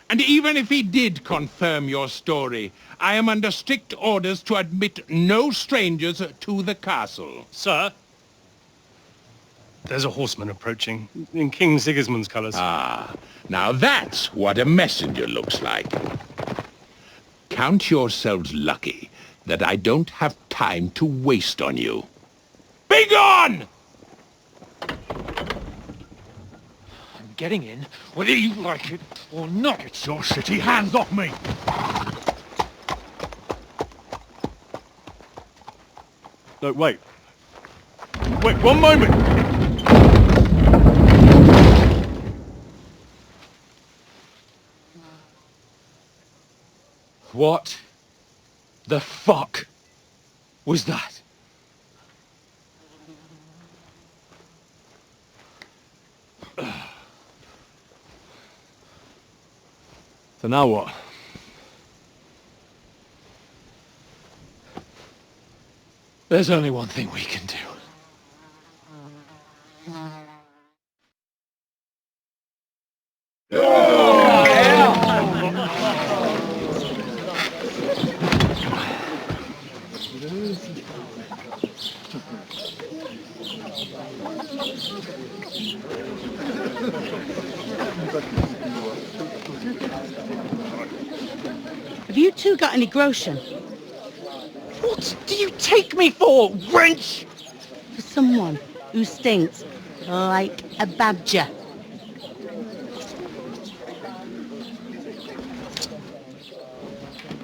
And even if he did confirm your story, I am under strict orders to admit no strangers to the castle. Sir, there's a horseman approaching in King Sigismund's colours. Ah, now that's what a messenger looks like. Count yourselves lucky that I don't have time to waste on you. Be gone! I'm getting in, whether you like it or not. It's your city. Hands off me! No, wait. Wait, one moment! What the fuck was that? So now what? There's only one thing we can do. Have you two got any groschen? What do you take me for, wench? For someone who stinks like a badger.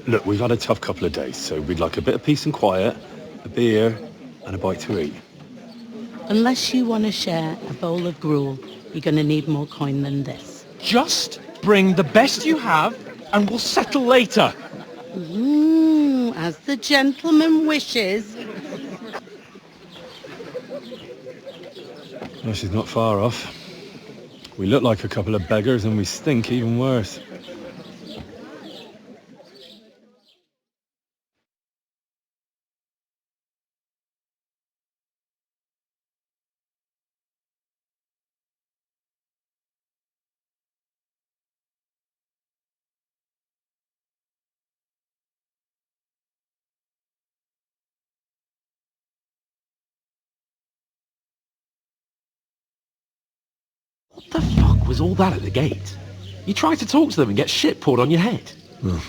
Look, we've had a tough couple of days, so we'd like a bit of peace and quiet, a beer, and a bite to eat. Unless you want to share a bowl of gruel, you're going to need more coin than this. Just bring the best you have, and we'll settle later. As the gentleman wishes. Well, she's not far off. We look like a couple of beggars, and we stink even worse. What the fuck was all that at the gate? You tried to talk to them and get shit poured on your head. Well,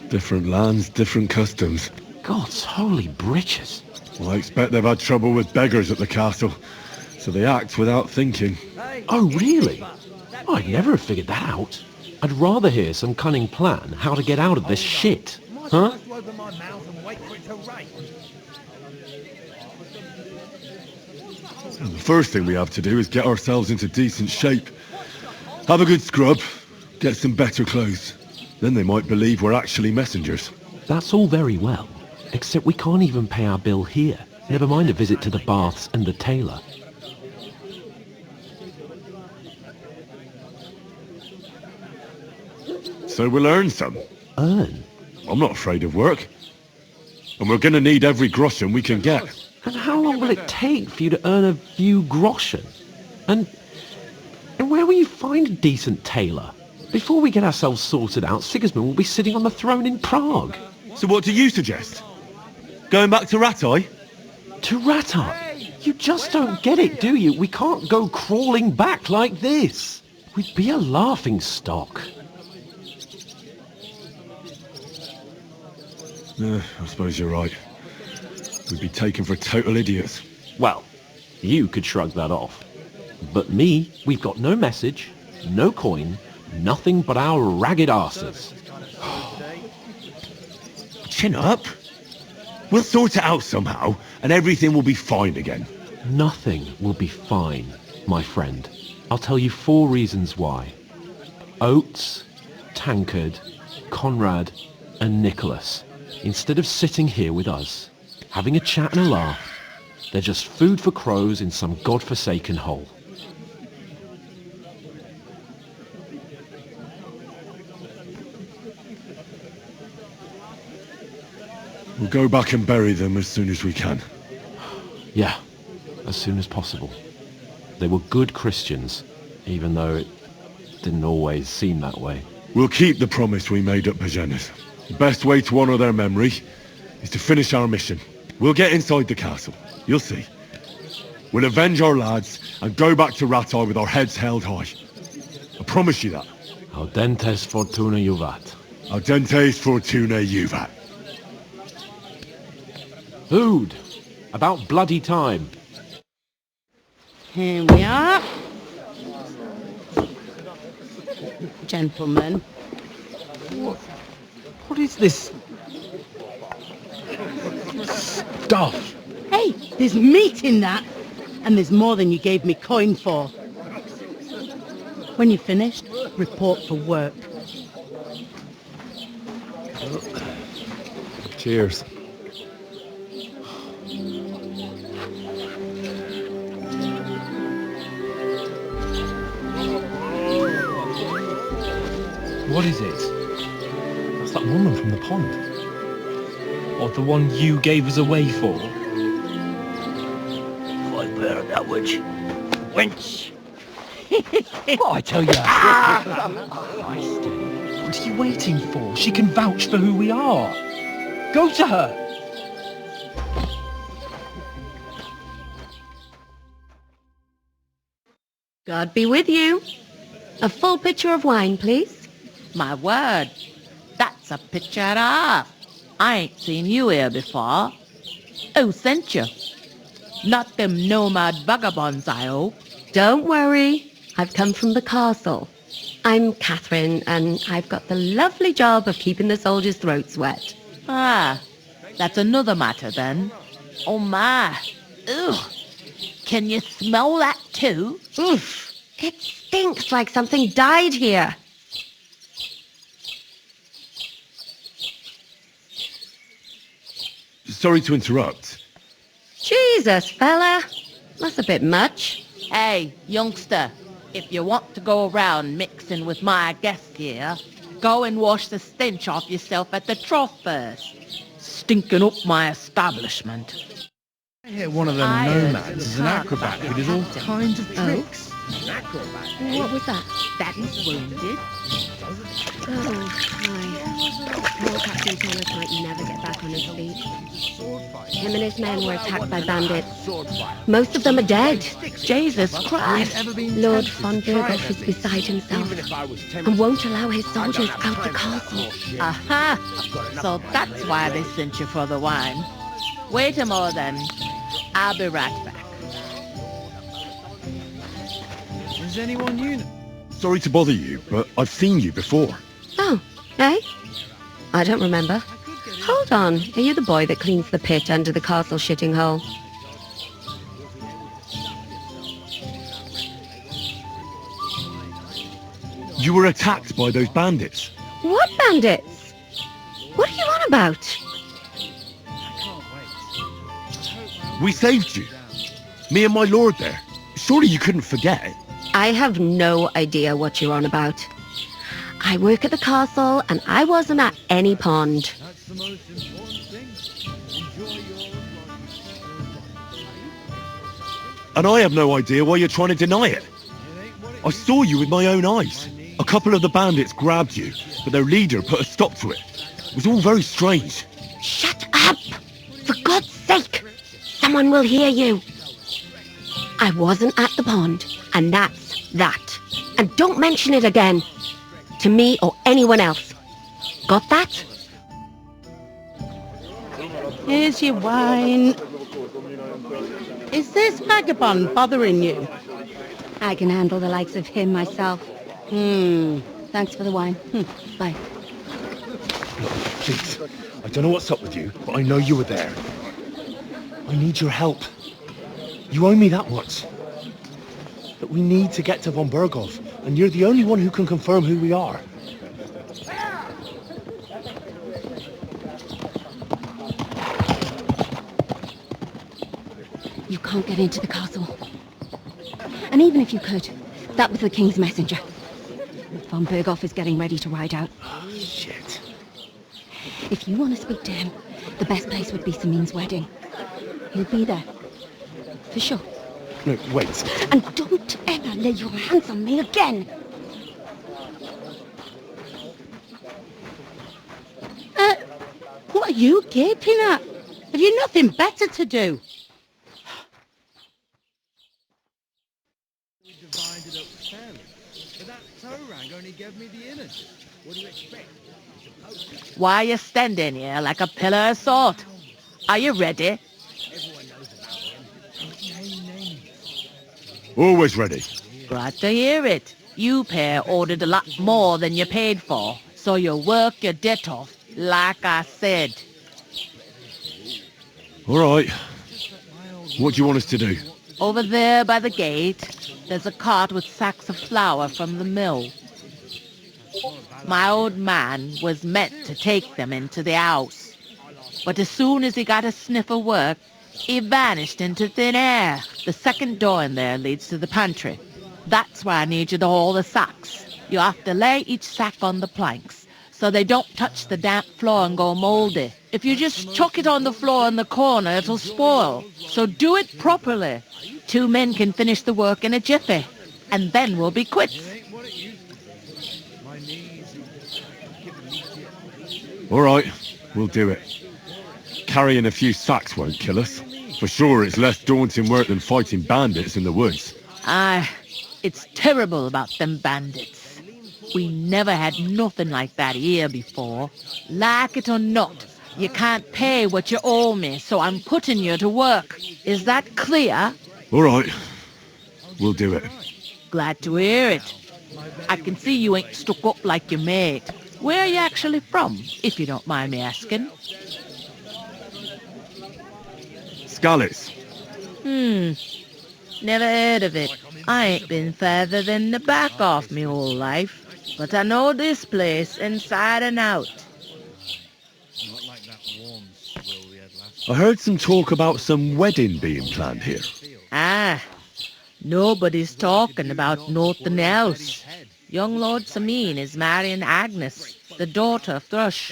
different lands, different customs. God's holy britches. Well, I expect they've had trouble with beggars at the castle, so they act without thinking. Oh, really? I'd never have figured that out. I'd rather hear some cunning plan how to get out of this shit. Huh? The first thing we have to do is get ourselves into decent shape. Have a good scrub, get some better clothes. Then they might believe we're actually messengers. That's all very well, except we can't even pay our bill here. Never mind a visit to the baths and the tailor. So we'll earn some. Earn? I'm not afraid of work. And we're gonna need every groschen we can get. And how long will it take for you to earn a few groschen? And where will you find a decent tailor? Before we get ourselves sorted out, Sigismund will be sitting on the throne in Prague. So what do you suggest? Going back to Ratai? To Ratai? You just don't get it, do you? We can't go crawling back like this. We'd be a laughing stock. I suppose you're right. We'd be taken for total idiots. Well, you could shrug that off. But me, we've got no message, no coin, nothing but our ragged arses. Chin up. We'll sort it out somehow, and everything will be fine again. Nothing will be fine, my friend. I'll tell you 4 reasons why. Oates, Tankard, Conrad, and Nicholas, instead of sitting here with us, having a chat and a laugh, they're just food for crows in some godforsaken hole. We'll go back and bury them as soon as we can. Yeah, as soon as possible. They were good Christians, even though it didn't always seem that way. We'll keep the promise we made at Pagenis. The best way to honour their memory is to finish our mission. We'll get inside the castle. You'll see. We'll avenge our lads and go back to Ratai with our heads held high. I promise you that. Audentes fortuna juvat. Audentes fortuna juvat. Food. About bloody time. Here we are. Gentlemen. What is this stuff? Hey, there's meat in that. And there's more than you gave me coin for. When you're finished, report for work. Cheers. What is it? That's that woman from the pond. Or the one you gave us away for. I bear that witch. Wench! What I tell you? What are you waiting for? She can vouch for who we are. Go to her. God be with you. A full pitcher of wine, please. My word. That's That's a picture off. I ain't seen you here before. Who sent you? Not them nomad vagabonds, I hope. Don't worry. I've come from the castle. I'm Catherine, and I've got the lovely job of keeping the soldiers' throats wet. Ah, that's another matter then. Oh my. Ugh. Can you smell that too? Oof. It stinks like something died here. Sorry to interrupt. Jesus, fella. That's a bit much. Hey, youngster, if you want to go around mixing with my guests here, go and wash the stench off yourself at the trough first. Stinking up my establishment. I hear one of them nomads is an acrobat who does all kinds of tricks. An acrobat, What was that? That is wounded. Oh, hi. Poor Captain Thomas might never get back on his feet. Him and his men were attacked by bandits. Most of them are dead. Jesus Christ. Lord von Berghoff is beside himself and won't allow his soldiers out the castle. Aha! So that's why they sent you for the wine. Wait a moment then. I'll be right back. Is anyone you know? Sorry to bother you, but I've seen you before. Oh, eh? I don't remember. Hold on. Are you the boy that cleans the pit under the castle shitting hole? You were attacked by those bandits. What bandits? What are you on about? We saved you. Me and my lord there. Surely you couldn't forget. I have no idea what you're on about. I work at the castle and I wasn't at any pond. And I have no idea why you're trying to deny it. I saw you with my own eyes. A couple of the bandits grabbed you, but their leader put a stop to it. It was all very strange. Shut up! For God's sake! Someone will hear you. I wasn't at the pond, and that's that. And don't mention it again. To me or anyone else. Got that? Here's your wine. Is this vagabond bothering you? I can handle the likes of him myself. Thanks for the wine. Bye. Please, I don't know what's up with you, but I know you were there. I need your help. You owe me that much. But we need to get to von Berghoff, and you're the only one who can confirm who we are. You can't get into the castle. And even if you could, that was the king's messenger. Von Berghoff is getting ready to ride out. Oh, shit. If you want to speak to him, the best place would be Samin's wedding. He'll be there. For sure. No, wait. And don't ever lay your hands on me again! What are you gaping at? Have you nothing better to do? We divided up fairly, but that toe rag only gave me the innards. What do you expect? Why are you standing here like a pillar of salt? Are you ready? Always ready. Glad to hear it. You pair ordered a lot more than you paid for, so you work your debt off, like I said. All right. What do you want us to do? Over there by the gate, there's a cart with sacks of flour from the mill. My old man was meant to take them into the house, but as soon as he got a sniff of work, he vanished into thin air. The second door in there leads to the pantry. That's where I need you to haul the sacks. You have to lay each sack on the planks, so they don't touch the damp floor and go mouldy. If you just chuck it on the floor in the corner, it'll spoil. So do it properly. 2 men can finish the work in a jiffy, and then we'll be quits. All right, we'll do it. Carrying a few sacks won't kill us. For sure, it's less daunting work than fighting bandits in the woods. Aye, it's terrible about them bandits. We never had nothing like that here before. Like it or not, you can't pay what you owe me, so I'm putting you to work. Is that clear? All right. We'll do it. Glad to hear it. I can see you ain't stuck up like your mate. Where are you actually from, if you don't mind me asking? Scarlet's. Never heard of it. I ain't been further than the back off me whole life, but I know this place inside and out. I heard some talk about some wedding being planned here. Ah, nobody's talking about nothing else. Young Lord Samin is marrying Agnes, the daughter of Thrush,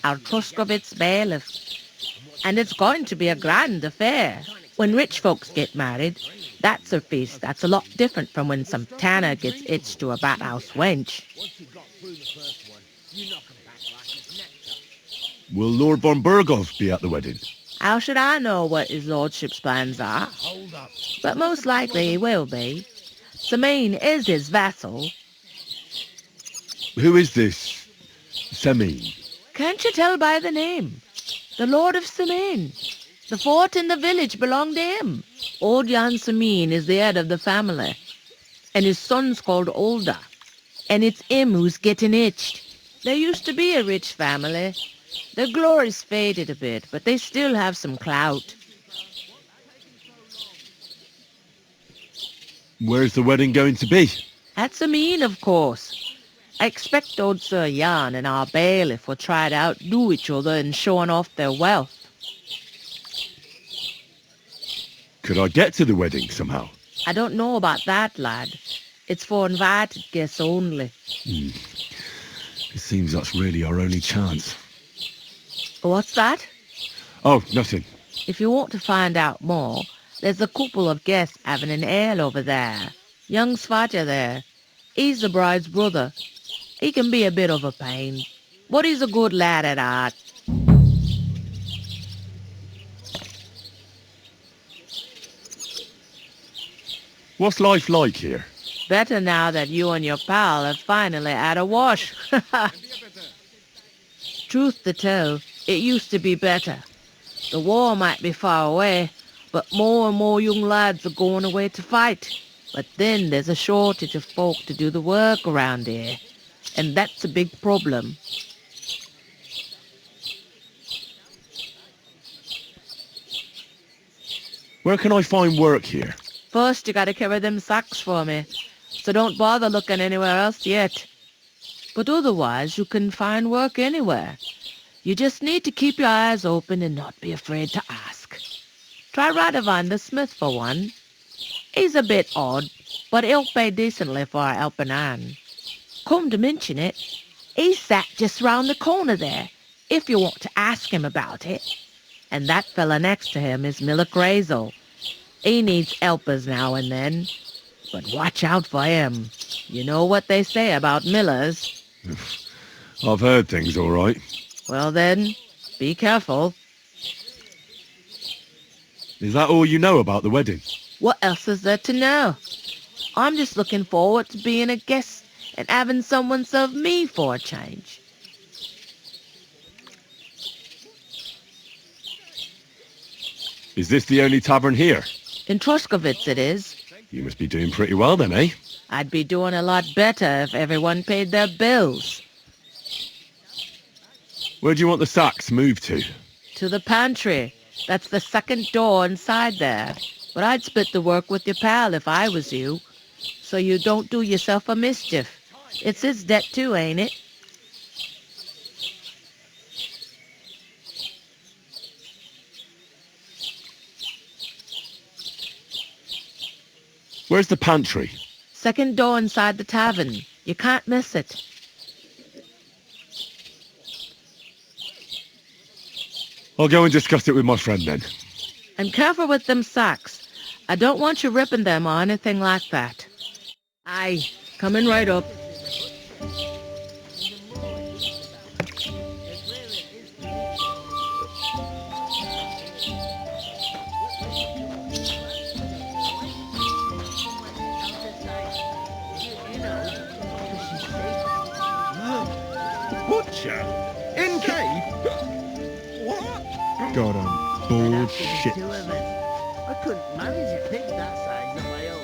our Truskovitz bailiff. And it's going to be a grand affair. When rich folks get married, that's a feast that's a lot different from when some tanner gets hitched to a bat-house wench. Will Lord von Berghoff be at the wedding? How should I know what his lordship's plans are? But most likely he will be. Samin is his vassal. Who is this Samin? Can't you tell by the name? The Lord of Samin. The fort and the village belong to him. Old Jan Samin is the head of the family, and his son's called Olda, and it's him who's getting itched. There used to be a rich family. Their glory's faded a bit, but they still have some clout. Where's the wedding going to be? At Samin, of course. I expect old Sir Jan and our bailiff will try to outdo each other in showing off their wealth. Could I get to the wedding somehow? I don't know about that, lad. It's for invited guests only. It seems that's really our only chance. What's that? Oh, nothing. If you want to find out more, there's a couple of guests having an ale over there. Young Svaja there. He's the bride's brother. He can be a bit of a pain, but he's a good lad at heart. What's life like here? Better now that you and your pal have finally had a wash. Truth to tell, it used to be better. The war might be far away, but more and more young lads are going away to fight. But then there's a shortage of folk to do the work around here, and that's a big problem. Where can I find work here? First, you gotta carry them sacks for me, so don't bother looking anywhere else yet. But otherwise, you can find work anywhere. You just need to keep your eyes open and not be afraid to ask. Try Radovan the smith for one. He's a bit odd, but he'll pay decently for a helping hand. Come to mention it, he's sat just round the corner there, if you want to ask him about it. And that fella next to him is Miller Crazel. He needs helpers now and then, but watch out for him. You know what they say about Millers. I've heard things, all right. Well then, be careful. Is that all you know about the wedding? What else is there to know? I'm just looking forward to being a guest and having someone serve me for a change. Is this the only tavern here? In Truskovitz it is. You must be doing pretty well then, eh? I'd be doing a lot better if everyone paid their bills. Where do you want the sacks moved to? To the pantry. That's the second door inside there. But I'd split the work with your pal if I was you, so you don't do yourself a mischief. It's his debt too, ain't it? Where's the pantry? Second door inside the tavern. You can't miss it. I'll go and discuss it with my friend then. And careful with them sacks. I don't want you ripping them or anything like that. Aye, coming right up. gotcha! In cave? What? God, I'm bored shit. I couldn't manage a pig that size on my own.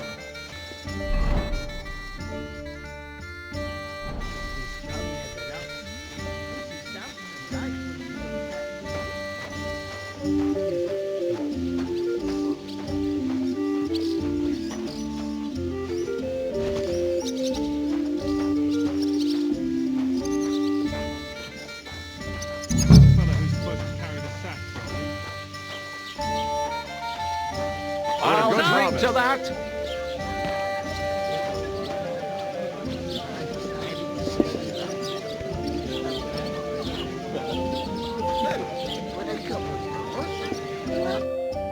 I'll drink to that.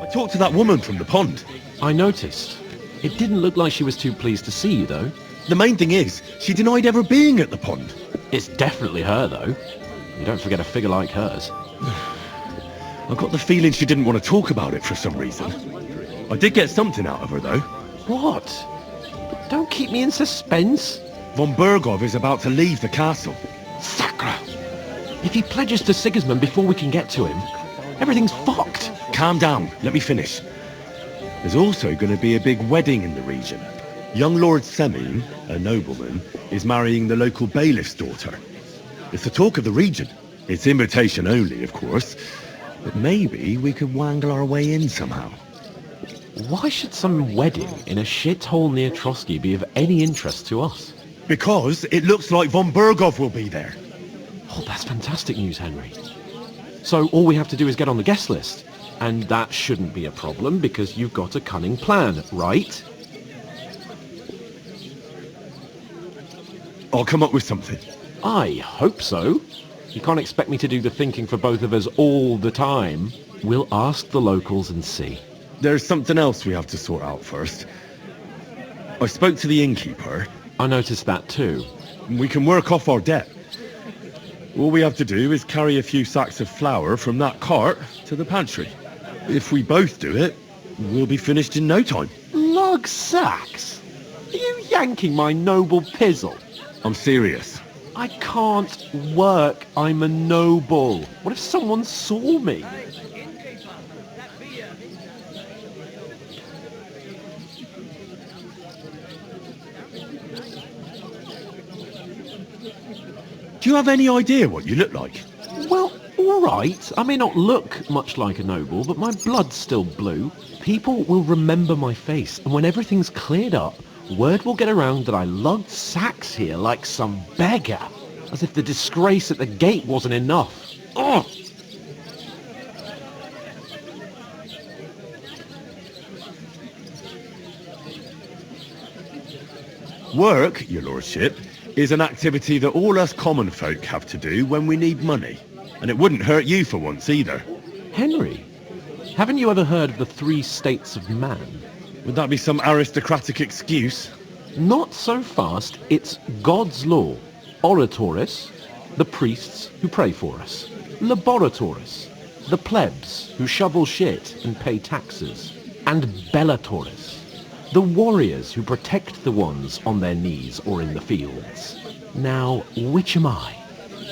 I talked to that woman from the pond. I noticed. It didn't look like she was too pleased to see you, though. The main thing is, she denied ever being at the pond. It's definitely her, though. You don't forget a figure like hers. I got the feeling she didn't want to talk about it for some reason. I did get something out of her, though. What? Don't keep me in suspense. Von Bergov is about to leave the castle. Sacra! If he pledges to Sigismund before we can get to him, everything's fucked. Calm down, let me finish. There's also going to be a big wedding in the region. Young Lord Semyon, a nobleman, is marrying the local bailiff's daughter. It's the talk of the region. It's invitation only, of course. But maybe we could wangle our way in somehow. Why should some wedding in a shithole near Trotsky be of any interest to us? Because it looks like Von Bergov will be there. Oh, that's fantastic news, Henry. So all we have to do is get on the guest list. And that shouldn't be a problem because you've got a cunning plan, right? I'll come up with something. I hope so. You can't expect me to do the thinking for both of us all the time. We'll ask the locals and see. There's something else we have to sort out first. I spoke to the innkeeper. I noticed that too. We can work off our debt. All we have to do is carry a few sacks of flour from that cart to the pantry. If we both do it, we'll be finished in no time. Lug sacks? Are you yanking my noble pizzle? I'm serious. I can't work. I'm a noble. What if someone saw me? Do you have any idea what you look like? Well, all right. I may not look much like a noble, but my blood's still blue. People will remember my face, and when everything's cleared up, word will get around that I lugged sacks here like some beggar. As if the disgrace at the gate wasn't enough. Ugh! Work, your lordship, is an activity that all us common folk have to do when we need money. And it wouldn't hurt you for once either. Henry, haven't you ever heard of the 3 states of man? Would that be some aristocratic excuse? Not so fast. It's God's law. Oratoris, the priests who pray for us. Laboratoris, the plebs who shovel shit and pay taxes. And Bellatoris, the warriors who protect the ones on their knees or in the fields. Now, which am I?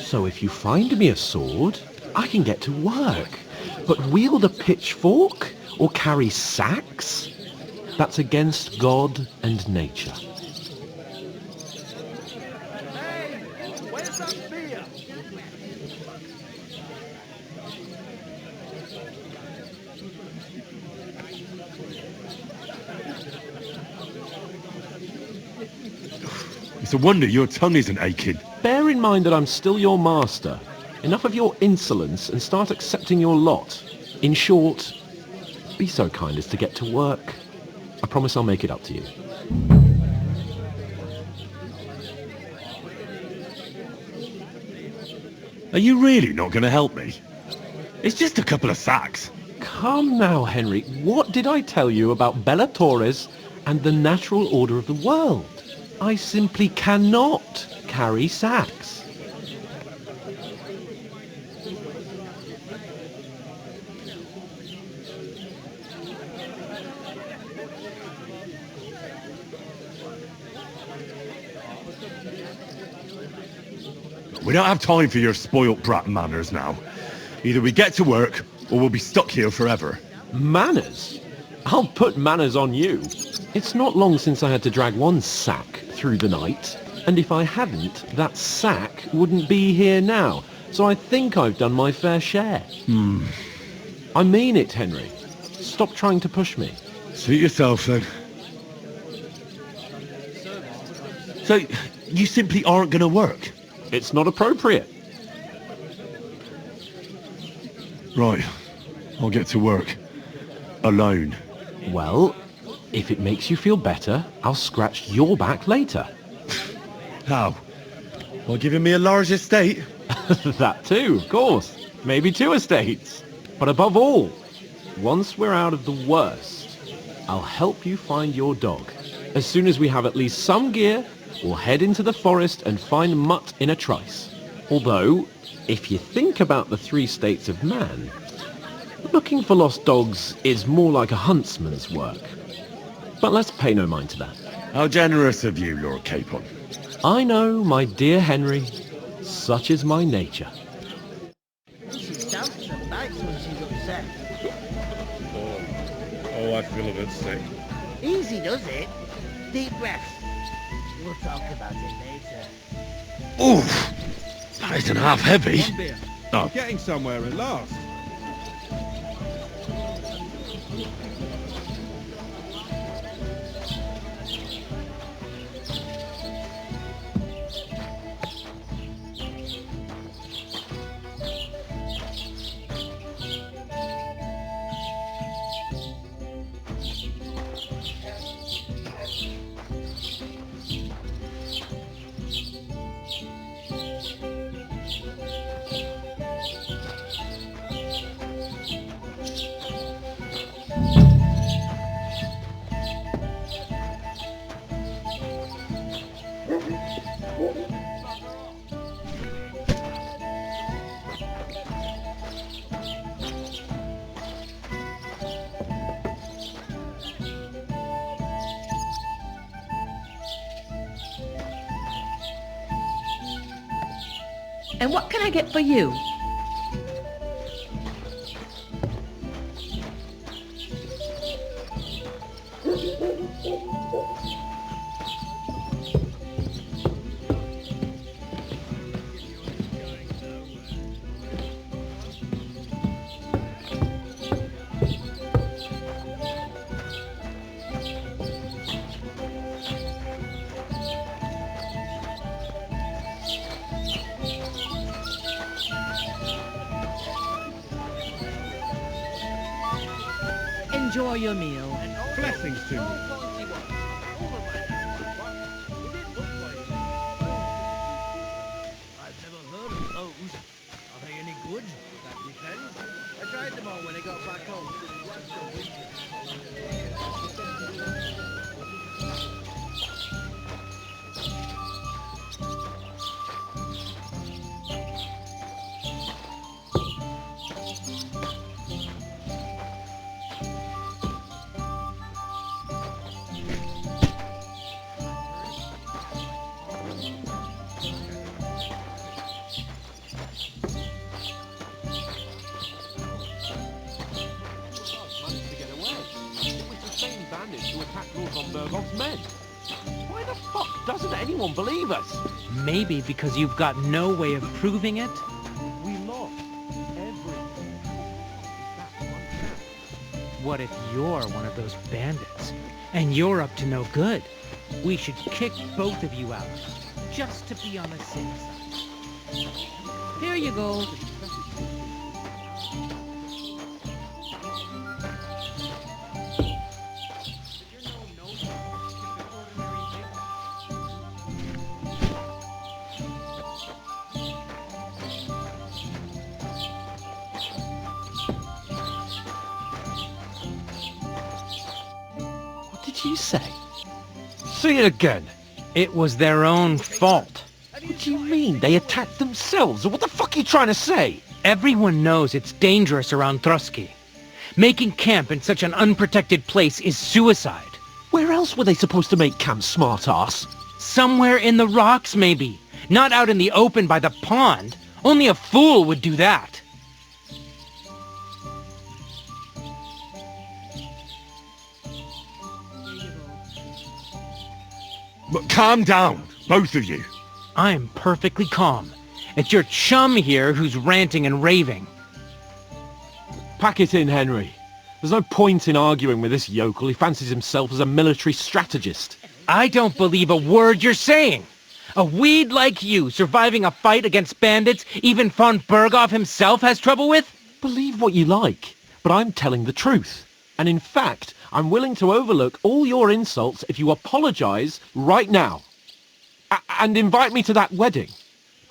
So if you find me a sword, I can get to work. But wield a pitchfork or carry sacks? That's against God and nature. Hey, where's that beer? It's a wonder your tongue isn't aching. Bear in mind that I'm still your master. Enough of your insolence and start accepting your lot. In short, be so kind as to get to work. I promise I'll make it up to you. Are you really not going to help me? It's just a couple of sacks. Come now, Henry. What did I tell you about Bellatoris and the natural order of the world? I simply cannot carry sacks. We don't have time for your spoilt brat manners now. Either we get to work, or we'll be stuck here forever. Manners? I'll put manners on you. It's not long since I had to drag one sack through the night, and if I hadn't, that sack wouldn't be here now. So I think I've done my fair share. I mean it, Henry. Stop trying to push me. Suit yourself, then. So, you simply aren't going to work? It's not appropriate. Right. I'll get to work. Alone. Well, if it makes you feel better, I'll scratch your back later. How? While giving me a large estate? That too, of course. Maybe 2 estates. But above all, once we're out of the worst, I'll help you find your dog. As soon as we have at least some gear, we'll head into the forest and find Mutt in a trice. Although, if you think about the 3 states of man, looking for lost dogs is more like a huntsman's work. But let's pay no mind to that. How generous of you, Lord Capon. I know, my dear Henry. Such is my nature. She stamps and bites when she's upset. Oh, I feel a bit sick. Easy does it. Deep breaths. We'll talk about it later. Oof! That isn't half heavy. One beer. Oh. Getting somewhere at last. And what can I get for you? Enjoy your meal. Blessings to you. I've never heard of those. Are they any good? That depends. I tried them all when I got back home. Why the fuck doesn't anyone believe us? Maybe because you've got no way of proving it? We lost everything. What if you're one of those bandits? And you're up to no good? We should kick both of you out, just to be on the safe side. Here you go. What did you say? Say it again. It was their own fault. What do you mean? They attacked themselves? What the fuck are you trying to say? Everyone knows it's dangerous around Trotsky. Making camp in such an unprotected place is suicide. Where else were they supposed to make camp, smart-ass? Somewhere in the rocks, maybe. Not out in the open by the pond. Only a fool would do that. But calm down, both of you. I'm perfectly calm. It's your chum here who's ranting and raving. Pack it in, Henry. There's no point in arguing with this yokel. He fancies himself as a military strategist. I don't believe a word you're saying. A weed like you surviving a fight against bandits even von Berghoff himself has trouble with? Believe what you like, but I'm telling the truth. And in fact, I'm willing to overlook all your insults if you apologize right now. And invite me to that wedding.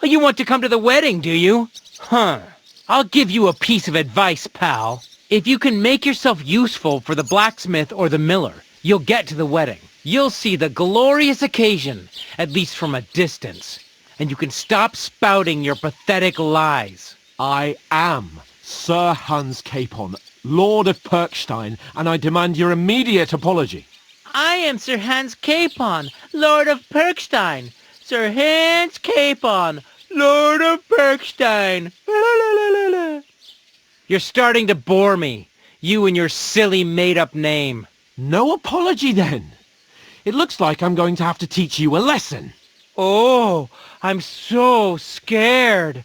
Well, you want to come to the wedding, do you? Huh. I'll give you a piece of advice, pal. If you can make yourself useful for the blacksmith or the miller, you'll get to the wedding. You'll see the glorious occasion, at least from a distance. And you can stop spouting your pathetic lies. I am Sir Hans Capon, Lord of Perkstein, and I demand your immediate apology. I am Sir Hans Capon, Lord of Perkstein. Sir Hans Capon, Lord of Perkstein. You're starting to bore me. You and your silly made-up name. No apology, then. It looks like I'm going to have to teach you a lesson. Oh, I'm so scared.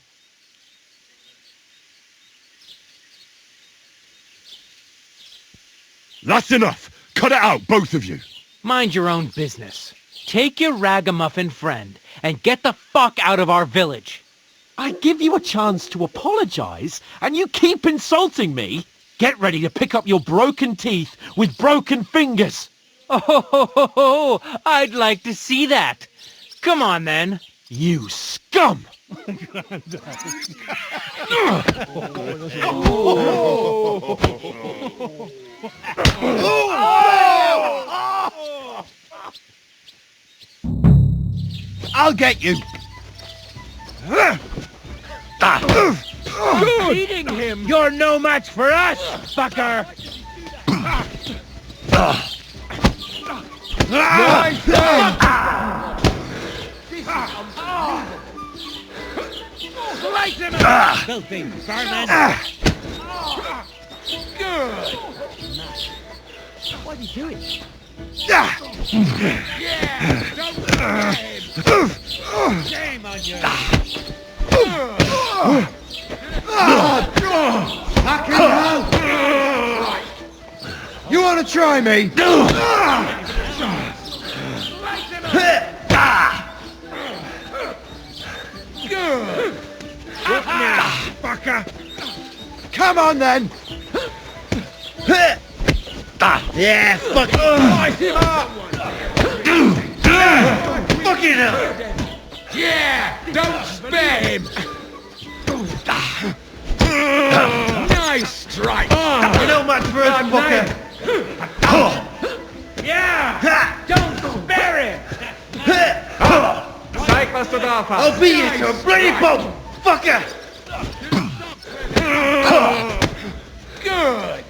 That's enough. Cut it out, both of you. Mind your own business. Take your ragamuffin friend and get the fuck out of our village. I give you a chance to apologize, and you keep insulting me. Get ready to pick up your broken teeth with broken fingers. Oh, I'd like to see that. Come on, then. You scum! I'll get you. Beating him! You're no match for us, fucker! Nice Slice him up! Filthy vermin! Good! What are you doing? Yeah! Don't shame on you! Fucking hell! You want to try me? Good! Look now, fucker! Come on then! Yeah, fuck it! Slice him up! Fucking hell! Yeah! Don't spare him! Nice strike! You know much for us, fucker! Yeah! Don't spare him! I'll beat you to a bloody pulp, fucker! Good!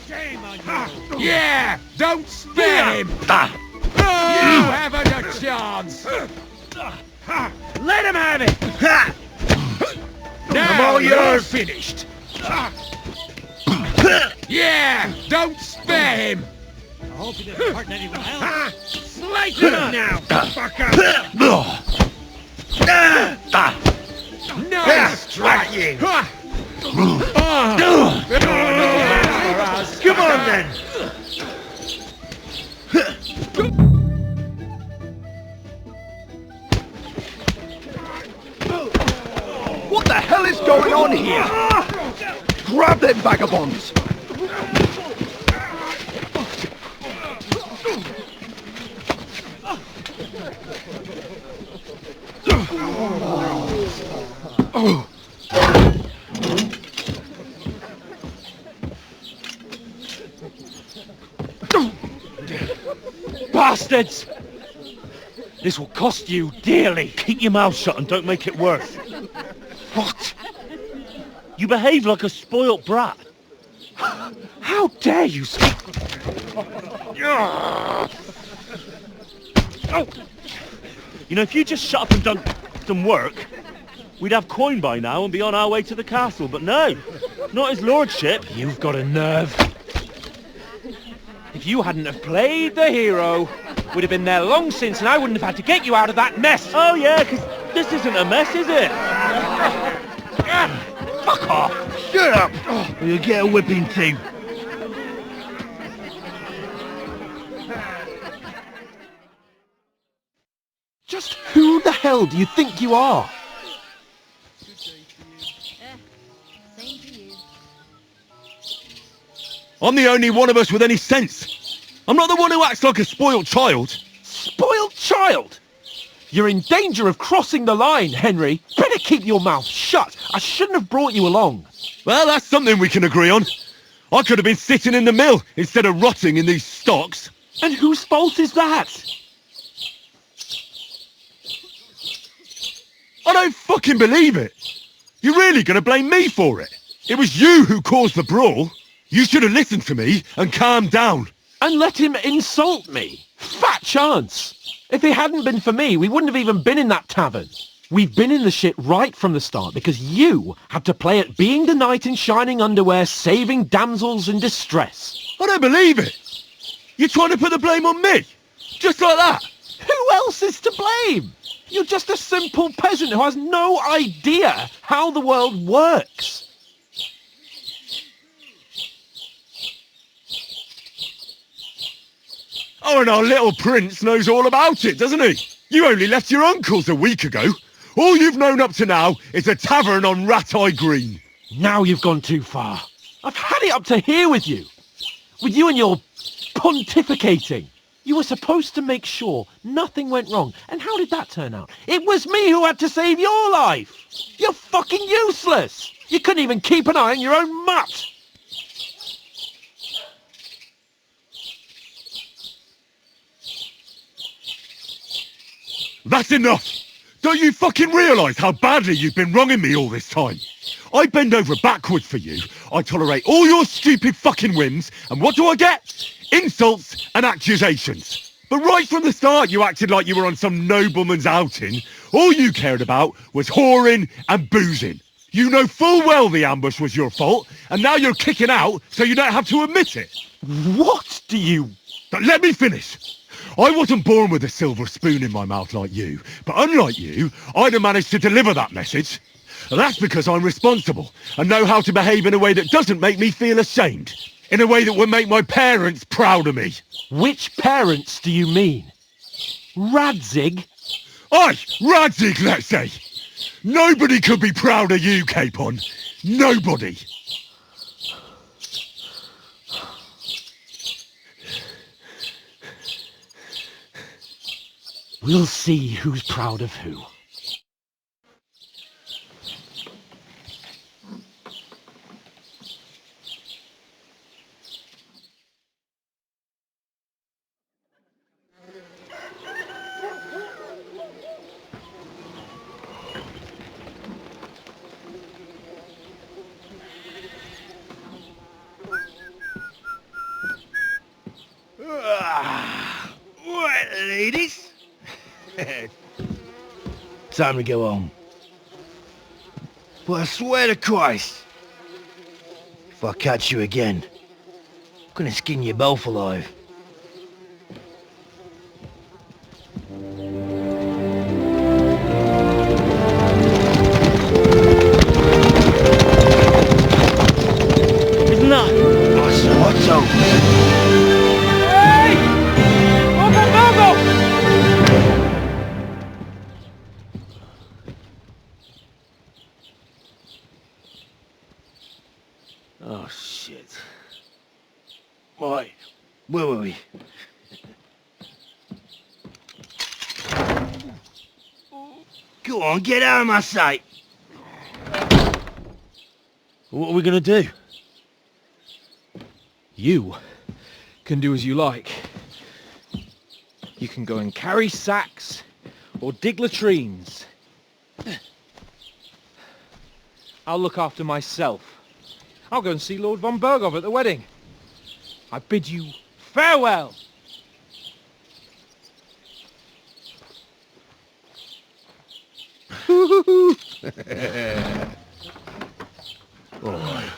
Shame on you! Yeah! Don't spare him! You haven't a chance! Let him have it! Now I'm all yours. finished! Yeah! Don't spare him! I hope he didn't hurt anyone else. Slice him up now, fucker! Nice strike! Come on then! What the hell is going on here? Grab them vagabonds! Bastards! This will cost you dearly. Keep your mouth shut and don't make it worse. What? You behave like a spoilt brat. How dare you speak? You know, if you just shut up and done some work, we'd have coin by now and be on our way to the castle. But no, not his lordship. You've got a nerve. If you hadn't have played the hero, we'd have been there long since and I wouldn't have had to get you out of that mess. Oh yeah, because this isn't a mess, is it? Fuck off! Shut up! Or you'll get a whipping too. Just who the hell do you think you are? I'm the only one of us with any sense. I'm not the one who acts like a spoiled child. Spoiled child? You're in danger of crossing the line, Henry. Better keep your mouth shut. I shouldn't have brought you along. Well, that's something we can agree on. I could have been sitting in the mill instead of rotting in these stocks. And whose fault is that? I don't fucking believe it. You're really going to blame me for it? It was you who caused the brawl. You should have listened to me and calmed down. And let him insult me. Fat chance. If it hadn't been for me, we wouldn't have even been in that tavern. We've been in the shit right from the start because you had to play at being the knight in shining underwear, saving damsels in distress. I don't believe it. You're trying to put the blame on me? Just like that? Who else is to blame? You're just a simple peasant who has no idea how the world works. Oh, and our little prince knows all about it, doesn't he? You only left your uncle's a week ago. All you've known up to now is a tavern on Rat-Eye Green. Now you've gone too far. I've had it up to here with you. With you and your pontificating. You were supposed to make sure nothing went wrong. And how did that turn out? It was me who had to save your life. You're fucking useless. You couldn't even keep an eye on your own mutt. That's enough! Don't you fucking realise how badly you've been wronging me all this time? I bend over backwards for you, I tolerate all your stupid fucking whims, and what do I get? Insults and accusations. But right from the start you acted like you were on some nobleman's outing. All you cared about was whoring and boozing. You know full well the ambush was your fault, and now you're kicking out so you don't have to admit it. What do you... But let me finish. I wasn't born with a silver spoon in my mouth like you, but unlike you, I'd have managed to deliver that message. That's because I'm responsible and know how to behave in a way that doesn't make me feel ashamed. In a way that would make my parents proud of me. Which parents do you mean? Radzig? Aye, Radzig, let's say. Nobody could be proud of you, Capon. Nobody. We'll see who's proud of who. Right, ladies. Time to go home. But I swear to Christ, if I catch you again, I'm gonna skin you both alive. Isn't that? Otto. Hey! Open Margot! Oh, shit. Right, where were we? Go on, get out of my sight. What are we gonna do? You can do as you like. You can go and carry sacks or dig latrines. I'll look after myself. I'll go and see Lord von Bergov at the wedding. I bid you farewell. All right.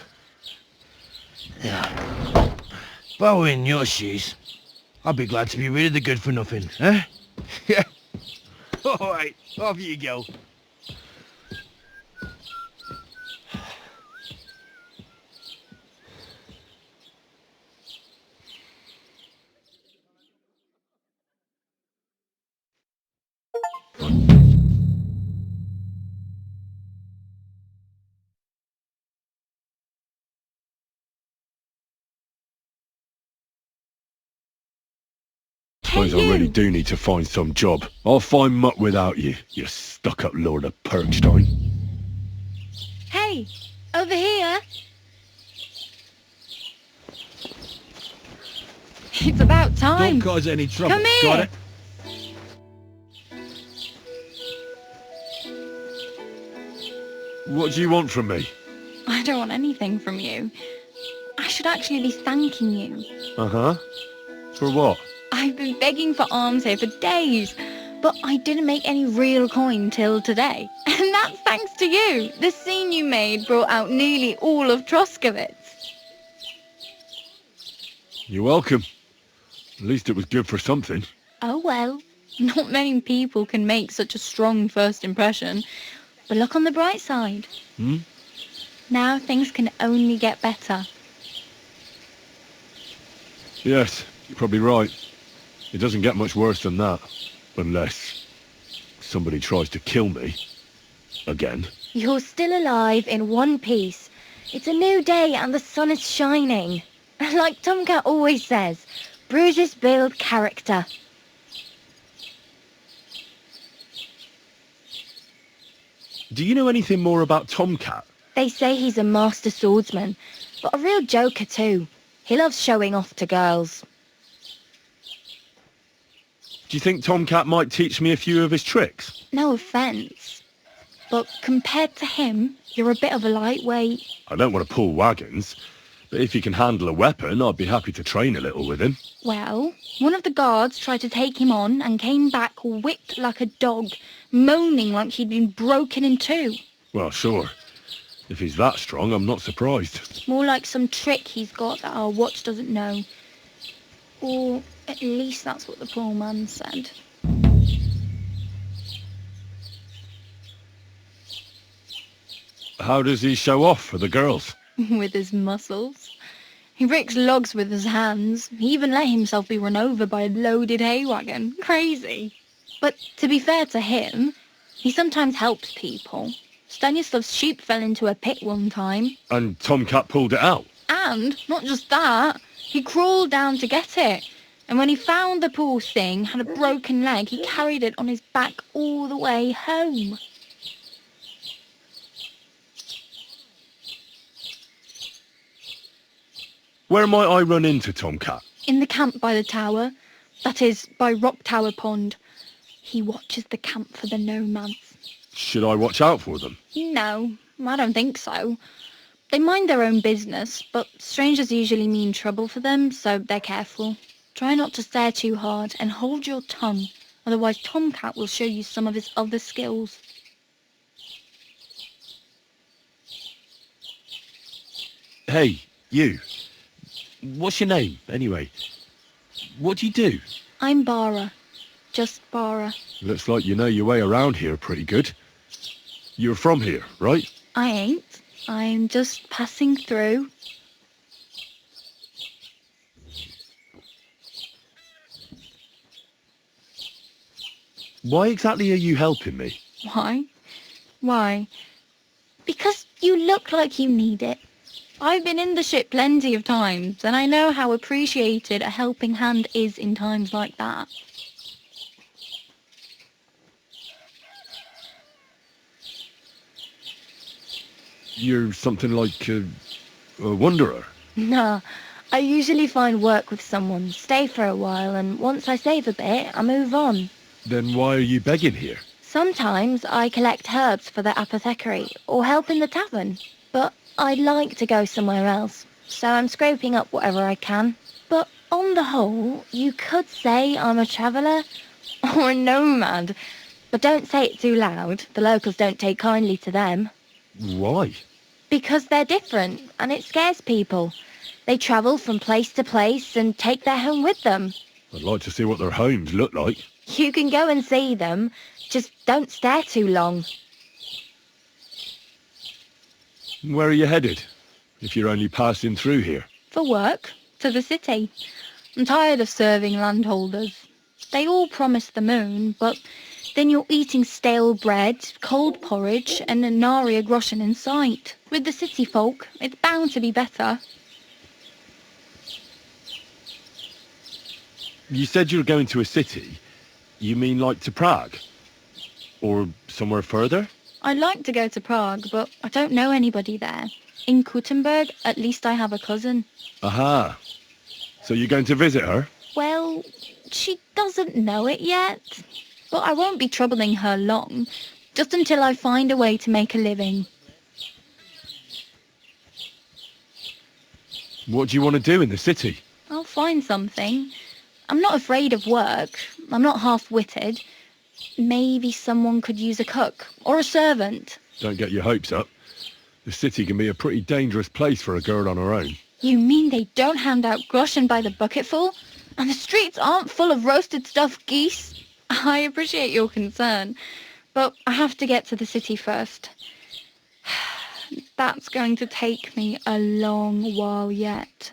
Yeah. If I were in your shoes, I'd be glad to be rid of the good-for-nothing, eh? Yeah. All right, off you go. Suppose I really do need to find some job. I'll find muck without you, you stuck-up Lord of Perkstein. Hey, over here. It's about time. Don't cause any trouble. Come here. Got it? What do you want from me? I don't want anything from you. I should actually be thanking you. Uh-huh. For what? I've been begging for alms here for days, but I didn't make any real coin till today. And that's thanks to you. The scene you made brought out nearly all of Troskowitz. You're welcome. At least it was good for something. Oh well, not many people can make such a strong first impression. But look on the bright side. Hmm? Now things can only get better. Yes, you're probably right. It doesn't get much worse than that. Unless somebody tries to kill me. Again. You're still alive in one piece. It's a new day and the sun is shining. Like Tomcat always says, bruises build character. Do you know anything more about Tomcat? They say he's a master swordsman, but a real joker too. He loves showing off to girls. Do you think Tomcat might teach me a few of his tricks? No offence, but compared to him, you're a bit of a lightweight. I don't want to pull wagons, but if he can handle a weapon, I'd be happy to train a little with him. Well, one of the guards tried to take him on and came back whipped like a dog, moaning like he'd been broken in two. Well, sure. If he's that strong, I'm not surprised. More like some trick he's got that our watch doesn't know. Or at least that's what the poor man said. How does he show off for the girls? With his muscles. He breaks logs with his hands. He even let himself be run over by a loaded hay wagon. Crazy. But to be fair to him, he sometimes helps people. Stanislav's sheep fell into a pit one time. And Tomcat pulled it out? And, not just that, he crawled down to get it. And when he found the poor thing had a broken leg, he carried it on his back all the way home. Where might I run into Tomcat? In the camp by the tower. That is, by Rock Tower Pond. He watches the camp for the nomads. Should I watch out for them? No, I don't think so. They mind their own business, but strangers usually mean trouble for them, so they're careful. Try not to stare too hard and hold your tongue, otherwise Tomcat will show you some of his other skills. Hey, you. What's your name, anyway? What do you do? I'm Bara. Just Bara. Looks like you know your way around here pretty good. You're from here, right? I ain't. I'm just passing through. Why exactly are you helping me? Why? Why? Because you look like you need it. I've been in the ship plenty of times, and I know how appreciated a helping hand is in times like that. You're something like a wanderer. Nah, I usually find work with someone, stay for a while, and once I save a bit, I move on. Then why are you begging here? Sometimes I collect herbs for the apothecary, or help in the tavern, but I'd like to go somewhere else, so I'm scraping up whatever I can. But on the whole, you could say I'm a traveller, or a nomad. But don't say it too loud. The locals don't take kindly to them. Why? Because they're different, and it scares people. They travel from place to place and take their home with them. I'd like to see what their homes look like. You can go and see them, just don't stare too long. Where are you headed, if you're only passing through here? For work, to the city. I'm tired of serving landholders. They all promise the moon, but then you're eating stale bread, cold porridge, and a nary a groschen in sight. With the city folk, it's bound to be better. You said you were going to a city. You mean like to Prague? Or somewhere further? I'd like to go to Prague, but I don't know anybody there. In Kuttenberg, at least I have a cousin. Aha. So you're going to visit her? Well, she doesn't know it yet. But I won't be troubling her long, just until I find a way to make a living. What do you want to do in the city? I'll find something. I'm not afraid of work. I'm not half-witted. Maybe someone could use a cook or a servant. Don't get your hopes up. The city can be a pretty dangerous place for a girl on her own. You mean they don't hand out groschen by the bucketful? And the streets aren't full of roasted stuffed geese? I appreciate your concern, but I have to get to the city first. That's going to take me a long while yet.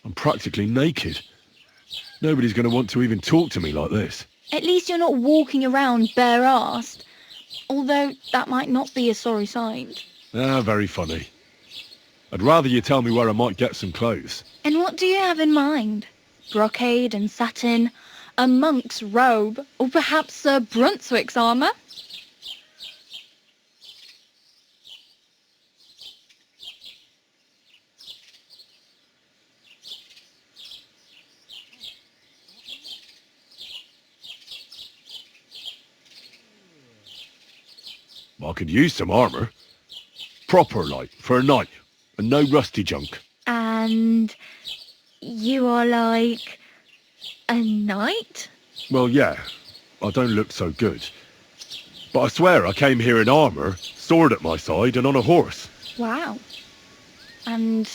I'm practically naked. Nobody's going to want to even talk to me like this. At least you're not walking around bare-arsed, although that might not be a sorry sight. Ah, very funny. I'd rather you tell me where I might get some clothes. And what do you have in mind? Brocade and satin, a monk's robe, or perhaps Sir Brunswick's armour? I could use some armour. Proper, like, for a night. And no rusty junk. And you are like a knight? Well, yeah. I don't look so good. But I swear I came here in armour, sword at my side, and on a horse. Wow. And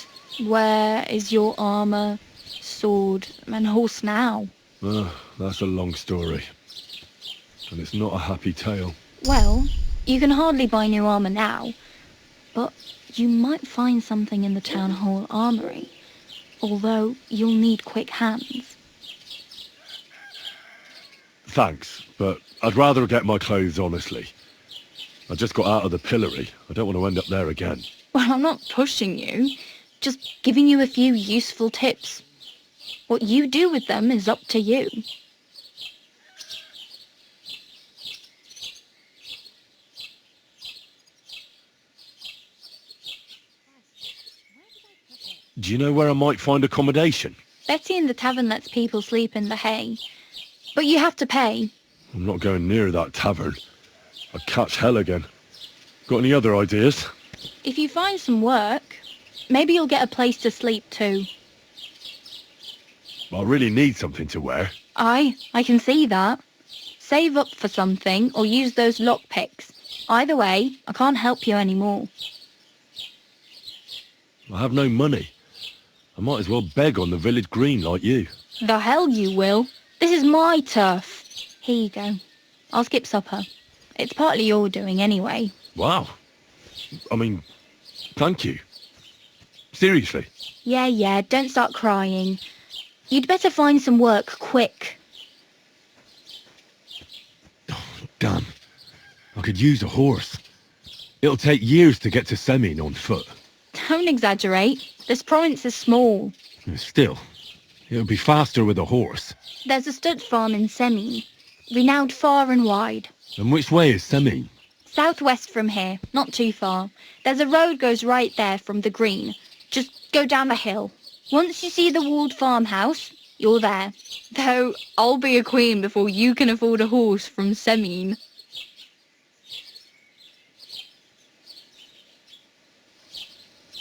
where is your armour, sword, and horse now? That's a long story. And it's not a happy tale. Well, you can hardly buy new armour now, but you might find something in the town hall armoury, although you'll need quick hands. Thanks, but I'd rather get my clothes honestly. I just got out of the pillory. I don't want to end up there again. Well, I'm not pushing you, just giving you a few useful tips. What you do with them is up to you. Do you know where I might find accommodation? Betty in the tavern lets people sleep in the hay, but you have to pay. I'm not going near that tavern. I'd catch hell again. Got any other ideas? If you find some work, maybe you'll get a place to sleep too. I really need something to wear. I can see that. Save up for something or use those lockpicks. Either way, I can't help you anymore. I have no money. I might as well beg on the village green like you. The hell you will. This is my turf. Here you go. I'll skip supper. It's partly your doing anyway. Wow. I mean, thank you. Seriously. Yeah, don't start crying. You'd better find some work quick. Damn. I could use a horse. It'll take years to get to Semin on foot. Don't exaggerate. This province is small. Still, it'll be faster with a horse. There's a stud farm in Semin, renowned far and wide. And which way is Semin? Southwest from here, not too far. There's a road goes right there from the green. Just go down the hill. Once you see the walled farmhouse, you're there. Though I'll be a queen before you can afford a horse from Semin.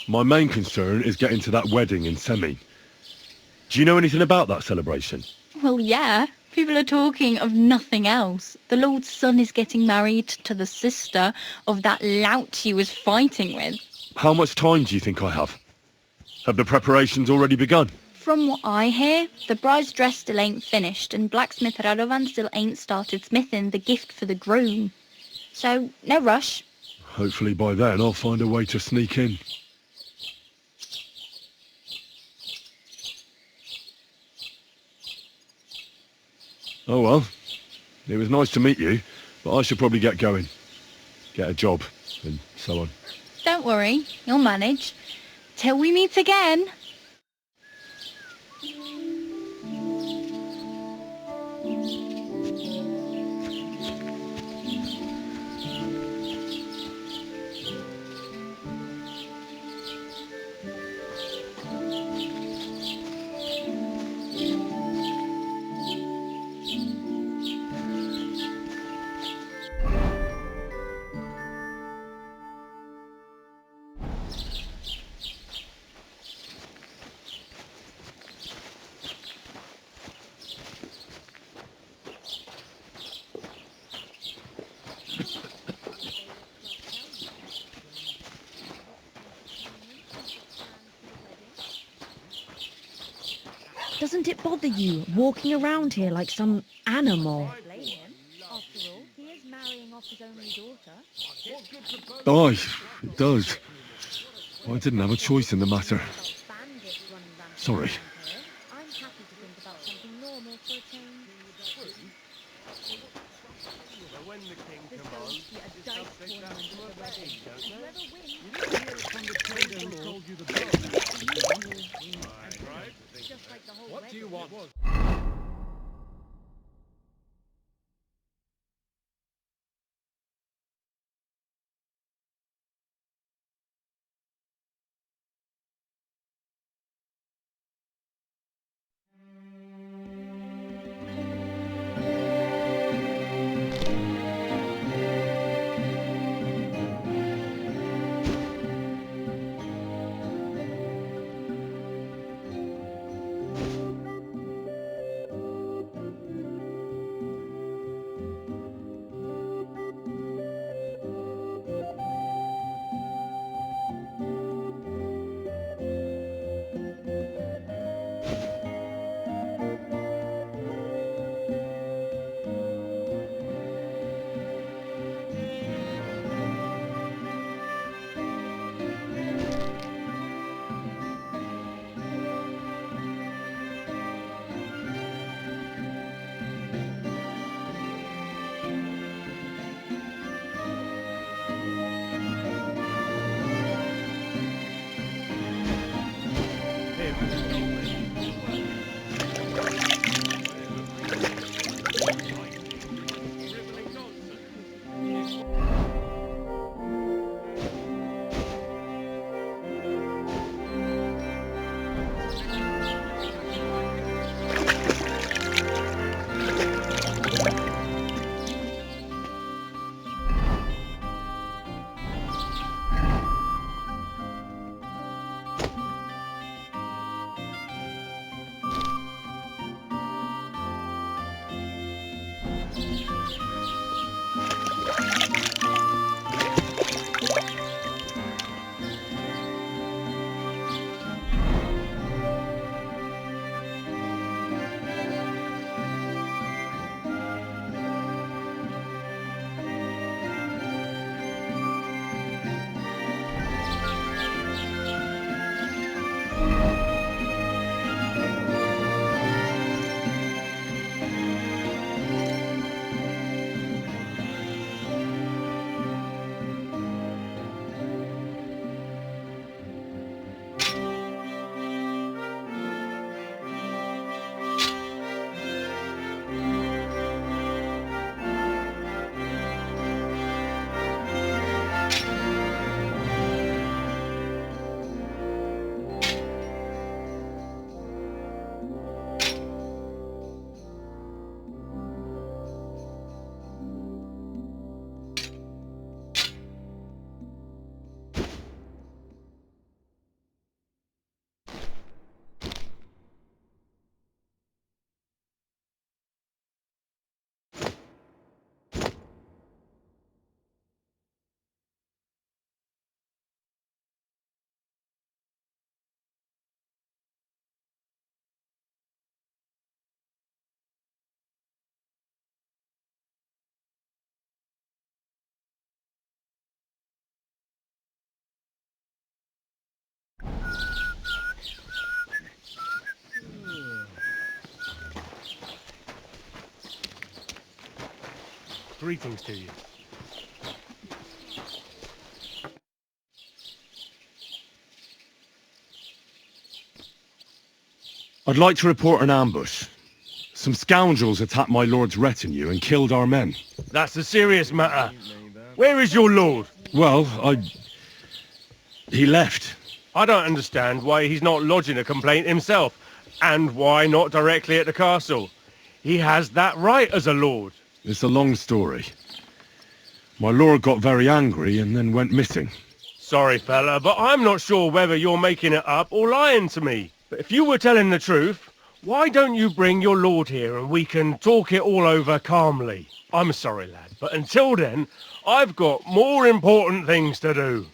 My main concern is getting to that wedding in Semin. Do you know anything about that celebration? Well, yeah. People are talking of nothing else. The Lord's son is getting married to the sister of that lout he was fighting with. How much time do you think I have? Have the preparations already begun? From what I hear, the bride's dress still ain't finished, and blacksmith Radovan still ain't started smithing the gift for the groom. So, no rush. Hopefully by then I'll find a way to sneak in. Oh well, it was nice to meet you, but I should probably get going. Get a job, and so on. Don't worry, you'll manage. Till we meet again. Doesn't it bother you walking around here like some animal? Aye, it does. I didn't have a choice in the matter. Sorry. What do you want? Greetings to you. I'd like to report an ambush. Some scoundrels attacked my lord's retinue and killed our men. That's a serious matter. Where is your lord? Well, he left. I don't understand why he's not lodging a complaint himself, and why not directly at the castle. He has that right as a lord. It's a long story. My lord got very angry and then went missing. Sorry, fella, but I'm not sure whether you're making it up or lying to me. But if you were telling the truth, why don't you bring your lord here and we can talk it all over calmly? I'm sorry, lad, but until then, I've got more important things to do.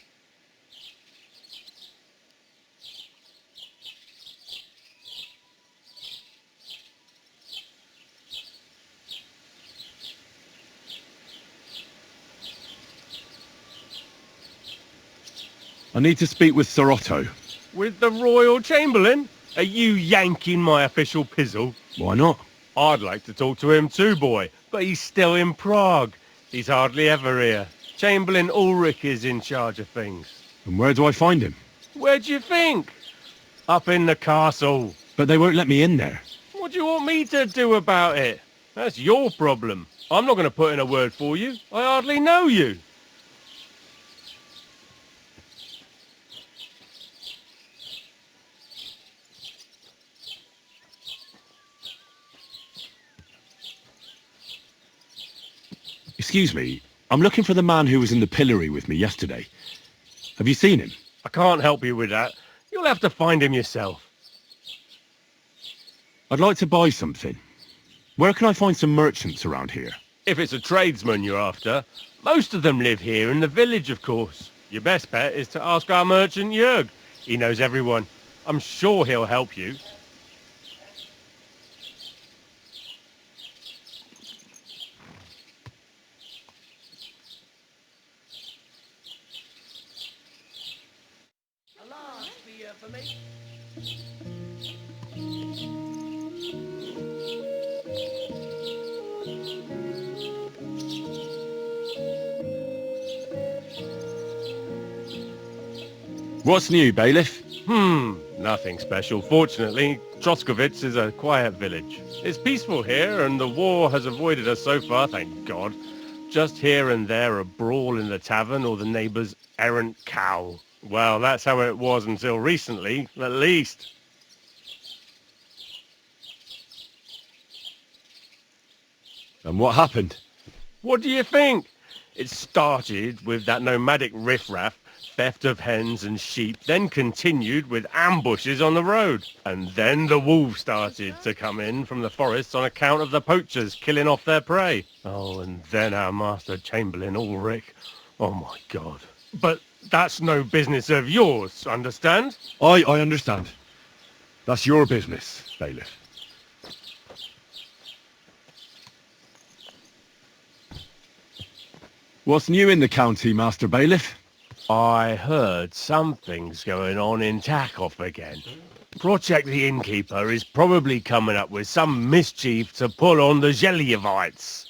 I need to speak with Sir Otto. With the Royal Chamberlain? Are you yanking my official pizzle? Why not? I'd like to talk to him too, boy, but he's still in Prague. He's hardly ever here. Chamberlain Ulrich is in charge of things. And where do I find him? Where do you think? Up in the castle. But they won't let me in there. What do you want me to do about it? That's your problem. I'm not going to put in a word for you. I hardly know you. Excuse me, I'm looking for the man who was in the pillory with me yesterday. Have you seen him? I can't help you with that. You'll have to find him yourself. I'd like to buy something. Where can I find some merchants around here? If it's a tradesman you're after, most of them live here in the village, of course. Your best bet is to ask our merchant Jörg. He knows everyone. I'm sure he'll help you. For me. What's new, bailiff? Nothing special. Fortunately, Troskowitz is a quiet village. It's peaceful here, and the war has avoided us so far, thank God. Just here and there a brawl in the tavern or the neighbour's errant cow. Well, that's how it was until recently, at least. And what happened? What do you think? It started with that nomadic riffraff, theft of hens and sheep, then continued with ambushes on the road. And then the wolves started to come in from the forests on account of the poachers killing off their prey. Oh, and then our master Chamberlain Ulrich. Oh my God. But that's no business of yours, understand? I understand. That's your business, bailiff. What's new in the county, Master Bailiff? I heard something's going on in Takoff again. Project the Innkeeper is probably coming up with some mischief to pull on the Zhelyevites.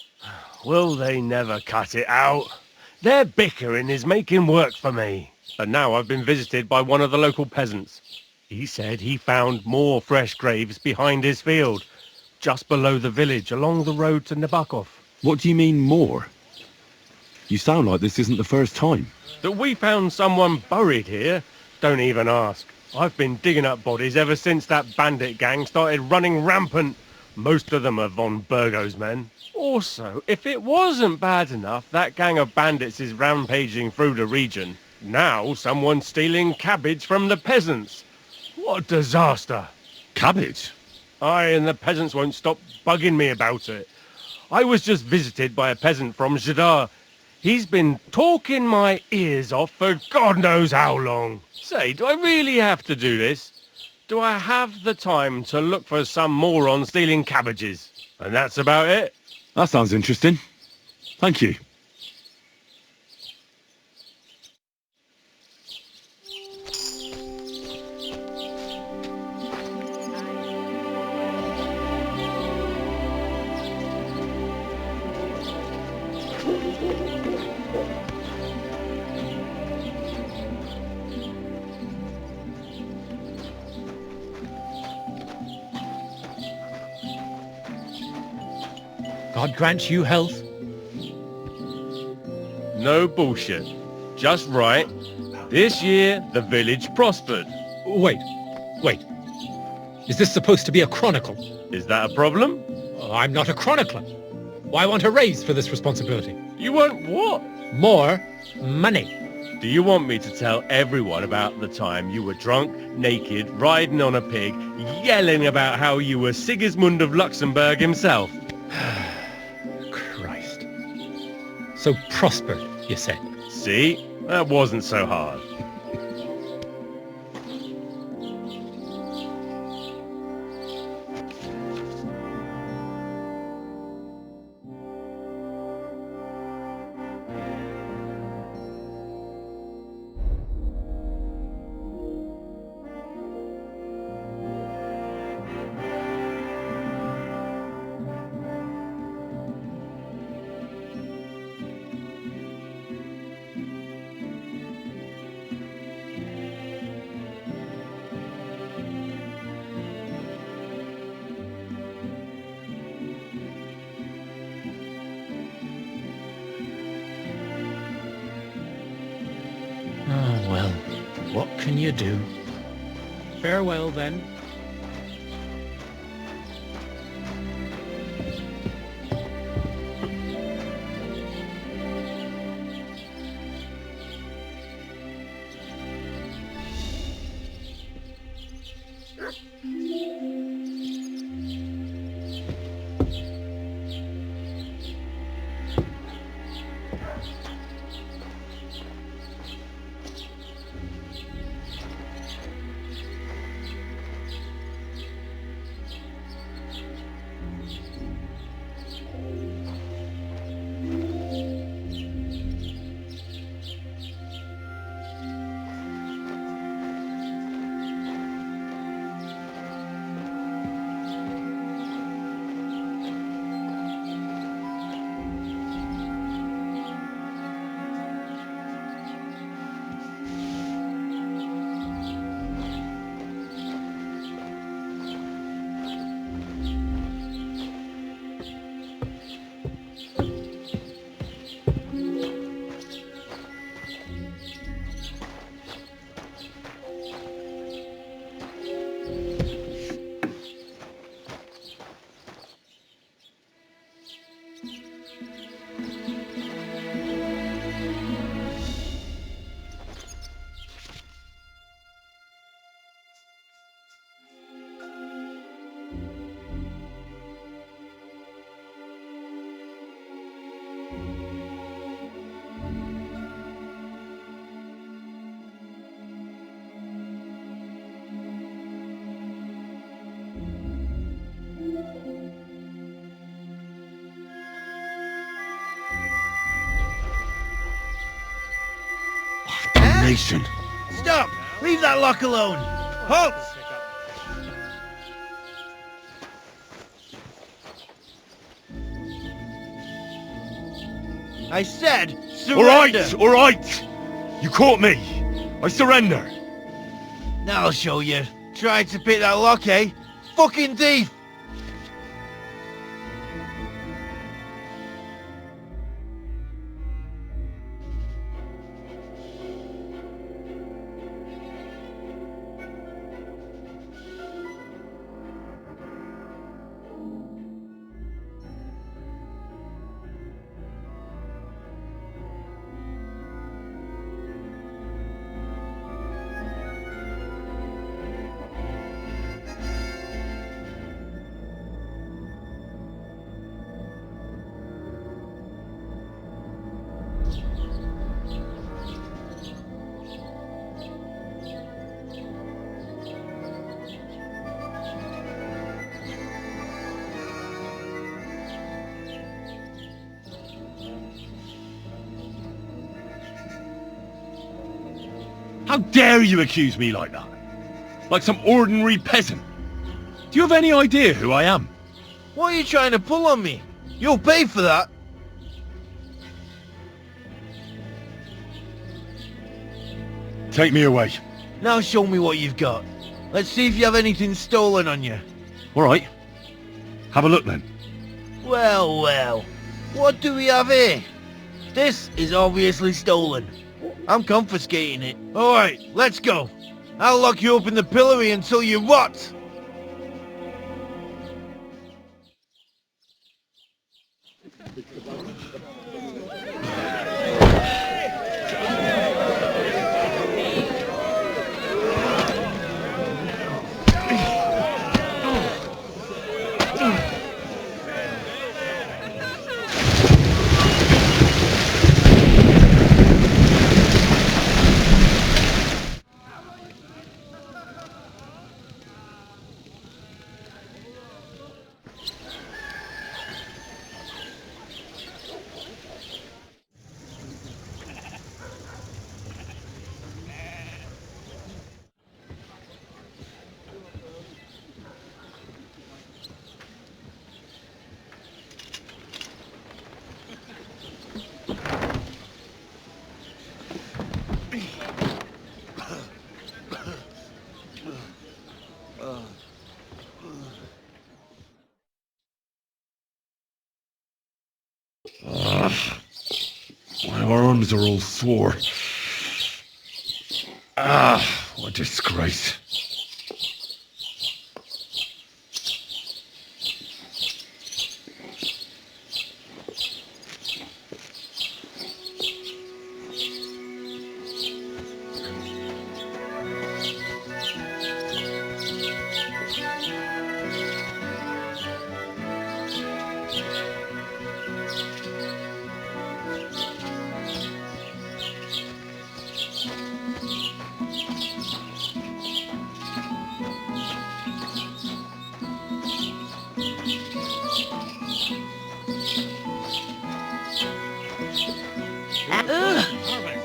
Will they never cut it out? Their bickering is making work for me. And now I've been visited by one of the local peasants. He said he found more fresh graves behind his field, just below the village, along the road to Nabokov. What do you mean, more? You sound like this isn't the first time. That we found someone buried here? Don't even ask. I've been digging up bodies ever since that bandit gang started running rampant. Most of them are von Burgo's men. Also, if it wasn't bad enough, that gang of bandits is rampaging through the region. Now someone's stealing cabbage from the peasants. What a disaster. Cabbage? Aye, and the peasants won't stop bugging me about it. I was just visited by a peasant from Zadar. He's been talking my ears off for God knows how long. Say, do I really have to do this? Do I have the time to look for some moron stealing cabbages? And that's about it. That sounds interesting. Thank you. God grant you health. No bullshit. Just right. This year, the village prospered. Wait. Is this supposed to be a chronicle? Is that a problem? I'm not a chronicler. Why want a raise for this responsibility? You want what? More money. Do you want me to tell everyone about the time you were drunk, naked, riding on a pig, yelling about how you were Sigismund of Luxembourg himself? Christ. So prospered, you said? See? That wasn't so hard. Oh, well, what can you do? Farewell, then. Damnation! Stop! Leave that lock alone! Halt! I said, surrender! All right! You caught me! I surrender! Now I'll show you. Try to pick that lock, eh? Fucking thief! How dare you accuse me like that? Like some ordinary peasant? Do you have any idea who I am? What are you trying to pull on me? You'll pay for that. Take me away. Now show me what you've got. Let's see if you have anything stolen on you. All right. Have a look then. Well, well. What do we have here? This is obviously stolen. I'm confiscating it. Alright, let's go. I'll lock you up in the pillory until you rot. My arms are all sore. What a disgrace.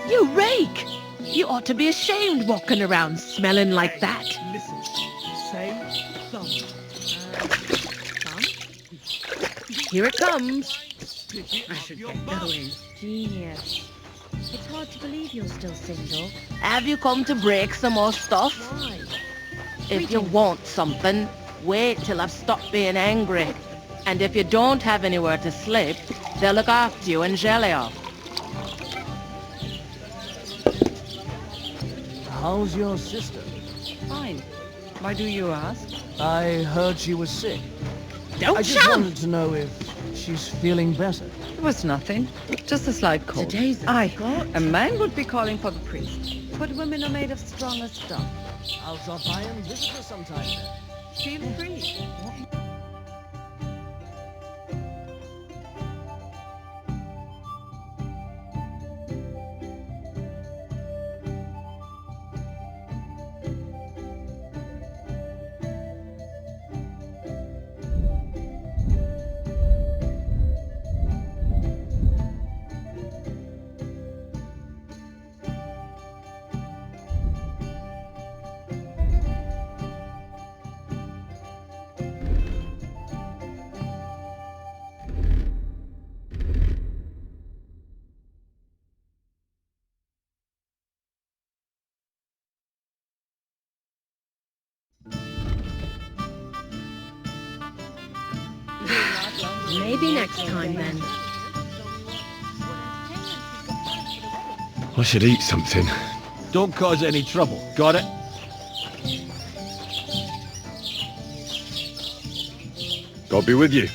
You rake! You ought to be ashamed walking around smelling like that. Listen, say thumb. Here it comes. I should get going. Genius. It's hard to believe you're still single. Have you come to break some more stuff? Why? If you want something, wait till I've stopped being angry. And if you don't have anywhere to sleep, they'll look after you in Jellia. How's your sister? Fine. Why do you ask? I heard she was sick. Don't I just shout! wanted to know if she's feeling better. It was nothing. Just a slight cold. Today's A man would be calling for the priest. But women are made of stronger stuff. I'll drop by and visit her sometime then. Feel free. Maybe next time then. I should eat something. Don't cause any trouble, got it? God be with you.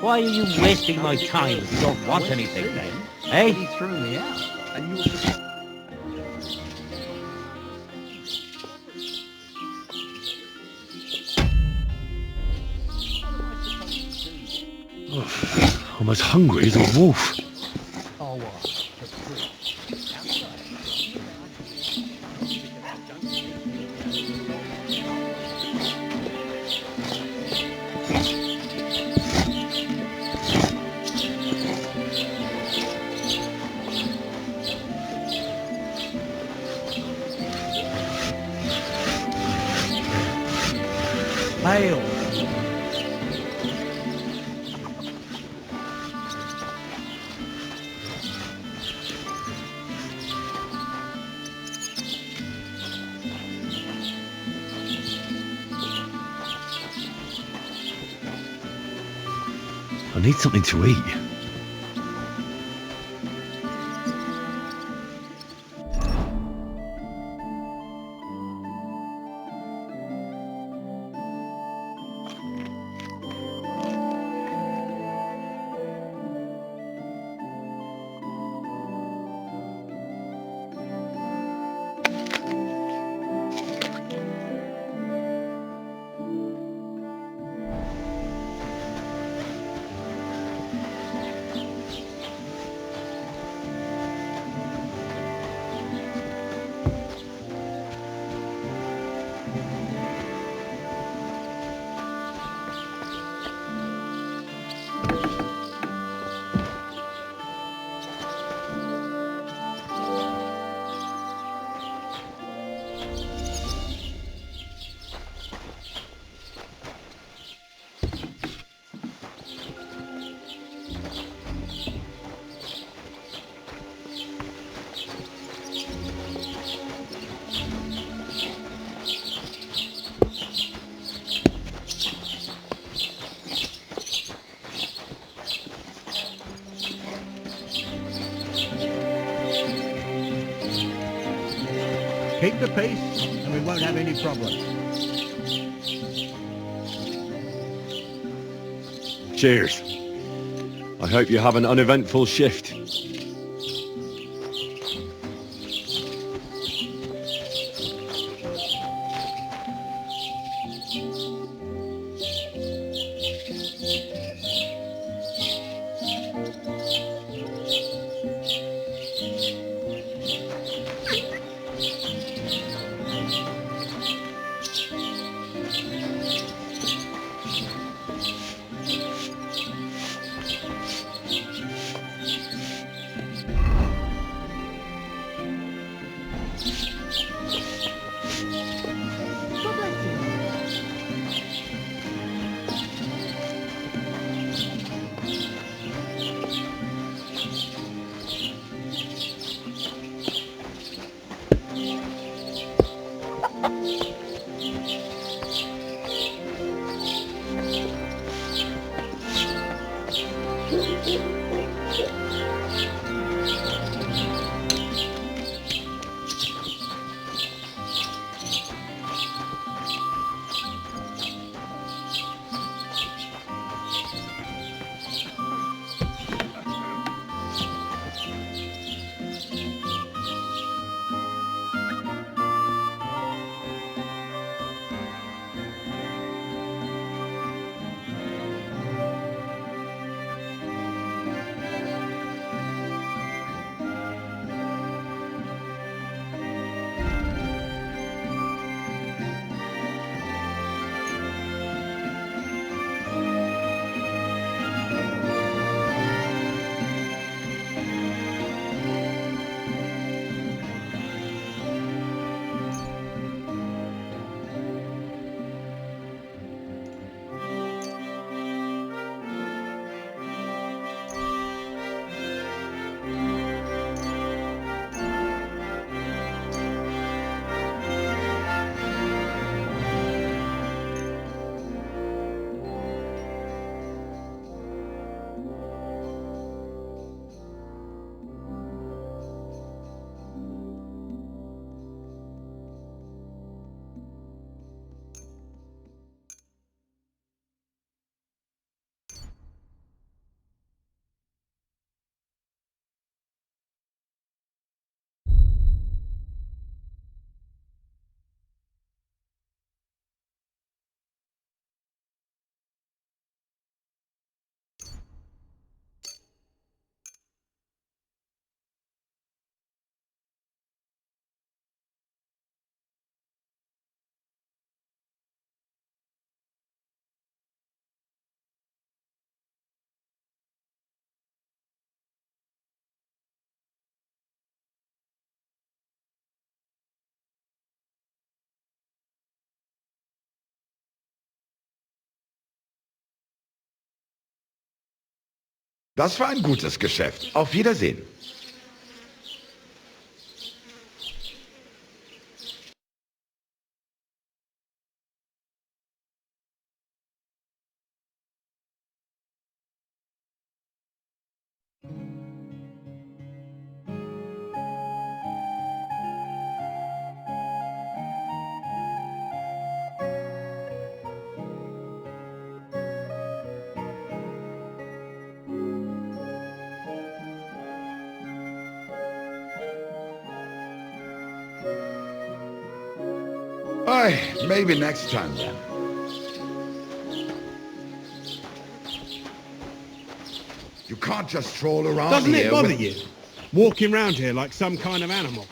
Why are you wasting my time if you don't want anything then? Eh? He threw me out. And you I'm as hungry as a wolf. Hail. I need something to eat. Keep the peace, and we won't have any problems. Cheers. I hope you have an uneventful shift. Das war ein gutes Geschäft. Auf Wiedersehen. Maybe next time then. You can't just stroll around Doesn't here it bother with... you? Walking round here like some kind of animal.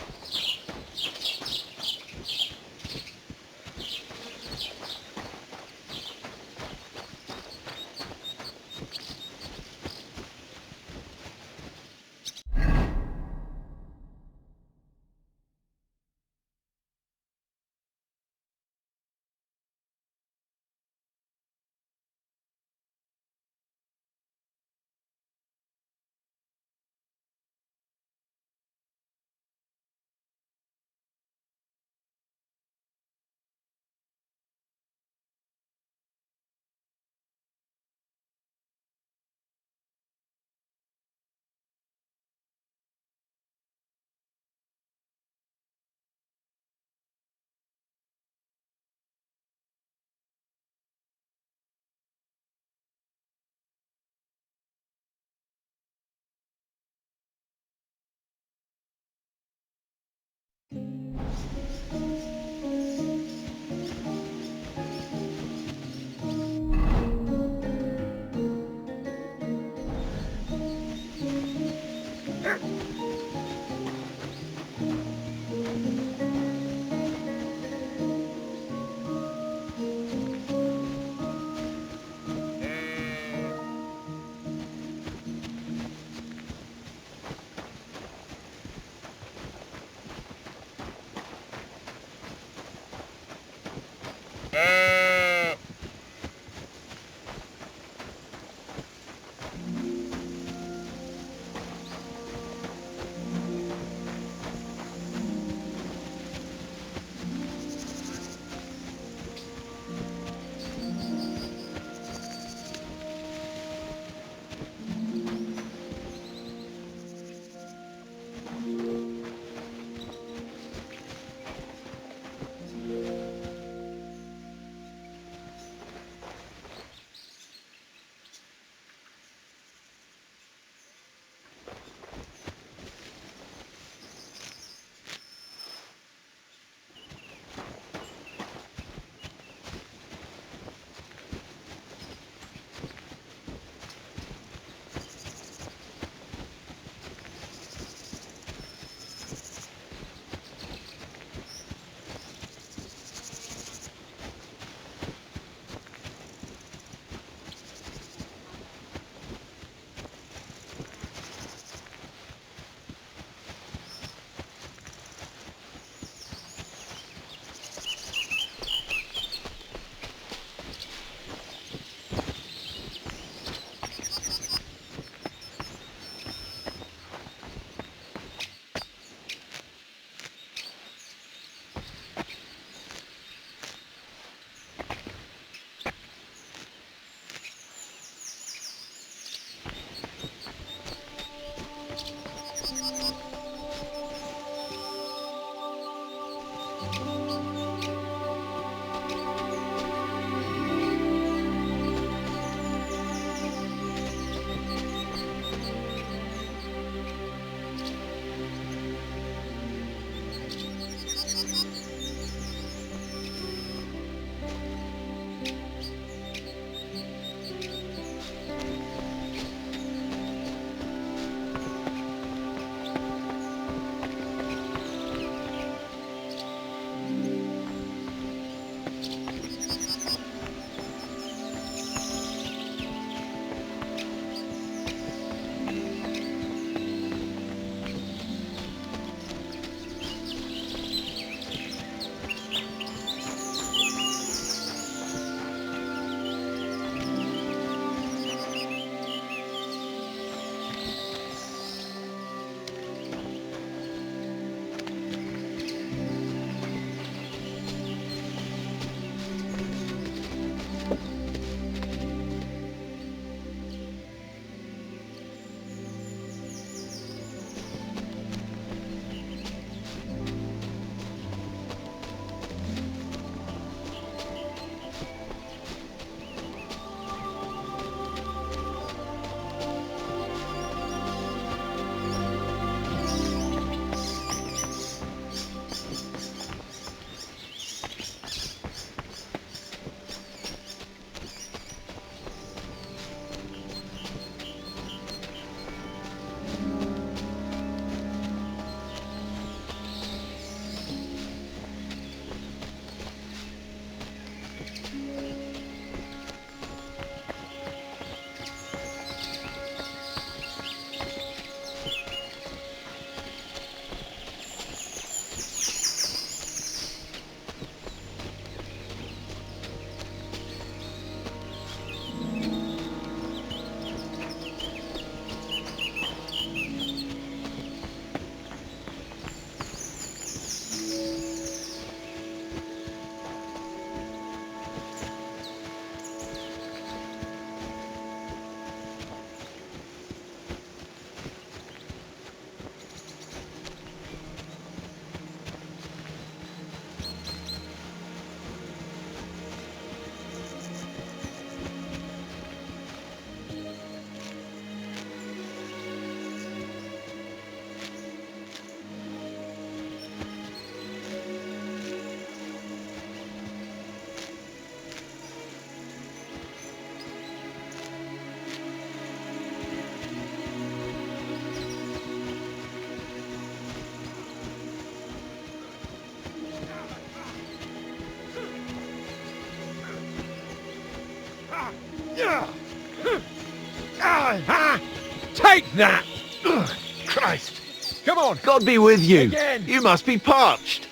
Take that! Ugh, Christ! Come on! God be with you! Again. You must be parched!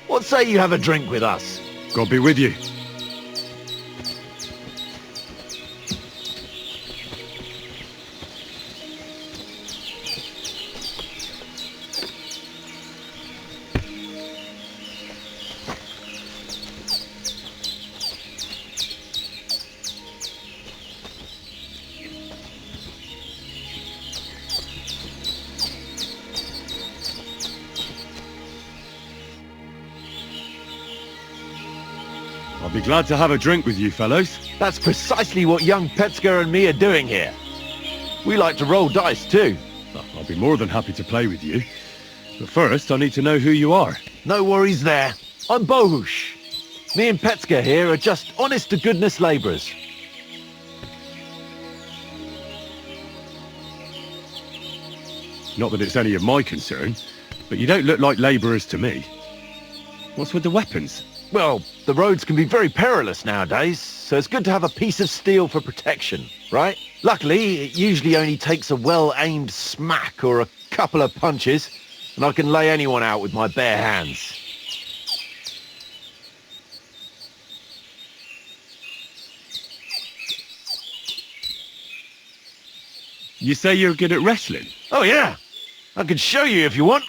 What say you have a drink with us? God be with you. I'll be glad to have a drink with you fellows. That's precisely what young Petska and me are doing here. We like to roll dice too. I'll be more than happy to play with you. But first, I need to know who you are. No worries there. I'm Bohush. Me and Petska here are just honest-to-goodness labourers. Not that it's any of my concern, but you don't look like labourers to me. What's with the weapons? Well, the roads can be very perilous nowadays, so it's good to have a piece of steel for protection, right? Luckily, it usually only takes a well-aimed smack or a couple of punches, and I can lay anyone out with my bare hands. You say you're good at wrestling? Oh yeah, I could show you if you want.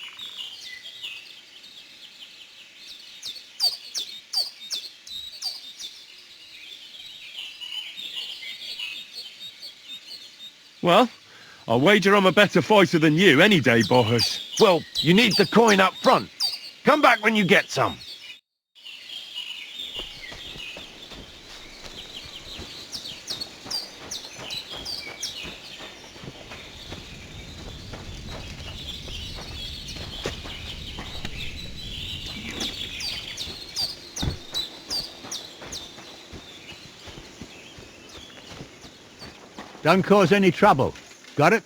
Well, I'll wager I'm a better fighter than you any day, Bohush. Well, you need the coin up front. Come back when you get some. Don't cause any trouble. Got it?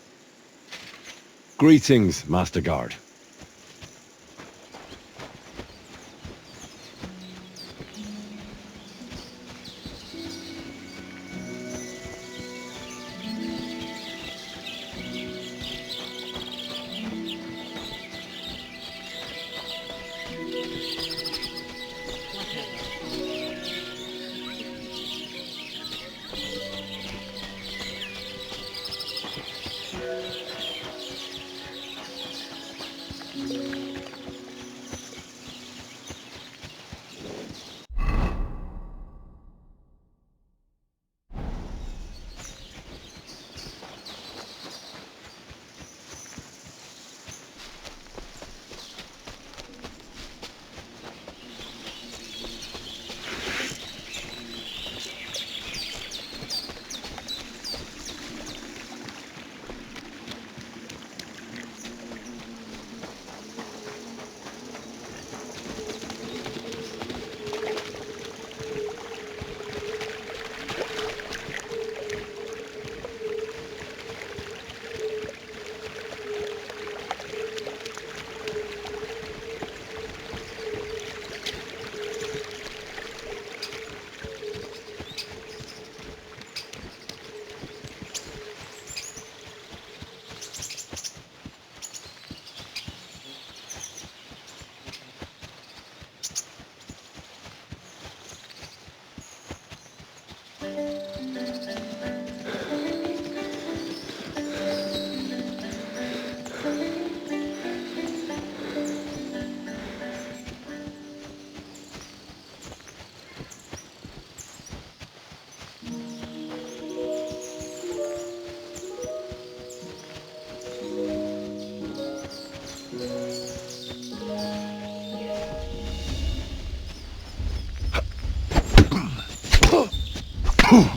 Greetings, Master Guard.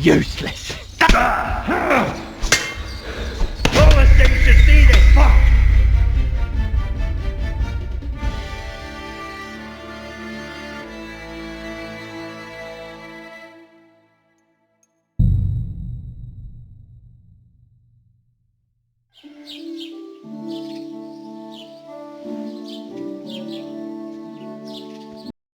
Useless. All the things to see this fuck.